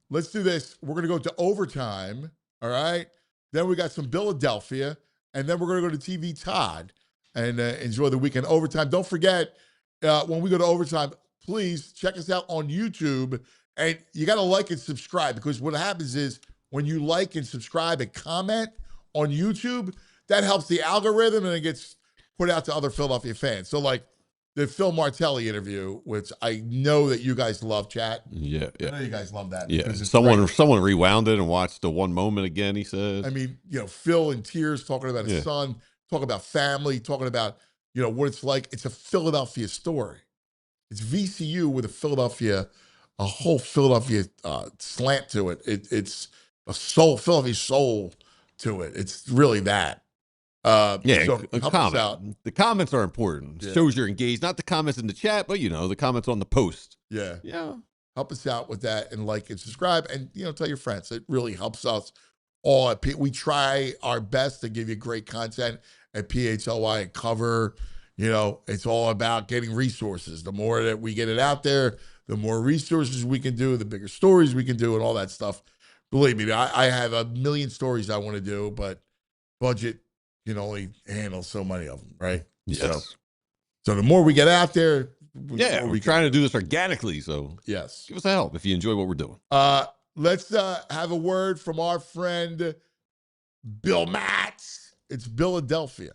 Let's do this. We're going to go to overtime. All right. Then we got some Philadelphia. And then we're going to go to TV Todd and enjoy the weekend overtime. Don't forget, when we go to overtime, please check us out on YouTube. And you got to like and subscribe, because what happens is when you like and subscribe and comment on YouTube, that helps the algorithm and it gets put out to other Philadelphia fans. So like the Phil Martelli interview, which I know that you guys love, chat. Yeah. I know you guys love that. Yeah. Someone rewound it and watched the one moment again, he says. I mean, Phil in tears talking about his son, talking about family, talking about, what it's like. It's a Philadelphia story. It's VCU with a whole Philadelphia slant to it. It's a Philadelphia soul to it. It's really that. So help us out. The comments are important. Yeah. Shows you're engaged. Not the comments in the chat, but the comments on the post. Yeah. Yeah. Help us out with that and like and subscribe and tell your friends. It really helps us all. We try our best to give you great content at PHLY and cover it's all about getting resources. The more that we get it out there, the more resources we can do, the bigger stories we can do, and all that stuff. Believe me, I have a million stories I want to do, but budget can only handle so many of them, right? Yes. So the more we get out there, we're trying to do this organically. So yes, give us a help if you enjoy what we're doing. Let's have a word from our friend Bill Matz. It's Philadelphia.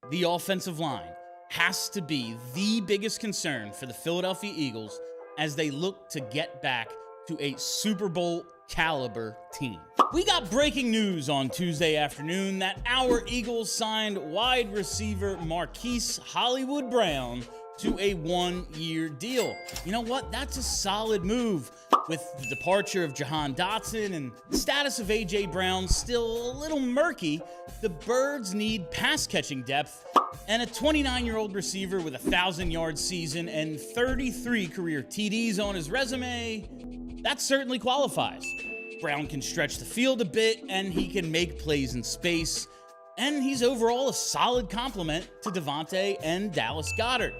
The offensive line has to be the biggest concern for the Philadelphia Eagles as they look to get back to a Super Bowl caliber team. We got breaking news on Tuesday afternoon that our Eagles signed wide receiver Marquise Hollywood Brown to a 1-year deal. You know what? That's a solid move. With the departure of Jahan Dotson and the status of A.J. Brown still a little murky, the Birds need pass-catching depth, and a 29-year-old receiver with a 1,000-yard season and 33 career TDs on his resume, that certainly qualifies. Brown can stretch the field a bit, and he can make plays in space, and he's overall a solid complement to Devontae and Dallas Goedert.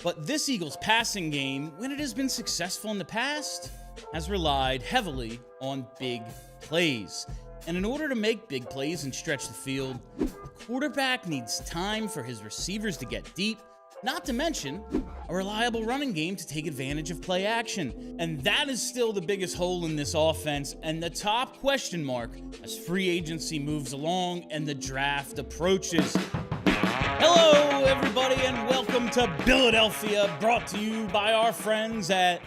But this Eagles passing game, when it has been successful in the past, has relied heavily on big plays. And in order to make big plays and stretch the field, the quarterback needs time for his receivers to get deep, not to mention a reliable running game to take advantage of play action. And that is still the biggest hole in this offense and the top question mark as free agency moves along and the draft approaches. Hello, everybody, and welcome to Philadelphia, brought to you by our friends at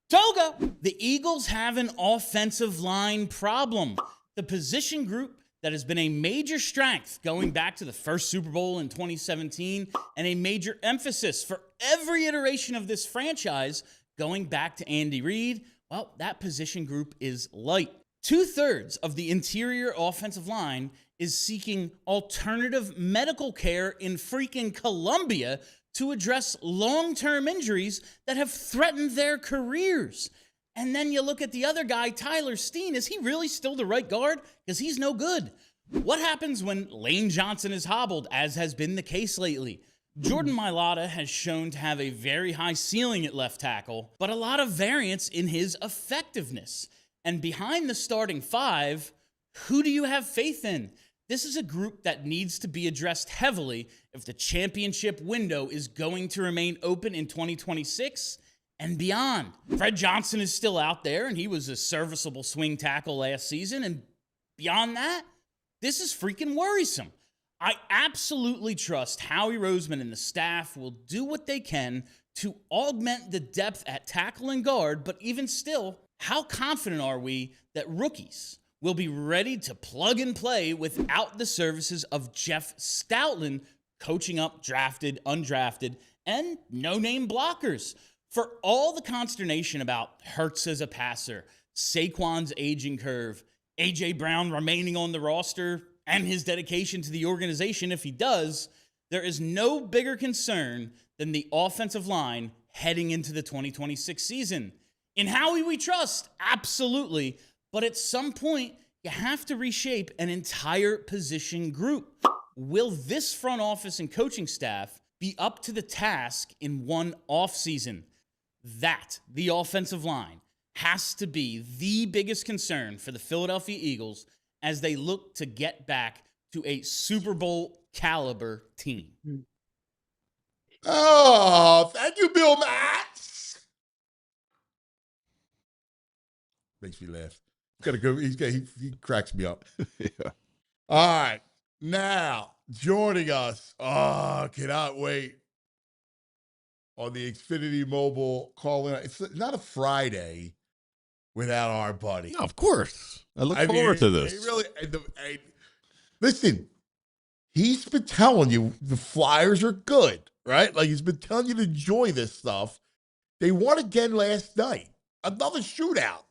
Toga. The Eagles have an offensive line problem. The position group that has been a major strength going back to the first Super Bowl in 2017 and a major emphasis for every iteration of this franchise going back to Andy Reid, well, that position group is light. 2/3 of the interior offensive line is seeking alternative medical care in freaking Colombia to address long-term injuries that have threatened their careers. And then you look at the other guy, Tyler Steen. Is he really still the right guard? Because he's no good. What happens when Lane Johnson is hobbled, as has been the case lately? Jordan Mailata has shown to have a very high ceiling at left tackle, but a lot of variance in his effectiveness. And behind the starting five, who do you have faith in? This is a group that needs to be addressed heavily if the championship window is going to remain open in 2026 and beyond. Fred Johnson is still out there, and he was a serviceable swing tackle last season. And beyond that, this is freaking worrisome. I absolutely trust Howie Roseman and the staff will do what they can to augment the depth at tackle and guard, but even still, how confident are we that rookies will be ready to plug and play without the services of Jeff Stoutland coaching up drafted, undrafted, and no-name blockers? For all the consternation about Hurts as a passer, Saquon's aging curve, A.J. Brown remaining on the roster, and his dedication to the organization if he does, there is no bigger concern than the offensive line heading into the 2026 season. In Howie we trust, absolutely, but at some point, you have to reshape an entire position group. Will this front office and coaching staff be up to the task in one offseason? That, the offensive line, has to be the biggest concern for the Philadelphia Eagles as they look to get back to a Super Bowl caliber team. Oh, thank you, Bill Matz. Makes me laugh. Gotta go. He cracks me up. Yeah. All right. Now, joining us. Oh, cannot wait. On the Xfinity Mobile call-in. It's not a Friday without our buddy. No, of course. I look forward to this. Listen, he's been telling you the Flyers are good, right? Like, he's been telling you to enjoy this stuff. They won again last night. Another shootout.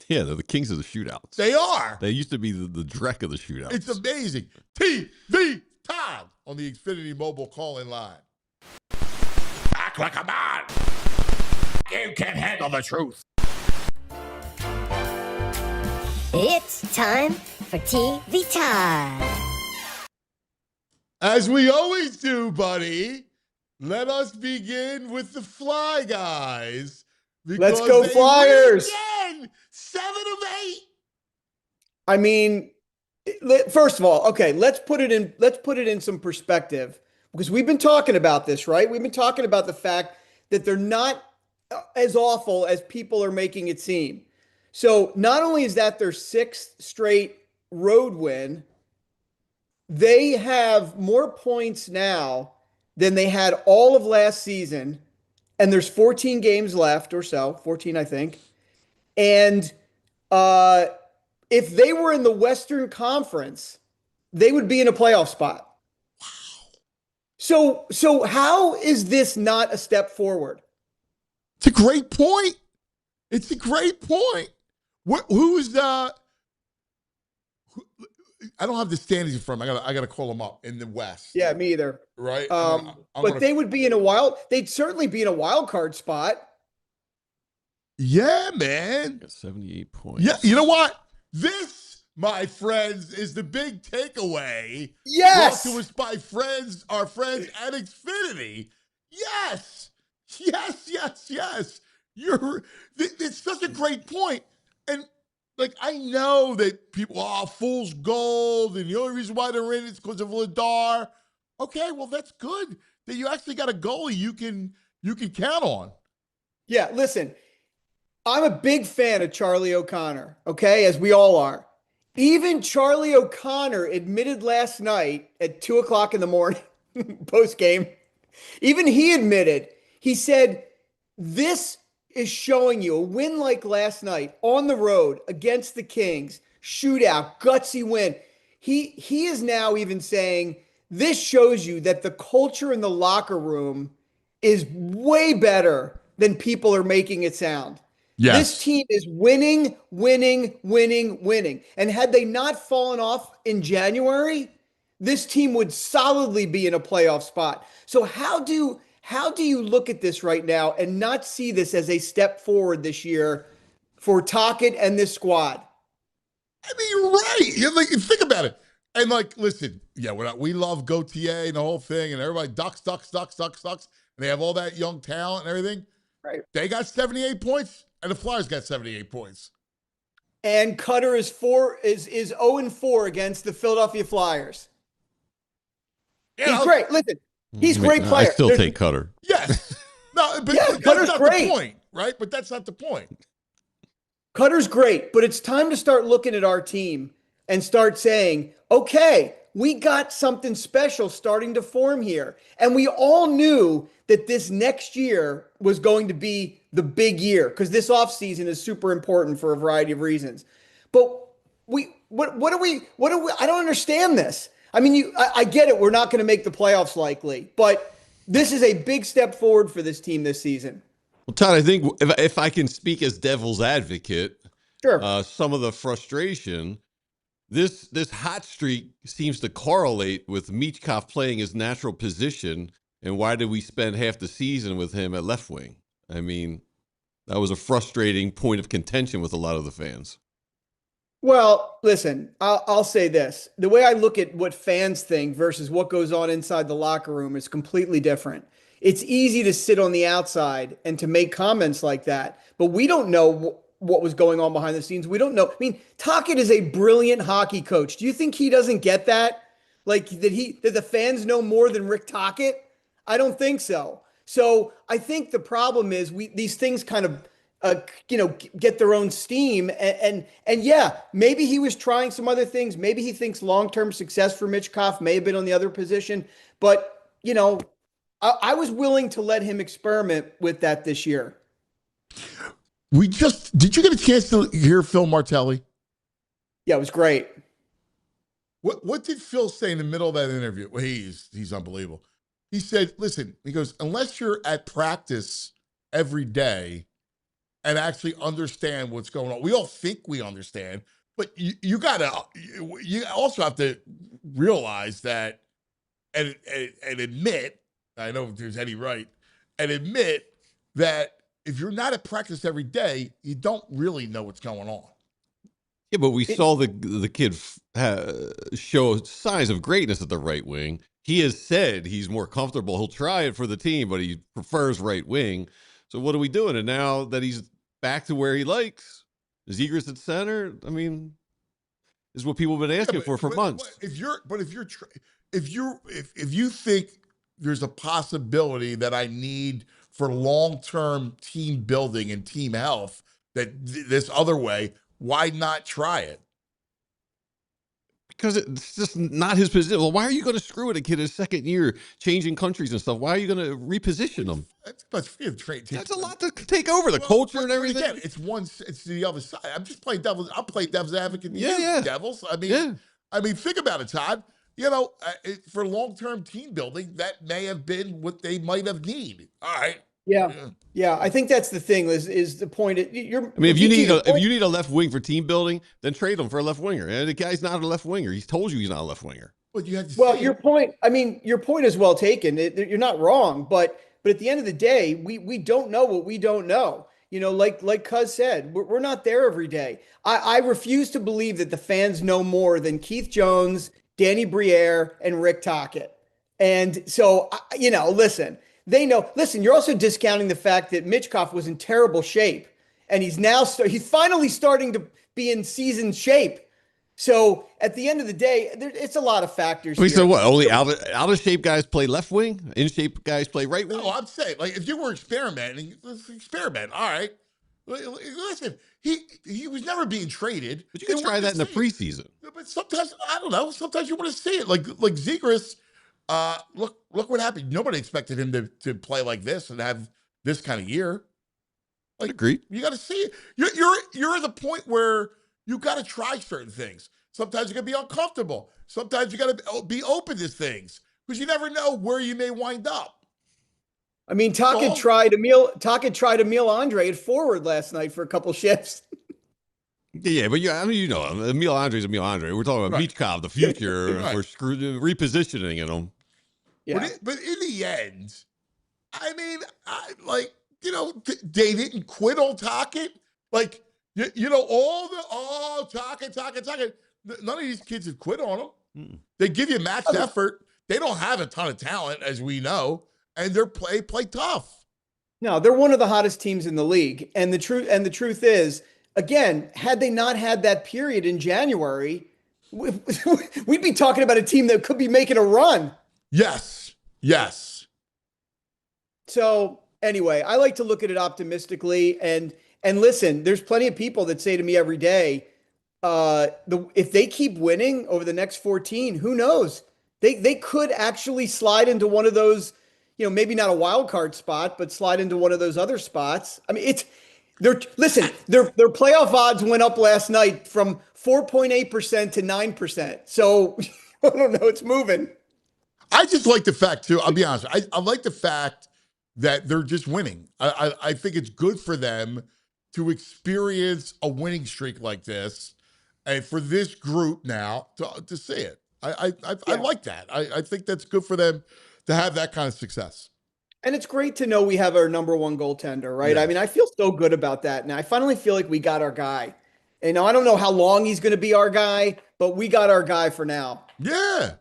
Yeah, they're the kings of the shootouts. They are. They used to be the Drek of the shootouts. It's amazing. TV time on the Xfinity Mobile call-in line. Act like a man. You can't handle the truth. It's time for TV time. As we always do, buddy, Let us begin with the Fly guys. Let's Because go they Flyers. win again. 7 of 8. I mean, first of all, okay, let's put it in some perspective because we've been talking about this, right? We've been talking about the fact that they're not as awful as people are making it seem. So not only is that their 6th straight road win, they have more points now than they had all of last season. And there's 14 games left or so, 14, I think. And if they were in the Western Conference, they would be in a playoff spot. Wow. So how is this not a step forward? It's a great point. It's a great point. Who's I don't have the standings in front of me. I gotta call them up in the West. Yeah, me either. Right. But they would be they'd certainly be in a wild card spot. Yeah, man. 78 points. Yeah, you know what? This, my friends, is the big takeaway. Yes. Brought to us by our friends at Xfinity. Yes. It's such a great point. And like, I know that people, fool's gold, and the only reason why they're in it is because of Ladar. Okay, well, that's good that you actually got a goalie you can count on. Yeah, listen, I'm a big fan of Charlie O'Connor, okay, as we all are. Even Charlie O'Connor admitted last night at 2:00 in the morning, post-game, even he admitted, he said, this is showing you a win like last night on the road against the Kings, shootout, gutsy win. He is now even saying this shows you that the culture in the locker room is way better than people are making it sound. Yes. This team is winning. And had they not fallen off in January, this team would solidly be in a playoff spot. So how do you look at this right now and not see this as a step forward this year for Tocchet and this squad? I mean, you're right. You're like, think about it. And like, listen, yeah, we love Gautier and the whole thing, and everybody ducks. And they have all that young talent and everything. Right. They got 78 points, and the Flyers got 78 points. And Cutter is 0-4 against the Philadelphia Flyers. Yeah, he's great. Listen, he's a great player. I still take Cutter. Yes. No, but yeah, that's Cutter's not great. the point, right? But that's not the point. Cutter's great, but it's time to start looking at our team and start saying, okay, we got something special starting to form here. And we all knew that this next year was going to be the big year because this offseason is super important for a variety of reasons. But what do we, I don't understand this. I mean, I get it. We're not going to make the playoffs likely, but this is a big step forward for this team this season. Well, Todd, I think if I can speak as devil's advocate, sure. Some of the frustration, this hot streak seems to correlate with Michkov playing his natural position. And why did we spend half the season with him at left wing? I mean, that was a frustrating point of contention with a lot of the fans. Well, listen, I'll say this. The way I look at what fans think versus what goes on inside the locker room is completely different. It's easy to sit on the outside and to make comments like that, but we don't know what was going on behind the scenes. We don't know. I mean, Tocchet is a brilliant hockey coach. Do you think he doesn't get that? Like, that the fans know more than Rick Tocchet? I don't think so. So I think the problem is these things kind of get their own steam. And yeah, maybe he was trying some other things. Maybe he thinks long-term success for Michkov may have been on the other position. But, I was willing to let him experiment with that this year. Did you get a chance to hear Phil Martelli? Yeah, it was great. What did Phil say in the middle of that interview? Well, he's unbelievable. He said, listen, he goes, unless you're at practice every day and actually understand what's going on. We all think we understand, but you also have to realize that and admit, I know if there's any right, and admit that if you're not at practice every day, you don't really know what's going on. Yeah, but we saw the kid show signs of greatness at the right wing. he has said he's more comfortable. He'll try it for the team, but he prefers right wing. So what are we doing? And now that he's back to where he likes, Zegras at center, I mean, is what people have been asking for months. If you think there's a possibility that I need for long-term team building and team health that this other way, why not try it? Because it's just not his position. Well, why are you going to screw it a kid his second year, changing countries and stuff? Why are you going to reposition him? That's a lot to take over the culture and everything. Again, it's the other side. I'm just playing devil's. I'll play devil's advocate. Devils. I mean, think about it, Todd. You know, for long-term team building, that may have been what they might have needed. All right. Yeah. I think that's the thing. Is the point? If you need a left wing for team building, then trade him for a left winger. And the guy's not a left winger. He's told you he's not a left winger. But you have to. Your point. I mean, your point is well taken. You're not wrong, but at the end of the day, we don't know what we don't know. You know, like Cuz said, we're not there every day. I refuse to believe that the fans know more than Keith Jones, Danny Briere, and Rick Tocchet. And so, listen. They know. Listen, you're also discounting the fact that Mitchkoff was in terrible shape, and he's finally starting to be in season shape. So at the end of the day, it's a lot of factors. Here. So what? Only out of shape guys play left wing. In shape guys play right wing. No, I'm saying if you were experimenting, let's experiment. All right. Listen, he was never being traded. But you can try that in the preseason. But sometimes I don't know. Sometimes you want to see it. Like Zegras. Look what happened. Nobody expected him to play like this and have this kind of year. I agree. You got to see it. You're at the point where you got to try certain things. Sometimes you're going to be uncomfortable. Sometimes you got to be open to things because you never know where you may wind up. I mean, Tocchet tried Emil Andre at forward last night for a couple shifts. Yeah, but Emil Andre's Emil Andre. We're talking about Michkov, the future. We're repositioning him. Yeah. But in the end, I mean, they didn't quit on Tocchet. Like, Tocchet. None of these kids have quit on him. They give you max effort. They don't have a ton of talent, as we know, and they're play tough. No, they're one of the hottest teams in the league. And the truth is, again, had they not had that period in January, we'd be talking about a team that could be making a run. Yes. So anyway, I like to look at it optimistically. And listen, there's plenty of people that say to me every day, if they keep winning over the next 14, who knows? They could actually slide into one of those, maybe not a wild card spot, but slide into one of those other spots. I mean, their playoff odds went up last night from 4.8% to 9%. So I don't know, it's moving. I just like the fact too. I'll be honest. I like the fact that they're just winning. I think it's good for them to experience a winning streak like this, and for this group now to see it. I like that. I think that's good for them to have that kind of success. And it's great to know we have our number one goaltender, right? Yeah. I mean, I feel so good about that. Now I finally feel like we got our guy. And I don't know how long he's going to be our guy, but we got our guy for now. Yeah.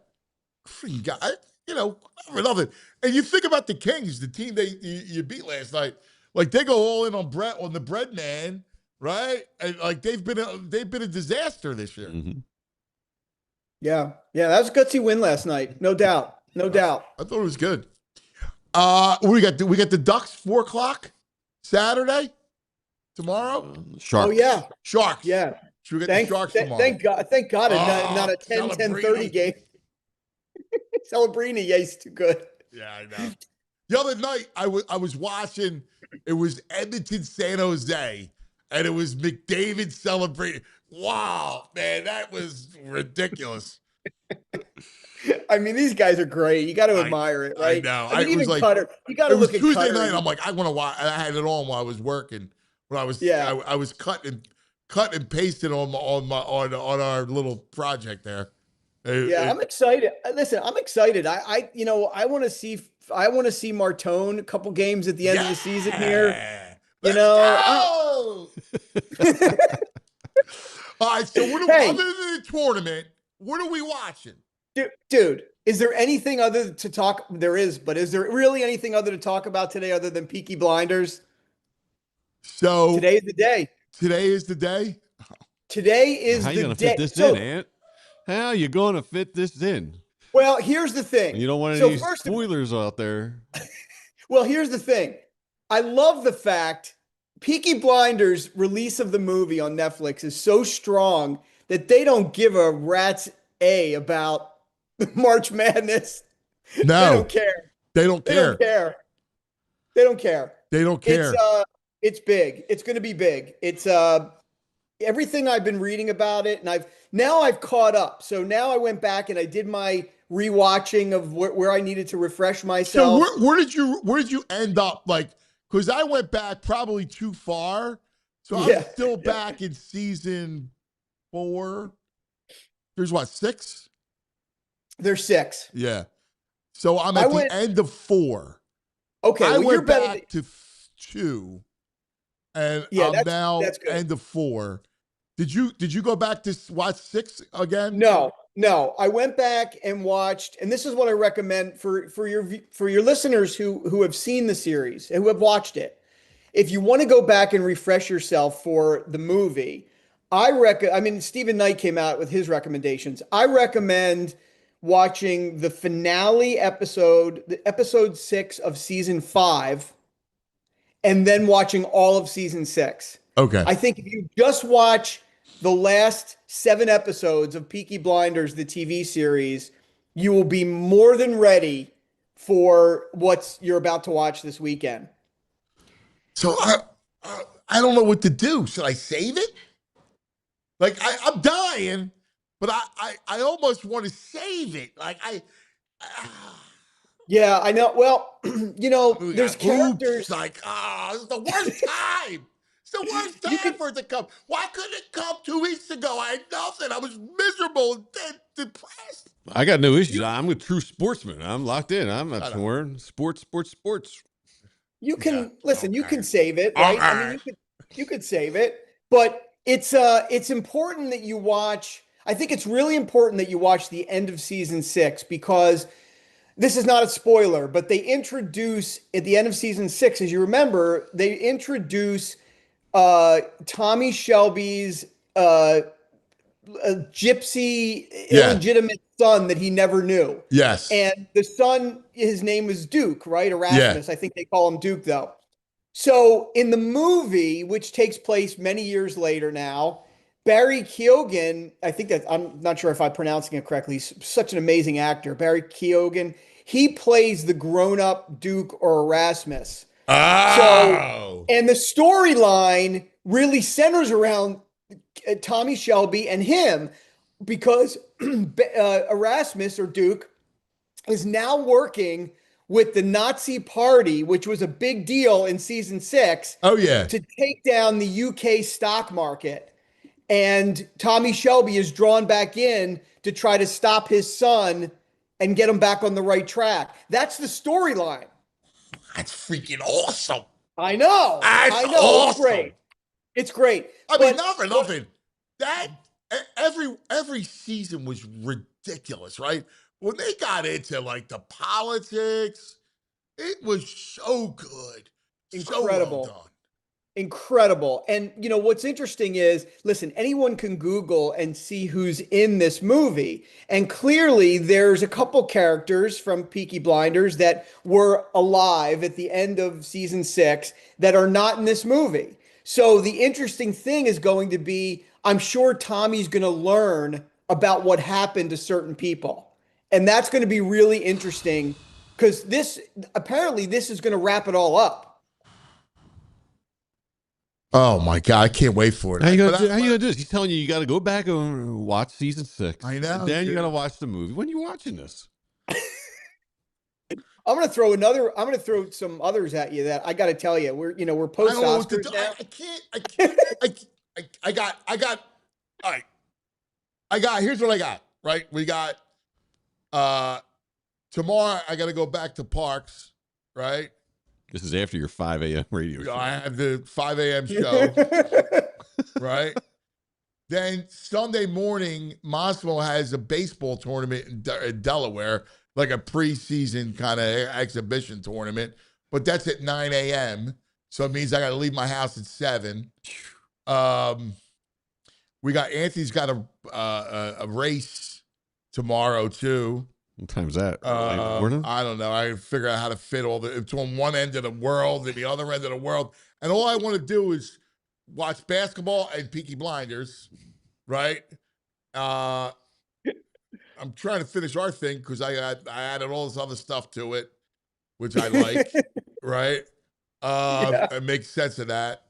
Freaking guy. I love it. And you think about the Kings, the team you beat last night. Like they go all in on the bread man, right? And like they've been a disaster this year. Mm-hmm. Yeah, that was a gutsy win last night, no doubt. I thought it was good. We got the Ducks 4:00 Saturday tomorrow. Sharks. Oh yeah, Sharks. Yeah. Should we get the Sharks tomorrow? Thank God, not a 10-30 game. Celebrini, he's too good. Yeah, I know. The other night, I was watching. It was Edmonton San Jose, and it was McDavid celebrating. Wow, man, that was ridiculous. I mean, these guys are great. You got to admire it, right? I know. I mean, even Cutter. You got to look at Tuesday Cutter. night. I'm like, I want to watch. I had it on while I was working. When I was, I was cutting and pasting on our little project there. I'm excited. Listen, I'm excited. I want to see Martone a couple games at the end of the season here. Let's go! All right. So other than the tournament, what are we watching? Dude, is there anything other to talk? There is, but is there really anything other to talk about today other than Peaky Blinders? So Today is the day. today is the day. Today is How you the gonna day. fit this So, in, Ant? How you gonna fit this in? well, here's the thing. You don't want So any first of- spoilers out there. Well, here's the thing. I love the fact Peaky Blinders release of the movie on Netflix is so strong that they don't give a rat's A about March Madness. No, They don't care. They don't They care. don't care. They don't care. They don't care. It's big. It's going to be big. It's everything I've been reading about it, and I've caught up. So now I went back and I did my rewatching of where I needed to refresh myself. So where did you end up? Like, because I went back probably too far. So I'm still back in season 4. There's what, 6? There's 6. Yeah. So I'm at the end of 4. Okay, I well, went back to 2, and I'm now end of 4. Did you go back to watch 6 again? No. I went back and watched, and this is what I recommend for your listeners who have seen the series and who have watched it. If you want to go back and refresh yourself for the movie, I mean, Stephen Knight came out with his recommendations. I recommend watching the finale episode, episode 6 of season 5, and then watching all of season 6. Okay. I think if you just watch the last 7 episodes of Peaky Blinders, the TV series, you will be more than ready for what you're about to watch this weekend. So I don't know what to do. Should I save it? Like I'm dying, but I almost want to save it. Like Yeah, I know. Well, there's characters. Like, it's the worst time. It's the worst time for it to come. Why couldn't it come 2 weeks ago? I had nothing. I was miserable and depressed. I got no issues. I'm a true sportsman. I'm locked in. I'm not torn. Sports. You can listen. You can save it, right? I mean, you could save it, but it's important that you watch. I think it's really important that you watch the end of season 6 because this is not a spoiler, but they introduce at the end of season 6, as you remember, they introduce Tommy Shelby's gypsy illegitimate son that he never knew. Yes. And the son, his name was Duke, right? Erasmus. I think they call him Duke, though. So in the movie, which takes place many years later now, Barry Keoghan, I'm not sure if I'm pronouncing it correctly. He's such an amazing actor. Barry Keoghan, he plays the grown-up Duke or Erasmus. So, and the storyline really centers around Tommy Shelby and him because Erasmus or Duke is now working with the Nazi Party, which was a big deal in season 6. Oh, yeah. To take down the UK stock market. And Tommy Shelby is drawn back in to try to stop his son and get him back on the right track. That's the storyline. That's freaking awesome. I know. That's I know. awesome. It's great. It's great. I mean, not for nothing. That every season was ridiculous, right? When they got into like the politics, it was so good. Incredible. So well done. Incredible. And what's interesting is, listen, anyone can Google and see who's in this movie. And clearly there's a couple characters from Peaky Blinders that were alive at the end of season 6 that are not in this movie. So the interesting thing is going to be, I'm sure Tommy's going to learn about what happened to certain people. And that's going to be really interesting because this is going to wrap it all up. Oh my God, I can't wait for it. How you gonna do this? He's telling you got to go back and watch season 6. I know. Then you got to watch the movie. When are you watching this? I'm gonna throw some others at you that I got to tell you. We're post Oscars now. I got. All right. Here's what I got. Right. We got. Tomorrow I got to go back to Parks. Right. This is after your 5 a.m. radio show. I have the 5 a.m. show, right? Then Sunday morning, Massimo has a baseball tournament in Delaware, like a preseason kind of exhibition tournament. But that's at 9 a.m. So it means I got to leave my house at 7. We got Anthony's got a race tomorrow too. What time's that? Early in the morning? I don't know. I figure out how to fit all the. It's on one end of the world and the other end of the world, and all I want to do is watch basketball and Peaky Blinders, right? I'm trying to finish our thing because I added all this other stuff to it, which I like, right? It makes sense of that.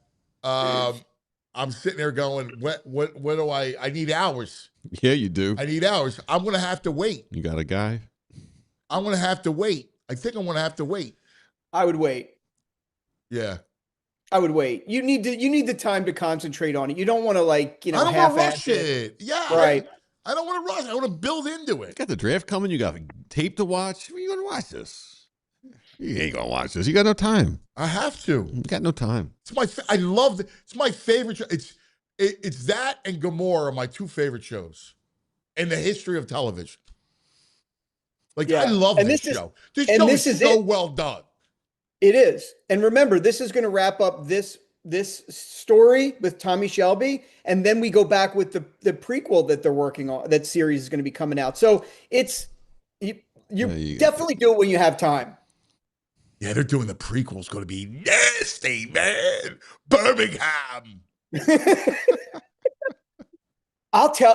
I'm sitting there going, what do I need hours. Yeah, you do. I need hours. I'm going to have to wait. You got a guy? I'm going to have to wait. I think I'm going to have to wait. I would wait. Yeah. I would wait. You need the time to concentrate on it. You don't want to I don't want to rush it. Yeah. Right. I don't want to rush. I want to build into it. You got the draft coming. You got tape to watch. When are you going to watch this? You ain't going to watch this. You got no time. I have to. You got no time. I love it. It's my favorite show. It's that and Gomorrah are my 2 favorite shows in the history of television. I love this show. This show is so well done. It is. And remember, this is going to wrap up this story with Tommy Shelby, and then we go back with the prequel that they're working on. That series is going to be coming out. So it's you definitely do it when you have time. Yeah, they're doing the prequel. It's going to be nasty, man. Birmingham.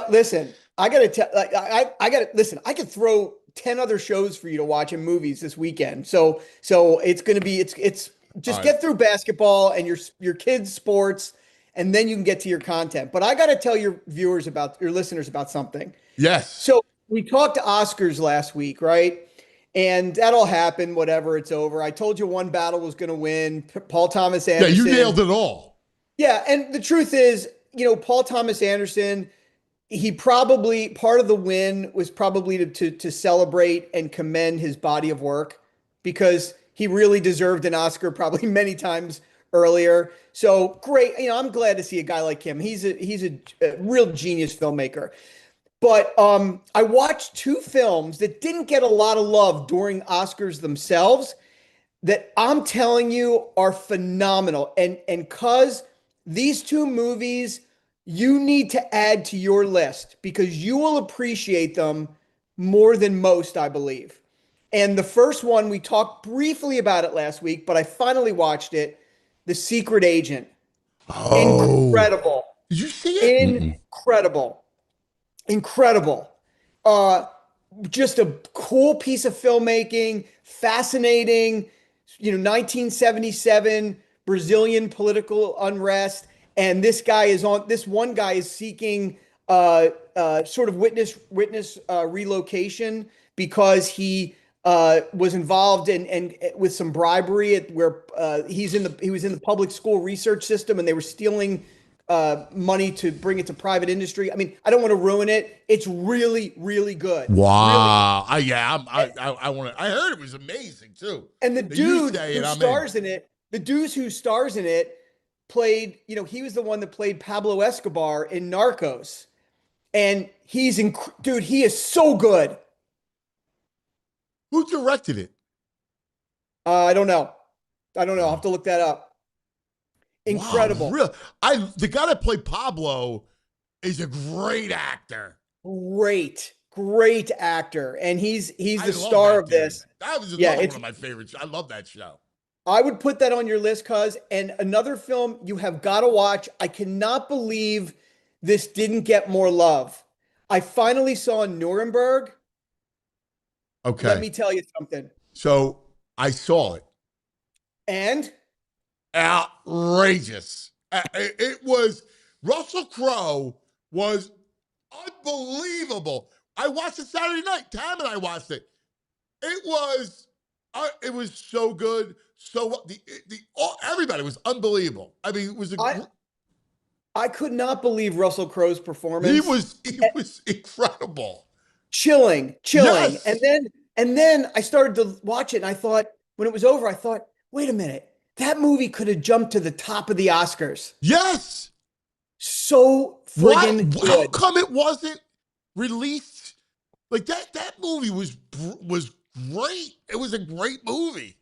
Listen, I got to tell, I got to listen, I could throw 10 other shows for you to watch in movies this weekend. So it's going to be, it's just get through basketball and your kids' sports, and then you can get to your content. But I got to tell your listeners about something. Yes. So we talked to Oscars last week, right? And that all happened, whatever, it's over. I told you one battle was going to win. Paul Thomas Anderson. Yeah, you nailed it all. Yeah, and the truth is, Paul Thomas Anderson, he probably, part of the win was probably to celebrate and commend his body of work, because he really deserved an Oscar probably many times earlier. So great. I'm glad to see a guy like him. He's a real genius filmmaker. But I watched 2 films that didn't get a lot of love during Oscars themselves that I'm telling you are phenomenal. And cuz these 2 movies you need to add to your list, because you will appreciate them more than most, I believe. And the first one, we talked briefly about it last week, but I finally watched it, The Secret Agent. Oh. Incredible. Did you see it? Incredible. Incredible. Just a cool piece of filmmaking, fascinating, 1977 Brazilian political unrest. And this one guy is seeking sort of witness relocation because he was involved in with some bribery where he was in the public school research system, and they were stealing money to bring it to private industry. I mean, I don't want to ruin it. It's really, really good. Wow. Really. I heard it was amazing too. And the dude who stars in it played, he was the one that played Pablo Escobar in Narcos. And he is so good. Who directed it? I don't know. I'll have to look that up. Incredible. Wow, the guy that played Pablo is a great actor. Great actor. And he's the star of this. That was one of my favorites. I love that show. I would put that on your list, cuz. And another film you have got to watch. I cannot believe this didn't get more love. I finally saw Nuremberg. Okay. Let me tell you something. So I saw it. And? Outrageous. It was, Russell Crowe was unbelievable. I watched it Saturday night. Tam and I watched it. It was so good. So everybody was unbelievable. I mean, it was I could not believe Russell Crowe's performance. He was incredible. Chilling. Yes. And then I started to watch it, and I thought, when it was over, I thought, wait a minute, that movie could have jumped to the top of the Oscars. Yes. so friggin' What? How good. come it wasn't released? Like that movie was great. It was a great movie.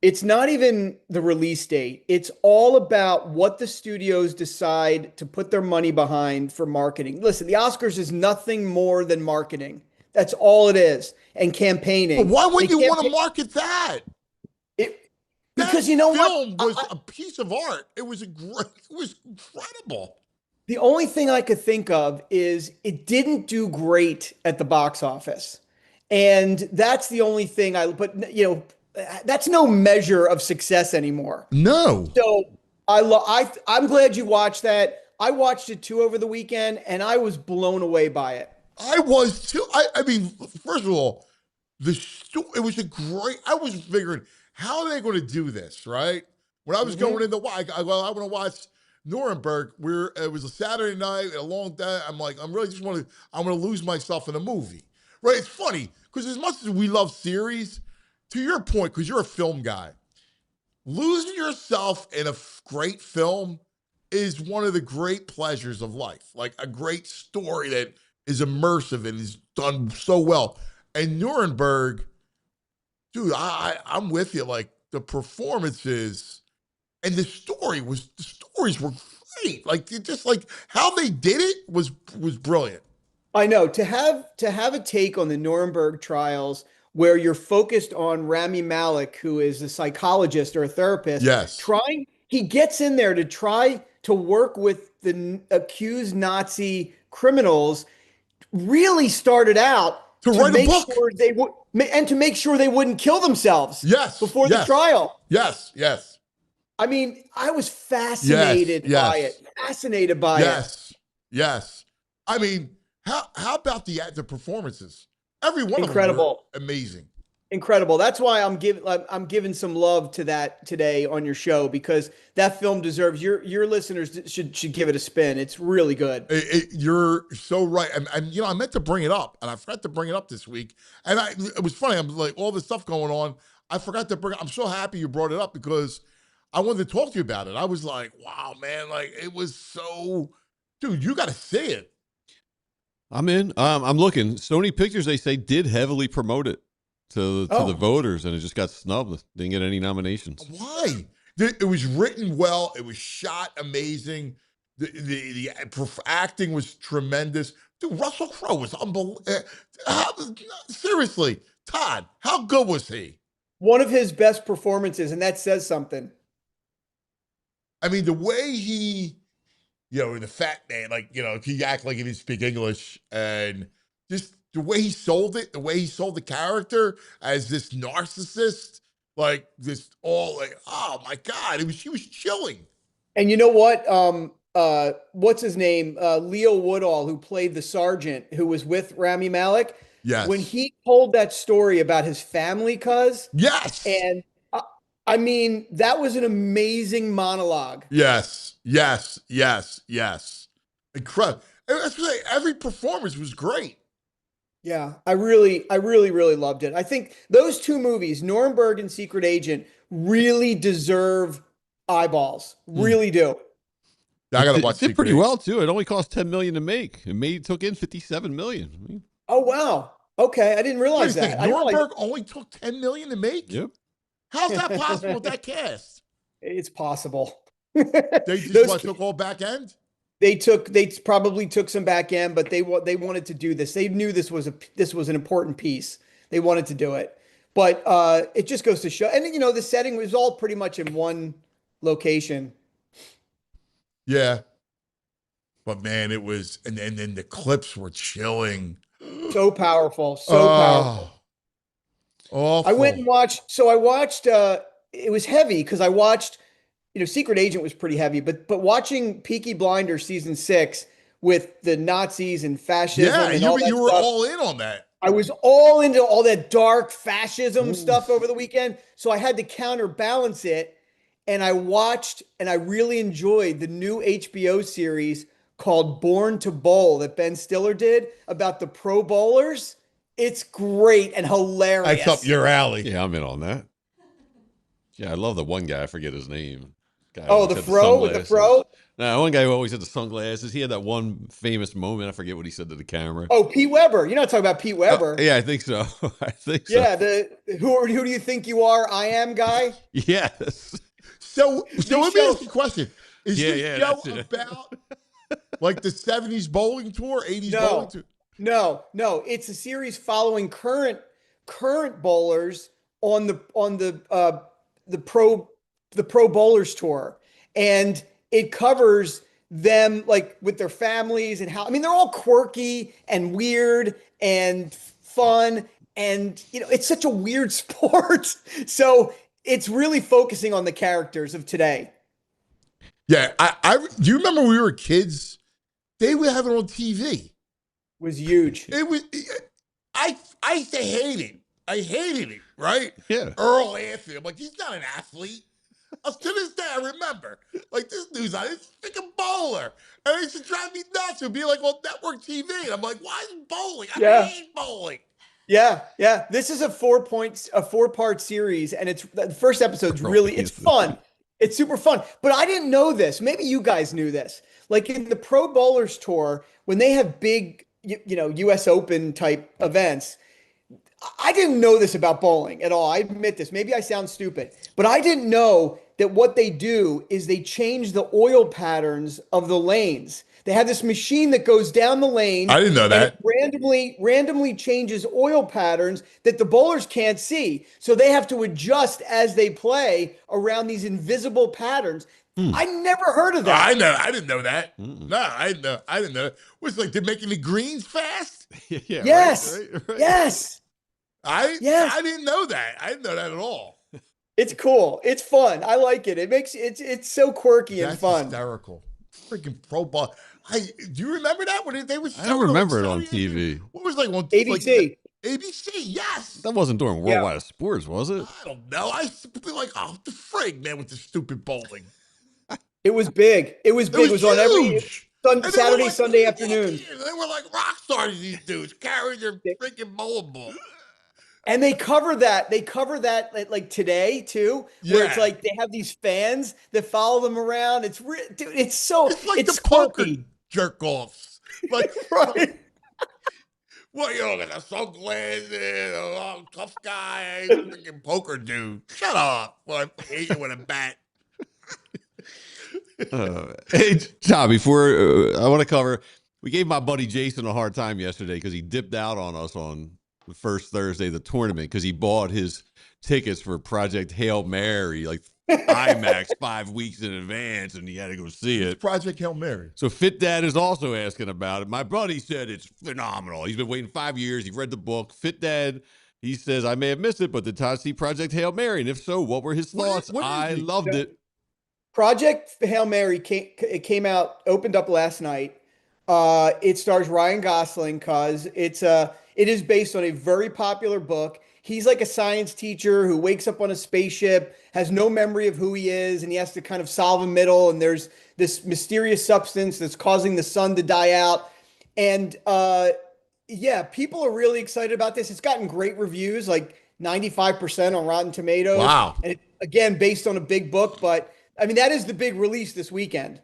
It's not even the release date. It's all about what the studios decide to put their money behind for marketing. Listen, the Oscars is nothing more than marketing. That's all it is, and campaigning. But why would you want to market that? Because you know what? Film was a piece of art. It was it was incredible. The only thing I could think of is it didn't do great at the box office. And that's the only thing that's no measure of success anymore. No. So I'm glad you watched that. I watched it too over the weekend and I was blown away by it. I was too. I mean, first of all, it was a great, I was figuring, how are they going to do this, right? When I was going into I want to watch Nuremberg. It was a Saturday night, a long day. I'm like, I'm going to lose myself in a movie, right? It's funny because as much as we love series, to your point, because you're a film guy, losing yourself in a great film is one of the great pleasures of life. Like a great story that is immersive and is done so well. And Nuremberg, dude, I'm with you. Like the performances and the stories were great. Like just like how they did it was brilliant. I know to have a take on the Nuremberg trials where you're focused on Rami Malek, who is a psychologist or a therapist. Yes. He gets in there to try to work with the accused Nazi criminals, really started out to write make a book. Sure they would, and to make sure they wouldn't kill themselves. Yes. Before the trial. Yes. Yes. I mean, I was fascinated by it. Fascinated by it. Yes. Yes. I mean, how about the performances? Every one of them were amazing. Incredible. That's why I'm giving some love to that today on your show, because that film deserves your listeners should give it a spin. It's really good. You're so right. And I meant to bring it up, and I forgot to bring it up this week. And it was funny. I'm like, all this stuff going on, I forgot to bring it. I'm so happy you brought it up because I wanted to talk to you about it. I was like, wow, man, like it was so, dude, you got to see it. I'm in. I'm looking. Sony Pictures, they say, did heavily promote it to the voters, and it just got snubbed. Didn't get any nominations. Why? It was written well. It was shot amazing. The acting was tremendous. Dude, Russell Crowe was unbelievable. Seriously, Todd, how good was he? One of his best performances, and that says something. I mean, the way he, the fat man, like, he act like he didn't speak English, and just the way he sold it, the way he sold the character as this narcissist, like this all like, oh my God, he was chilling. And you know what? What's his name? Leo Woodall, who played the sergeant who was with Rami Malek. Yes. When he told that story about his family, yes. And I mean, that was an amazing monologue. Yes. Incredible. Every performance was great. Yeah, I really loved it. I think those two movies, Nuremberg and Secret Agent, really deserve eyeballs. Really do. I gotta watch. It did pretty well too. It only cost $10 million to make. It took in $57 million. Oh wow. Okay, I didn't realize that. Nuremberg only took $10 million to make. Yep. How's that possible with that cast? It's possible. They just took all back end. They probably took some back end, but they wanted to do this. They knew this was an important piece. They wanted to do it, but it just goes to show. And the setting was all pretty much in one location. Yeah, but man, it was, and then the clips were chilling. So powerful, powerful. Awful. I went and watched. So I watched. It was heavy because I watched. Secret Agent was pretty heavy, but watching Peaky Blinders season 6 with the Nazis and fascism. Yeah, and you were stuff, all in on that. I was all into all that dark fascism stuff over the weekend, so I had to counterbalance it. And I watched, and I really enjoyed the new HBO series called Born to Bowl that Ben Stiller did about the Pro Bowlers. It's great and hilarious. That's up your alley. Yeah, I'm in on that. Yeah, I love the one guy. I forget his name. The fro with the fro. Now, one guy who always had the sunglasses, he had that one famous moment. I forget what he said to the camera. Oh, Pete Weber. You're not talking about Pete Weber. Yeah, I think so. I think so. Yeah, who do you think you are? I am guy. Yes. So let me ask you a question. Is this show that's it. about like the 70s bowling tour, 80s bowling tour? No. It's a series following current bowlers on the pro bowlers tour, and it covers them like with their families and how. I mean, they're all quirky and weird and fun, and it's such a weird sport. So it's really focusing on the characters of today. Yeah, I do you remember when we were kids? They would have it on TV. It was huge. It was. I used to hate it. I hated it. Right? Yeah. Earl Anthony. I'm like, he's not an athlete. To this day, I remember. Like, this dude's on his freaking bowler. And it used to drive me nuts. It would be like on network TV. And I'm like, why is bowling? I hate bowling. Yeah. This is a 4-part series, and the first episode's it's fun. It's super fun. But I didn't know this. Maybe you guys knew this. Like in the Pro Bowlers Tour, when they have big, US Open type events, I didn't know this about bowling at all. I admit this. Maybe I sound stupid, but I didn't know that what they do is they change the oil patterns of the lanes. They have this machine that goes down the lane. I didn't know that. And it randomly changes oil patterns that the bowlers can't see. So they have to adjust as they play around these invisible patterns. I never heard of that. I didn't know that. No, I didn't know. Was like they're making the greens fast? Yeah. Yes. Right. Yes. I didn't know that. I didn't know that at all. It's cool. It's fun. I like it. It's so quirky and fun. Hysterical. Freaking pro ball. Do you remember that when they were? I don't remember it on TV. What was like on ABC? ABC, yes. That wasn't during Worldwide Sports, was it? I don't know. I used to be like, oh, the frig, man, with the stupid bowling. It was big. It was big. It was on every Saturday, like, Sunday afternoon. They were like rock stars, these dudes, carrying their freaking bowling ball. And they cover that. They cover that like today too, where it's like they have these fans that follow them around. It's dude. It's like the poker jerk offs. Like right. Well, got the sunglasses, tough guy, freaking poker dude. Shut up! Well, I hate you with a bat. Hey, Tom, before I want to cover, we gave my buddy Jason a hard time yesterday because he dipped out on us on the first Thursday of the tournament because he bought his tickets for Project Hail Mary, like IMAX 5 weeks in advance, and he had to go see it. Project Hail Mary. So Fit Dad is also asking about it. My buddy said it's phenomenal. He's been waiting 5 years. He read the book. Fit Dad, he says, I may have missed it, but did Todd see Project Hail Mary? And if so, what were his thoughts? I loved it. Project Hail Mary came out, opened up last night. It stars Ryan Gosling because it is based on a very popular book. He's like a science teacher who wakes up on a spaceship, has no memory of who he is, and he has to kind of solve a riddle. And there's this mysterious substance that's causing the sun to die out. And people are really excited about this. It's gotten great reviews, like 95% on Rotten Tomatoes. Wow. And again, based on a big book, but I mean, that is the big release this weekend.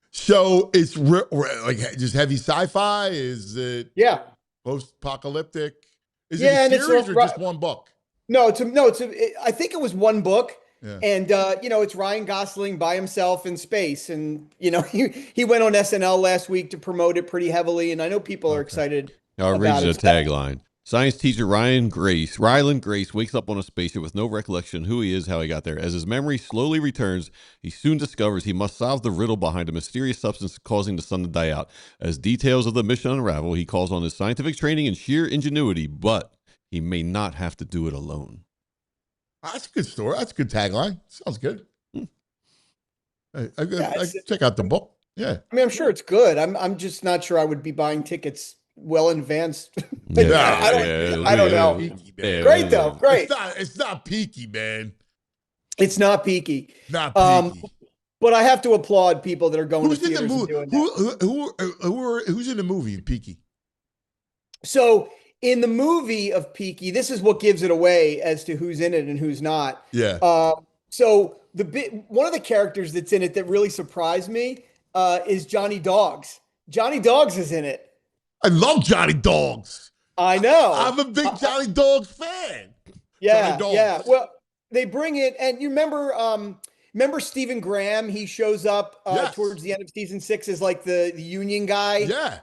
So it's like just heavy sci-fi? Is it post-apocalyptic? Is it a series or just one book? No, I think it was one book. Yeah. And it's Ryan Gosling by himself in space. And he went on SNL last week to promote it pretty heavily, and I know people are excited. I'll read you the tagline. Science teacher Ryland Grace wakes up on a spaceship with no recollection who he is, how he got there. As his memory slowly returns, he soon discovers he must solve the riddle behind a mysterious substance causing the sun to die out. As details of the mission unravel, he calls on his scientific training and sheer ingenuity, but he may not have to do it alone. That's a good story. That's a good tagline. Sounds good. I check out the book. Yeah. I mean, I'm sure it's good. I'm just not sure I would be buying tickets well in advance. I don't know. Great though. Great. It's not peaky, man. It's not peaky. Not peaky. But I have to applaud people that are going to theaters and doing that. Who's in the movie in Peaky? So in the movie of Peaky, this is what gives it away as to who's in it and who's not. Yeah. So one of the characters that's in it that really surprised me is Johnny Dogs. Johnny Dogs is in it. I love Johnny Dogs. I know. I'm a big Johnny Dogs fan. Yeah, Johnny Dogs. yeah. Well, they bring it, and you remember Stephen Graham? He shows up Yes. towards the end of season 6 as like the union guy. Yeah.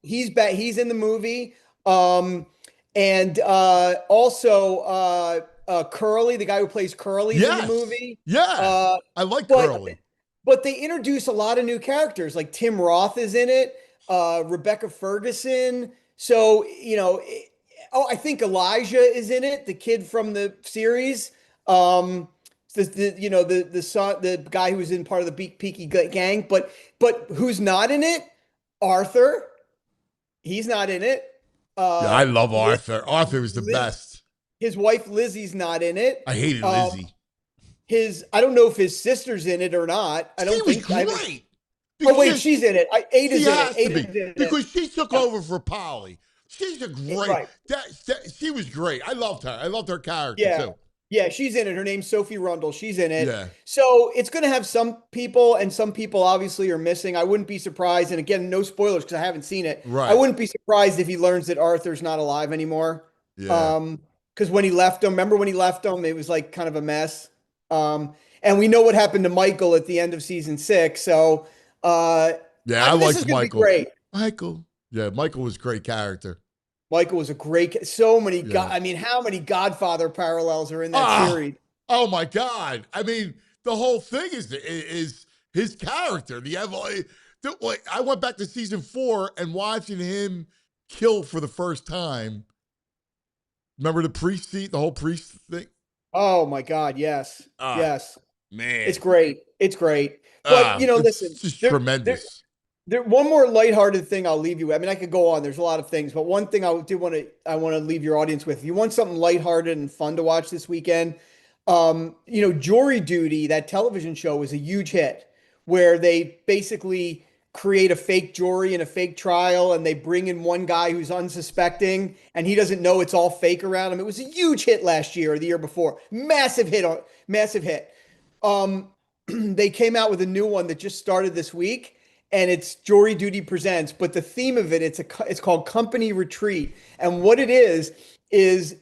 He's back. He's in the movie. And also Curly, the guy who plays Curly, is in the movie. Yeah. I like Curly. But they introduce a lot of new characters, like Tim Roth is in it, Rebecca Ferguson. So, I think Elijah is in it, the kid from the series. The son, the guy who was in part of the Peaky gang, but who's not in it? Arthur. He's not in it. I love Arthur. Arthur was the best. His wife Lizzie's not in it. I hated Lizzie. I don't know if his sister's in it or not. I don't She think. was great. Oh wait, she's in it. Ada's in it. Ada's in it. because she took over for Polly. She's a great. Right. She was great. I loved her. I loved her character too. Yeah, she's in it. Her name's Sophie Rundle. She's in it. Yeah. So it's going to have some people, and some people obviously are missing. I wouldn't be surprised. And again, no spoilers because I haven't seen it. Right. I wouldn't be surprised if he learns that Arthur's not alive anymore. Yeah. Because when he left him, remember when he left him, it was like kind of a mess. And we know what happened to Michael at the end of season 6. So I liked Michael. Great. Michael. Yeah, Michael was a great character. Michael was a great. So many. I mean, how many Godfather parallels are in that series? Oh my God! I mean, the whole thing is his character. I went back to season 4 and watching him kill for the first time. Remember the priest seat, the whole priest thing? Oh my God! Yes, yes, man, it's great. It's great. But listen, it's just tremendous. One more lighthearted thing I'll leave you with. I mean, I could go on. There's a lot of things, but one thing I want to leave your audience with. If you want something lighthearted and fun to watch this weekend, Jury Duty, that television show, was a huge hit where they basically create a fake jury and a fake trial, and they bring in one guy who's unsuspecting, and he doesn't know it's all fake around him. It was a huge hit last year or the year before. Massive hit. They came out with a new one that just started this week. And it's Jury Duty Presents, but the theme of it, it's called Company Retreat. And what it is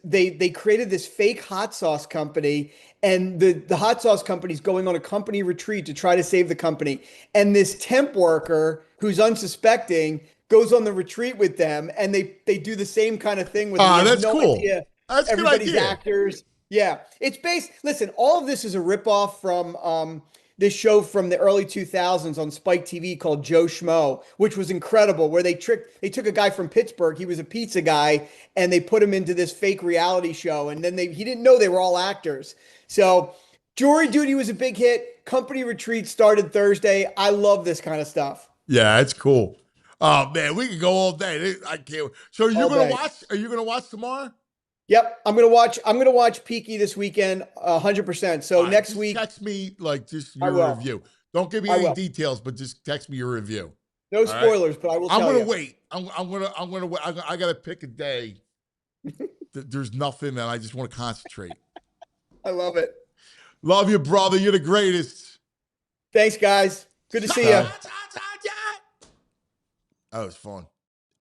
they created this fake hot sauce company, and the hot sauce company's going on a company retreat to try to save the company. And this temp worker who's unsuspecting goes on the retreat with them, and they do the same kind of thing with them. That's cool. That's everybody's good idea. Actors. Yeah. It's listen, all of this is a ripoff from this show from the early 2000s on Spike TV called Joe Schmo, which was incredible, where they took a guy from Pittsburgh. He was a pizza guy, and they put him into this fake reality show. And then he didn't know they were all actors. So Jury Duty was a big hit. Company Retreat started Thursday. I love this kind of stuff. Yeah, it's cool. Oh man, we could go all day. I can't. So are you going to watch? Are you going to watch tomorrow? Yep, I'm gonna watch Peaky this weekend, 100%. So next week, text me just your review. Don't give me any details, but just text me your review. No spoilers, right? But I will. I'm gonna wait. I'm gonna wait. I gotta pick a day. There's nothing, and I just want to concentrate. I love it. Love you, brother. You're the greatest. Thanks, guys. Good to see you. That was fun.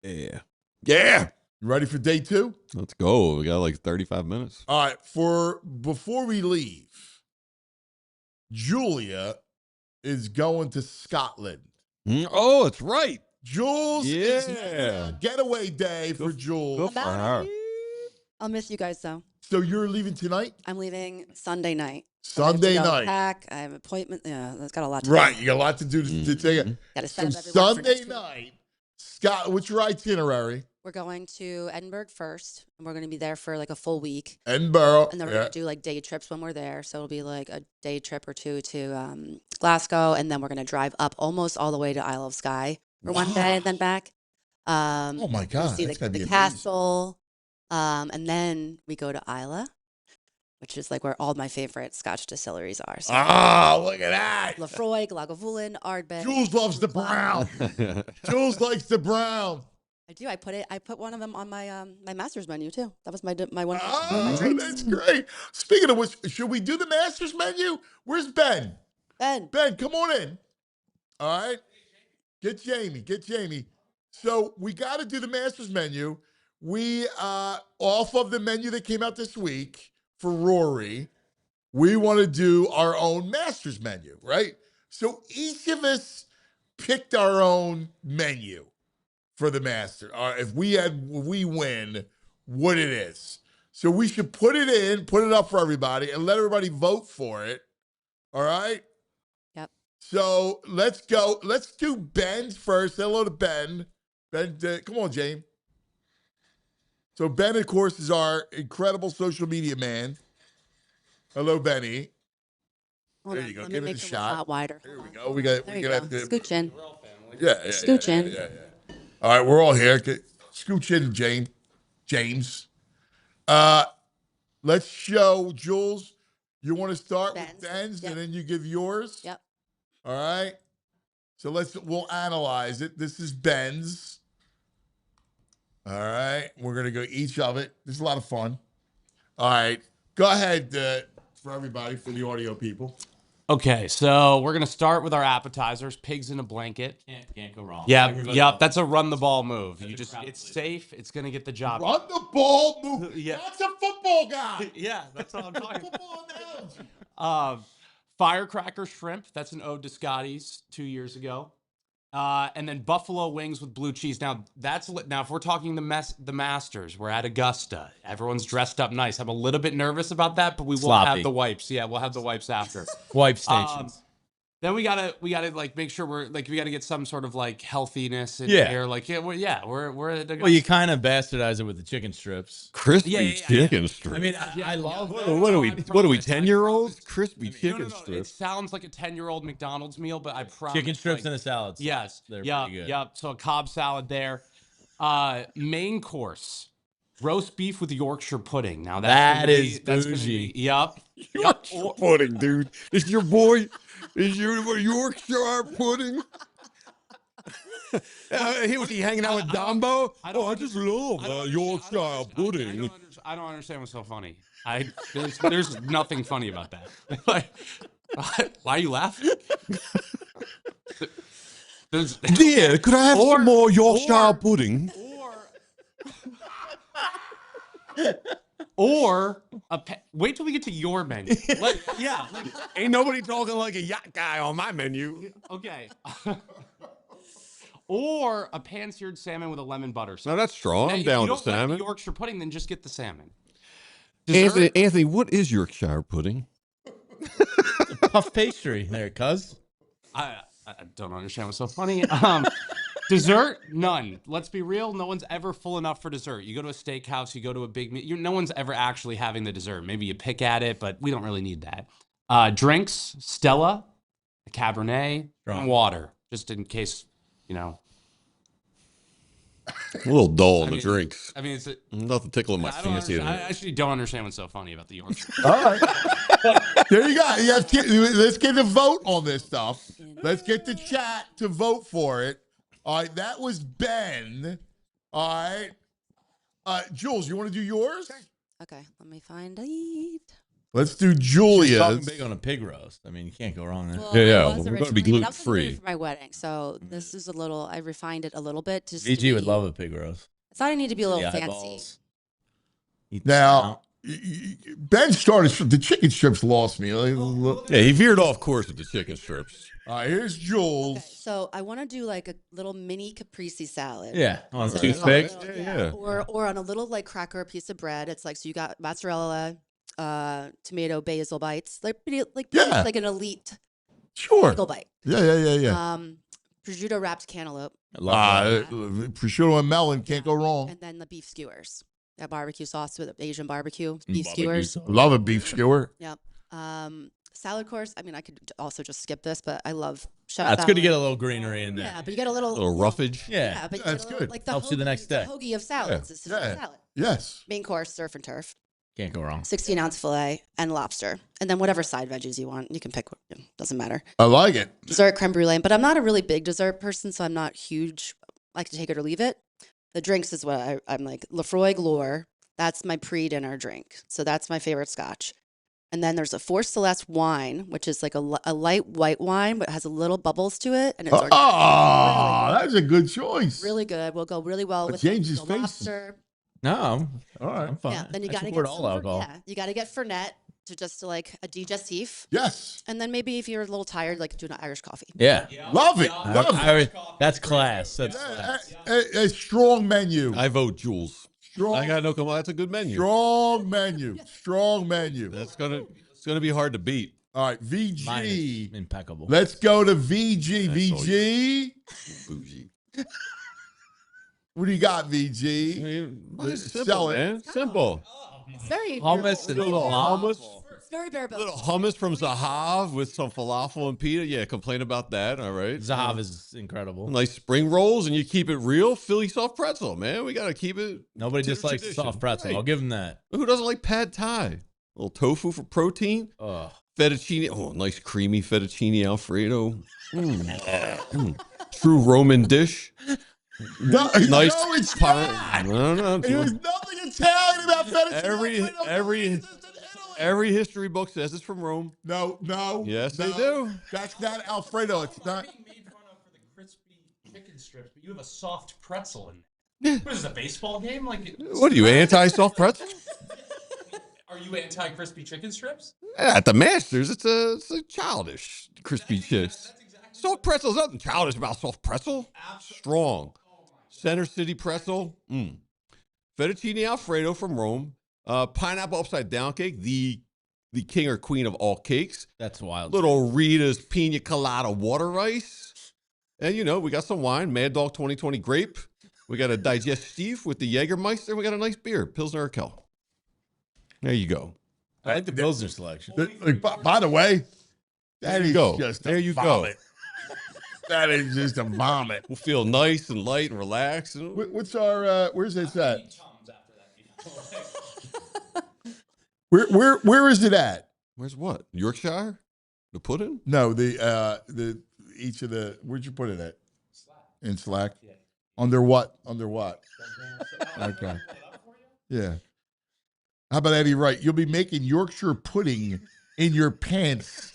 Yeah. You ready for day 2? Let's go. We got like 35 minutes. All right. Before we leave, Julia is going to Scotland. Oh, that's right. Jules is getaway day for Jules. Good for her. I'll miss you guys though. So you're leaving tonight? I'm leaving Sunday night. Sunday night. Pack. I have an appointment. Yeah, that's got a lot to do. Right. You got a lot to do to take it. Got to set up everyone for Sunday night. Scott, what's your itinerary? We're going to Edinburgh first, and we're going to be there for like a full week. Edinburgh. And then we're going to do like day trips when we're there. So it'll be like a day trip or two to Glasgow, and then we're going to drive up almost all the way to Isle of Skye for one day and then back. Oh my God. See the castle. And then we go to Islay, which is like where all my favorite Scotch distilleries are. So look at that. Lafroy, Lagavulin, Ardbeg. Jules loves the brown. Jules likes the brown. I do. I put one of them on my my master's menu too. That was my one. Oh, that's great. Speaking of which, should we do the Masters menu? Where's Ben? Ben, come on in. All right. Get Jamie. So we got to do the Masters menu. We, off of the menu that came out this week for Rory, we want to do our own Masters menu, right? So each of us picked our own menu for the Master. If we win, what it is. So we should put it up for everybody, and let everybody vote for it. All right? Yep. So let's go. Let's do Ben's first. Say hello to Ben. Ben, come on, James. So Ben, of course, is our incredible social media man. Hello, Benny. There you go. Give it a shot. Wider. Here we go. We got. Scooch in. Yeah. Scooch in. Yeah. All right, we're all here. Scooch in, James. Let's show Jules. You want to start with Ben's, and then you give yours. Yep. All right. So we'll analyze it. This is Ben's. All right. We're gonna go each of it. This is a lot of fun. All right. Go ahead for everybody, for the audio people. Okay, so we're gonna start with our appetizers. Pigs in a blanket. Can't go wrong. Yep. That's a run the ball move. It's safe. It's gonna get the job. Run the ball move. Yeah. That's a football guy. Yeah, that's what I'm talking about. Football analogy. Firecracker shrimp. That's an ode to Scotty's 2 years ago. And then buffalo wings with blue cheese. Now if we're talking the Masters, we're at Augusta. Everyone's dressed up nice. I'm a little bit nervous about that, but we will have the wipes. Yeah, we'll have the wipes after. Wipe stations. Then we gotta like make sure we gotta get some sort of like healthiness in here. Like we're at Augusta. Well, you kind of bastardize it with the chicken strips. Crispy chicken strips. I mean, I love. What are we 10-year-olds? Crispy chicken strips. It sounds like a 10-year-old McDonald's meal, but I promise. Chicken strips and a salad. Yes. They're pretty good. Yep. So a Cobb salad there. Main course. Roast beef with Yorkshire pudding. Now that's bougie. Yep. Yorkshire pudding, dude. Is your boy? Is your Yorkshire pudding? Was he hanging out with Dumbo? I just love Yorkshire pudding. I don't understand what's so funny. There's nothing funny about that. Like, why are you laughing? Dear, could I have some more Yorkshire pudding? Or wait till we get to your menu. Ain't nobody talking like a yacht guy on my menu. Okay. Or a pan-seared salmon with a lemon butter sauce. No, that's strong. I'm down with salmon. If you don't like Yorkshire pudding, then just get the salmon. Anthony, what is Yorkshire pudding? Puff pastry there, cuz. I don't understand what's so funny. Dessert, none. Let's be real. No one's ever full enough for dessert. You go to a steakhouse, you go to a big meal. No one's ever actually having the dessert. Maybe you pick at it, but we don't really need that. Drinks, Stella, a Cabernet, and water, just in case, A little dull in the drinks. I mean, it's nothing tickling my fancy. I actually don't understand what's so funny about the Yorkshire. All right. There you go. Let's get a vote on this stuff. Let's get the chat to vote for it. All right, that was Ben. All right. Jules, you want to do yours? Okay, let me find it. Let's do Julia's. She's talking big on a pig roast. I mean, you can't go wrong there. Well, We're going to be gluten free for my wedding, so this is I refined it a little bit. VG would love a pig roast. I thought I need to be a little fancy. Now, Ben started. The chicken strips lost me. Yeah, he veered off course with the chicken strips. All right, here's Jules. Okay, so I want to do like a little mini caprese salad. Yeah, on So toothpicks. Yeah. Or on a little like cracker, piece of bread. It's like, so you got mozzarella, tomato, basil bites, like an elite bagel bite. Yeah. Prosciutto wrapped cantaloupe. I love that. Prosciutto and melon can't go wrong. And then the beef skewers. That barbecue sauce with Asian barbecue beef skewers. Love a beef skewer. Yep. Salad course. I mean, I could also just skip this, but I love It's good to get a little greenery in there. Yeah, but you get a little roughage. Yeah, but that's good. Like the helps you the next day. hoagie of salads. It's just a salad. Yes. Main course, surf and turf. Can't go wrong. 16-ounce filet and lobster, and then whatever side veggies you want. You can pick. Doesn't matter. I like it. Dessert, creme brulee, but I'm not a really big dessert person, so I'm not huge. I like to take it or leave it. The drinks is what I'm like. Lefroy Glore. That's my pre-dinner drink. So that's my favorite scotch. And then there's a Four Celeste wine, which is like a light white wine, but has a little bubbles to it. And it's that's a good choice. really good. Will go really well with James's the face. lobster. No, all right. I'm fine. Yeah, then you got to support get all alcohol. Yeah, you got to get Fernet to like a digestif. Yes. And then maybe if you're a little tired, like do an Irish coffee. Yeah. Love it. Love it. That's class. That's class. A strong menu. I vote Jules. Strong. I got no comment. That's a good menu. Strong menu. Strong menu. It's gonna be hard to beat. All right, VG. Mine is impeccable. Let's go to VG. VG. Bougie. What do you got, VG? It's simple, man. Simple. It's very Hummus and little hummus. It's very bare bones. Little hummus from Zahav with some falafel and pita. Yeah, complain about that. All right. Zahav is incredible. Nice spring rolls, and you keep it real. Philly soft pretzel, man. We gotta keep it. Nobody to dislikes tradition. soft pretzel. Right. I'll give him that. Who doesn't like pad thai? A little tofu for protein. Fettuccine. Oh, nice creamy fettuccine Alfredo. True Roman dish. No, Nice. no, it's pie. No. There's nothing Italian about fettuccine. Every history book says it's from Rome. No. Yes, no. they do. That's not Alfredo. It's not. Being made fun of for the crispy chicken strips, but you have a soft pretzel in it. What is this, a baseball game? Like, What are you, anti-soft pretzel? are you anti-crispy chicken strips? At the Masters, it's a childish crispy chips. Soft pretzel's nothing childish about soft pretzel. Strong. Center City pretzel. Fettuccine Alfredo from Rome. Pineapple upside down cake. The king or queen of all cakes. That's wild. Little Rita's pina colada water ice. And we got some wine. Mad Dog 2020 grape. We got a digestif with the Jägermeister. We got a nice beer. Pilsner Urquell. There you go. I like the Pilsner selection. By the way, There you go. There you go. That is just a vomit. We'll feel nice and light and relaxed. What's our? Where's this at? Where is it at? Where's what? Yorkshire? The pudding? No, the each of the. Where'd you put it at? In Slack. Yeah. Under what? Okay. Yeah. How about Eddie Wright? You'll be making Yorkshire pudding in your pants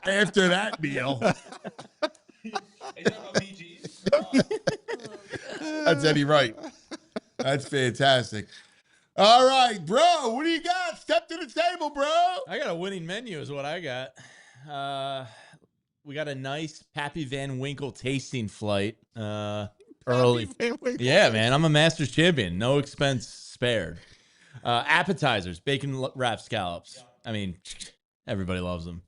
after that meal. That's Eddie Wright. That's fantastic. All right, bro. What do you got? Step to the table, bro. I got a winning menu is what I got. We got a nice Pappy Van Winkle tasting flight. Early. Yeah, man. I'm a Masters champion. No expense spared. Appetizers, bacon wrapped scallops. I mean, everybody loves them.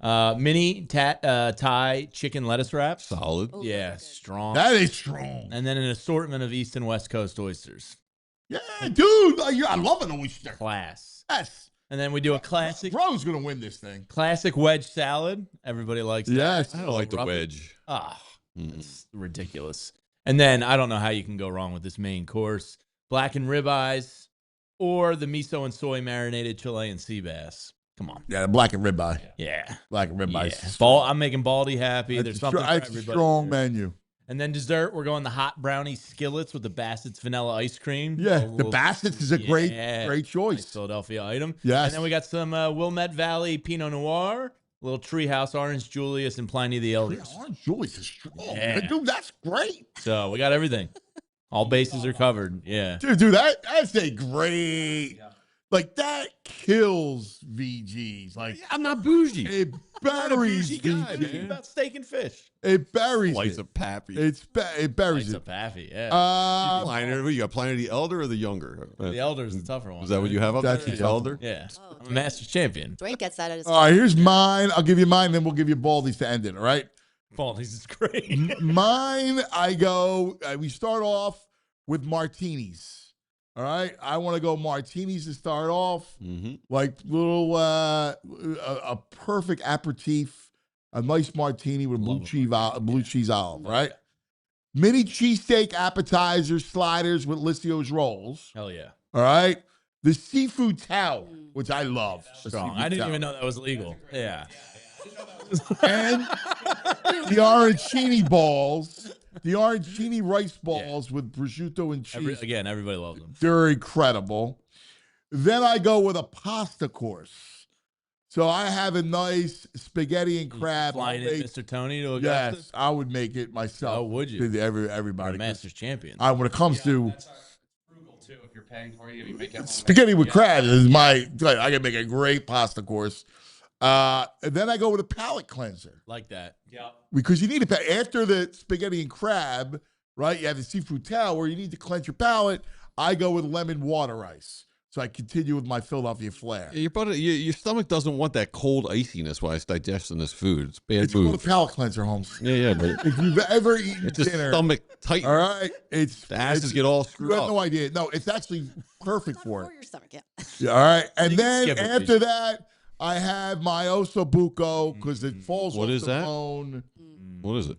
Mini Thai chicken lettuce wraps. Solid. Yeah, strong. That is strong. And then an assortment of East and West Coast oysters. Yeah, dude. I love an oyster. Class. Yes. And then we do a classic. Bro's going to win this thing. Classic wedge salad. Everybody likes that. Yes. I don't like the wedge. It's ridiculous. And then I don't know how you can go wrong with this main course. Blackened ribeyes or the miso and soy marinated Chilean sea bass. Come on. Yeah, the blackened ribeye. Yeah. Blackened ribeye. Yeah. I'm making Baldi happy. There's something for That's a everybody. strong menu. And then dessert, we're going the hot brownie skillets with the Bassett's vanilla ice cream. Yeah, the Bassett's is a great choice. Nice Philadelphia item. Yes. And then we got some Wilmette Valley Pinot Noir, little Treehouse Orange Julius, and Pliny the Elder. Yeah, Orange Julius is strong. Yeah. Dude, that's great. So we got everything. All bases are covered. Yeah. Dude, that's a great. Like, that kills VGs. Like, I'm not bougie. It buries VG. About steak and fish. It buries Slice it. of Pappy. It buries Slice it. of Pappy, yeah. You got Pliny the Elder or the Younger? The Elder is the tougher one. Is that what you have up That's there? the The Elder? Yeah. I'm a Masters champion. Dwayne gets that at his. All right, here's mine. I'll give you mine, then we'll give you Baldi's to end it, all right? Baldi's is great. Mine, we start off with martinis. All right, I want to go martinis to start off, like little a perfect aperitif, a nice martini with blue cheese olive, right? Mini cheesesteak appetizers, sliders with Lissio's rolls. Hell yeah! All right, the seafood tower, which I love. Strong. I didn't even know that was legal. Yeah. And the arancini balls. The arancini rice balls with prosciutto and cheese. Everybody loves them. They're incredible. Then I go with a pasta course. So I have a nice spaghetti and crab. Flying in Mr. Tony to Augusta? Yes, I would make it myself. Oh, would you? Everybody. You're a Masters champion. When it comes to Frugal too. If you're paying for it, you make it. spaghetti with crab is I can make a great pasta course. And then I go with a palate cleanser. Like that. Yeah. Because you need after the spaghetti and crab, right? You have the seafood towel where you need to cleanse your palate. I go with lemon water ice. So I continue with my Philadelphia flair. Your stomach doesn't want that cold iciness while it's digesting this food. It's bad It's food. called a palate cleanser, Holmes. Yeah, but if you've ever eaten it's just dinner, stomach tight. all right, The acids get all screwed You have up. no idea. No, it's actually perfect for it. your stomach, yeah. Yeah, all right, and You can then skip it, after that, I have my osobuco because it falls What off is the that? bone. What is it?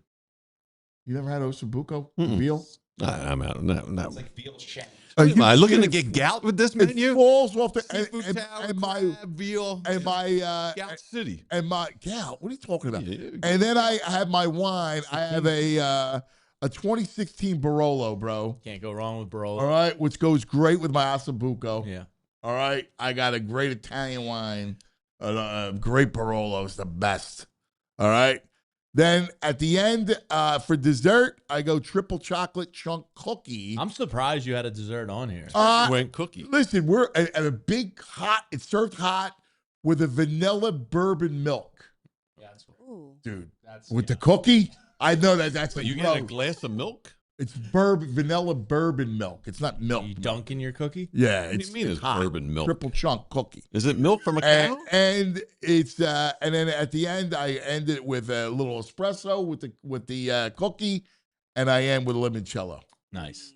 You never had osobuco? Veal? I'm out. No. It's like veal shank. Am I looking to get gout with this menu? It falls off the Seafood tower, crab, veal, and my gout city. and my gout. What are you talking about? Yeah. And then I have my wine. I have a 2016 Barolo, bro. Can't go wrong with Barolo. All right, which goes great with my osobuco. Yeah. All right, I got a great Italian wine. Great Barolo is the best. All right. Then at the end, for dessert, I go triple chocolate chunk cookie. I'm surprised you had a dessert on here. Went cookie. Listen, we're at a big hot. It's served hot with a vanilla bourbon milk, Ooh. dude. With the cookie, I know that's like You get a glass of milk? It's vanilla bourbon milk. It's not milk. You dunk in your cookie? Yeah, What do you mean it's hot. boorbon milk? Triple chunk cookie. Is it milk from a cow? And it's and then at the end I end it with a little espresso with the cookie, and I end with limoncello. Nice.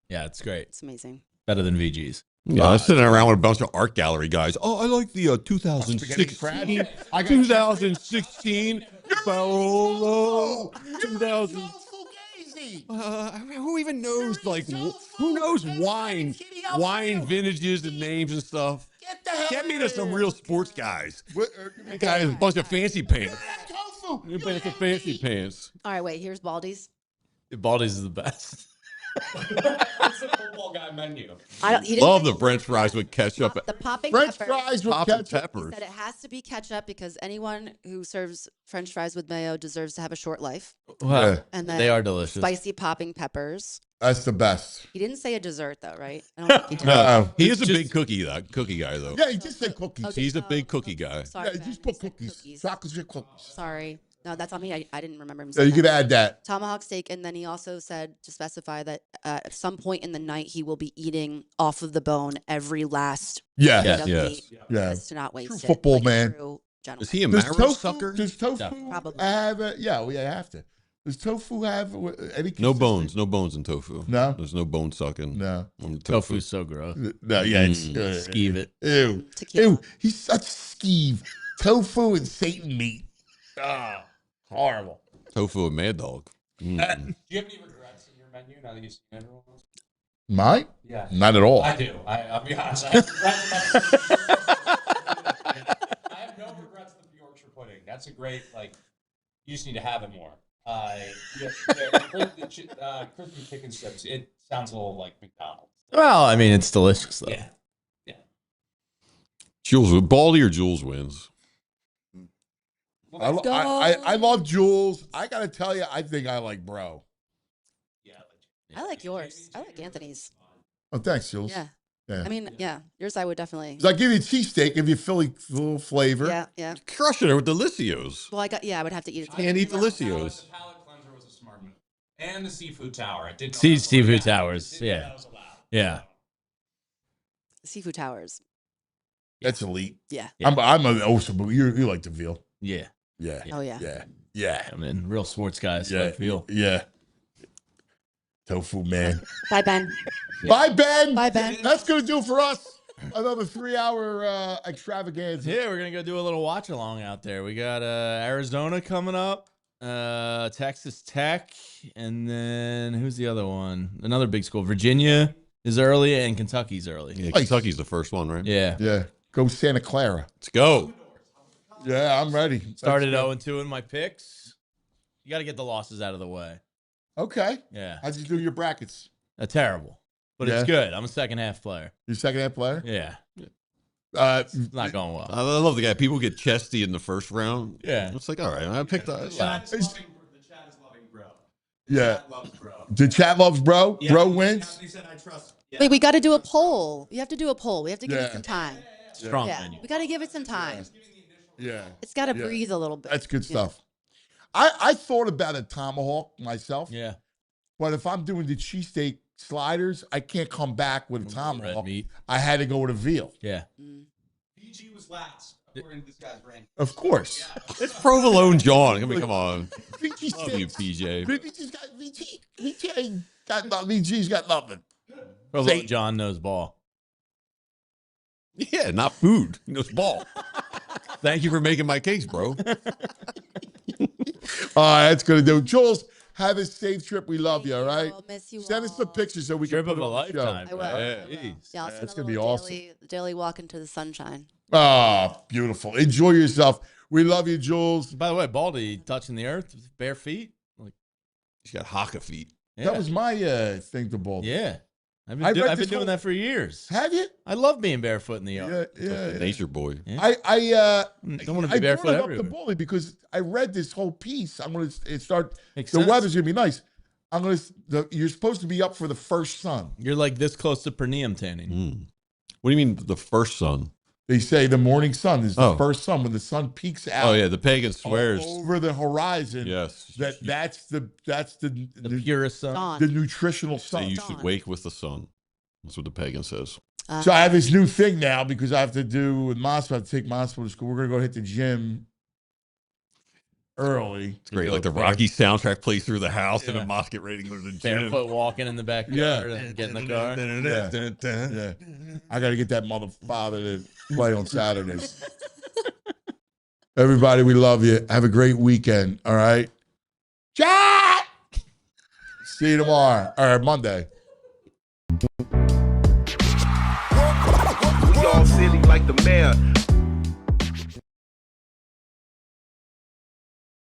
Yeah, it's great. It's amazing. Better than VG's. Yeah, I'm sitting around with a bunch of art gallery guys. Oh, I like the 2016. 2016 Barolo. 2000. Who even knows? Who knows wine vintages and names and stuff? Get me to some real sports guys. Guys, a bunch of fancy pants. A bunch of fancy pants. All right, wait. Here's Baldi's. Baldi's is the best. It's a football guy menu. He didn't Love say- the French fries with ketchup. The popping French peppers. fries with Popping ketchup. peppers. He said it has to be ketchup because anyone who serves French fries with mayo deserves to have a short life. Well, Yeah. And then they are delicious. spicy popping peppers. That's the best. He didn't say a dessert though, right? I don't think he did. No. He is a big cookie guy though. Yeah, he just said cookies. Okay. He's a big cookie guy. Sorry, Yeah, Ben, just he put said cookies. Chocolate chip cookies. Sorry. No, that's on me. I didn't remember him Yeah, saying you could add that. tomahawk steak, and then he also said to specify that at some point in the night he will be eating off of the bone every last Yeah. bit of Yes. meat Yeah. just to not waste True it. football like a man. true gentleman. Is he a Does marrow tofu, sucker? does tofu Probably. have yeah, you have to. Does tofu have any No consistent- bones. No bones in tofu. No? There's no bone sucking. No. On the tofu. Tofu's so gross. No, yeah, it's Skeeve it. Ew. Tequila. Ew. He's such skeeve. Tofu and Satan meat. Ah, horrible. Tofu and Mad Dog. Do you have any regrets in your menu now that you've seen everyone else? Mine? Yeah. Not at all. I do. I'll be honest. I have I have no regrets with the Yorkshire pudding. That's a great, you just need to have it more. Crispy chicken strips. It sounds a little like McDonald's. Well, I mean, it's delicious though. Yeah. Jules, Baldi or Jules wins. I love Jules. I got to tell you, I think I like bro. I like yours. I like Anthony's. Oh, thanks, Jules. Yeah. Yeah. I mean, yeah. Yours I would definitely. 'Cause I give you a cheesesteak, give you Philly little flavor. Yeah, yeah. Crushing it with Delicios. Well, I would have to eat it. Can't eat Delicios. The palate cleanser was a smart move. And the seafood tower. I did Seafood towers. Yeah. Yeah. Seafood towers. That's elite. Yeah. I'm an awesome. You like the veal. Yeah. Yeah. Oh yeah. Yeah. Yeah. I mean, real sports guys. Yeah. I feel. Yeah. Tofu man. Bye, Ben. Bye, Ben. Bye, Ben. That's gonna do it for us. Another 3-hour extravaganza. Yeah, we're gonna go do a little watch along out there. We got Arizona coming up, Texas Tech, and then who's the other one? Another big school. Virginia is early, and Kentucky's early. Yeah, Kentucky's the first one, right? Yeah. Yeah. Go Santa Clara. Let's go. Yeah, I'm ready. Started 0-2 in my picks. You got to get the losses out of the way. Okay. Yeah. How'd you do your brackets? Terrible. But Yeah. it's good. I'm a second half player. Your second half player? Yeah. It's not going well. I love the guy. People get chesty in the first round. Yeah. It's like, all right, I picked The chat is loving bro. Yeah. Chat loves bro. The chat loves bro. Yeah, Bro wins. He said I trust. Yeah. Wait, we got to do a poll. You have to do a poll. We have to give it some time. Strong Yeah, menu. we got to give it some time. Yeah. It's got to Yeah. breathe a little bit. That's good stuff. I thought about a tomahawk myself. Yeah. But if I'm doing the cheesesteak sliders, I can't come back with a tomahawk. meat. I had to go with a veal. Yeah. PG was last, according to this guy's ranking. Of course. It's provolone John. I mean, come on. VG Love you, PJ. VG's got nothing. Provolone John knows ball. Yeah, not food. He knows ball. Thank you for making my case, bro. All right, that's going to do it. Jules, have a safe trip. We love you, all right? I'll miss you Send us some pictures so we Trip can of put a it on the show. lifetime. I will. Jeez. Yeah, I'll send That's a gonna be little awesome. daily walk into the sunshine. Oh, beautiful. Enjoy yourself. We love you, Jules. By the way, Baldi touching the earth with bare feet. Like, He's got haka feet. yeah. That was my thing to bowl. Yeah. I've I been, read I've been this doing whole- that for years. Have you? I love being barefoot in the yard. Yeah. Nature boy. Yeah. I Don't want to be I barefoot brought it up to everywhere. Bully because I read this whole piece. I'm going to start. Makes The sense. weather's going to be nice. I'm going to. You're supposed to be up for the first sun. You're like this close to perineum tanning. What do you mean the first sun? They say the morning sun is the Oh. first sun when the sun peaks out. Oh yeah, the pagan swears. Over the horizon. Yes. That's the The purest sun. Dawn. the nutritional So sun. you should wake with the sun. That's what the pagan says. So I have this new thing now because I have to do with Moscow. I have to take Moscow to school. We're gonna go hit the gym early. It's great. Like the Rocky soundtrack plays through the house and then Moss get ready to go to the gym. Barefoot walking in the backyard and get in the car. Yeah. I got to get that motherfather to play on Saturdays. Everybody, we love you. Have a great weekend. All right. Chat. See you tomorrow or Monday. We all silly like the mayor.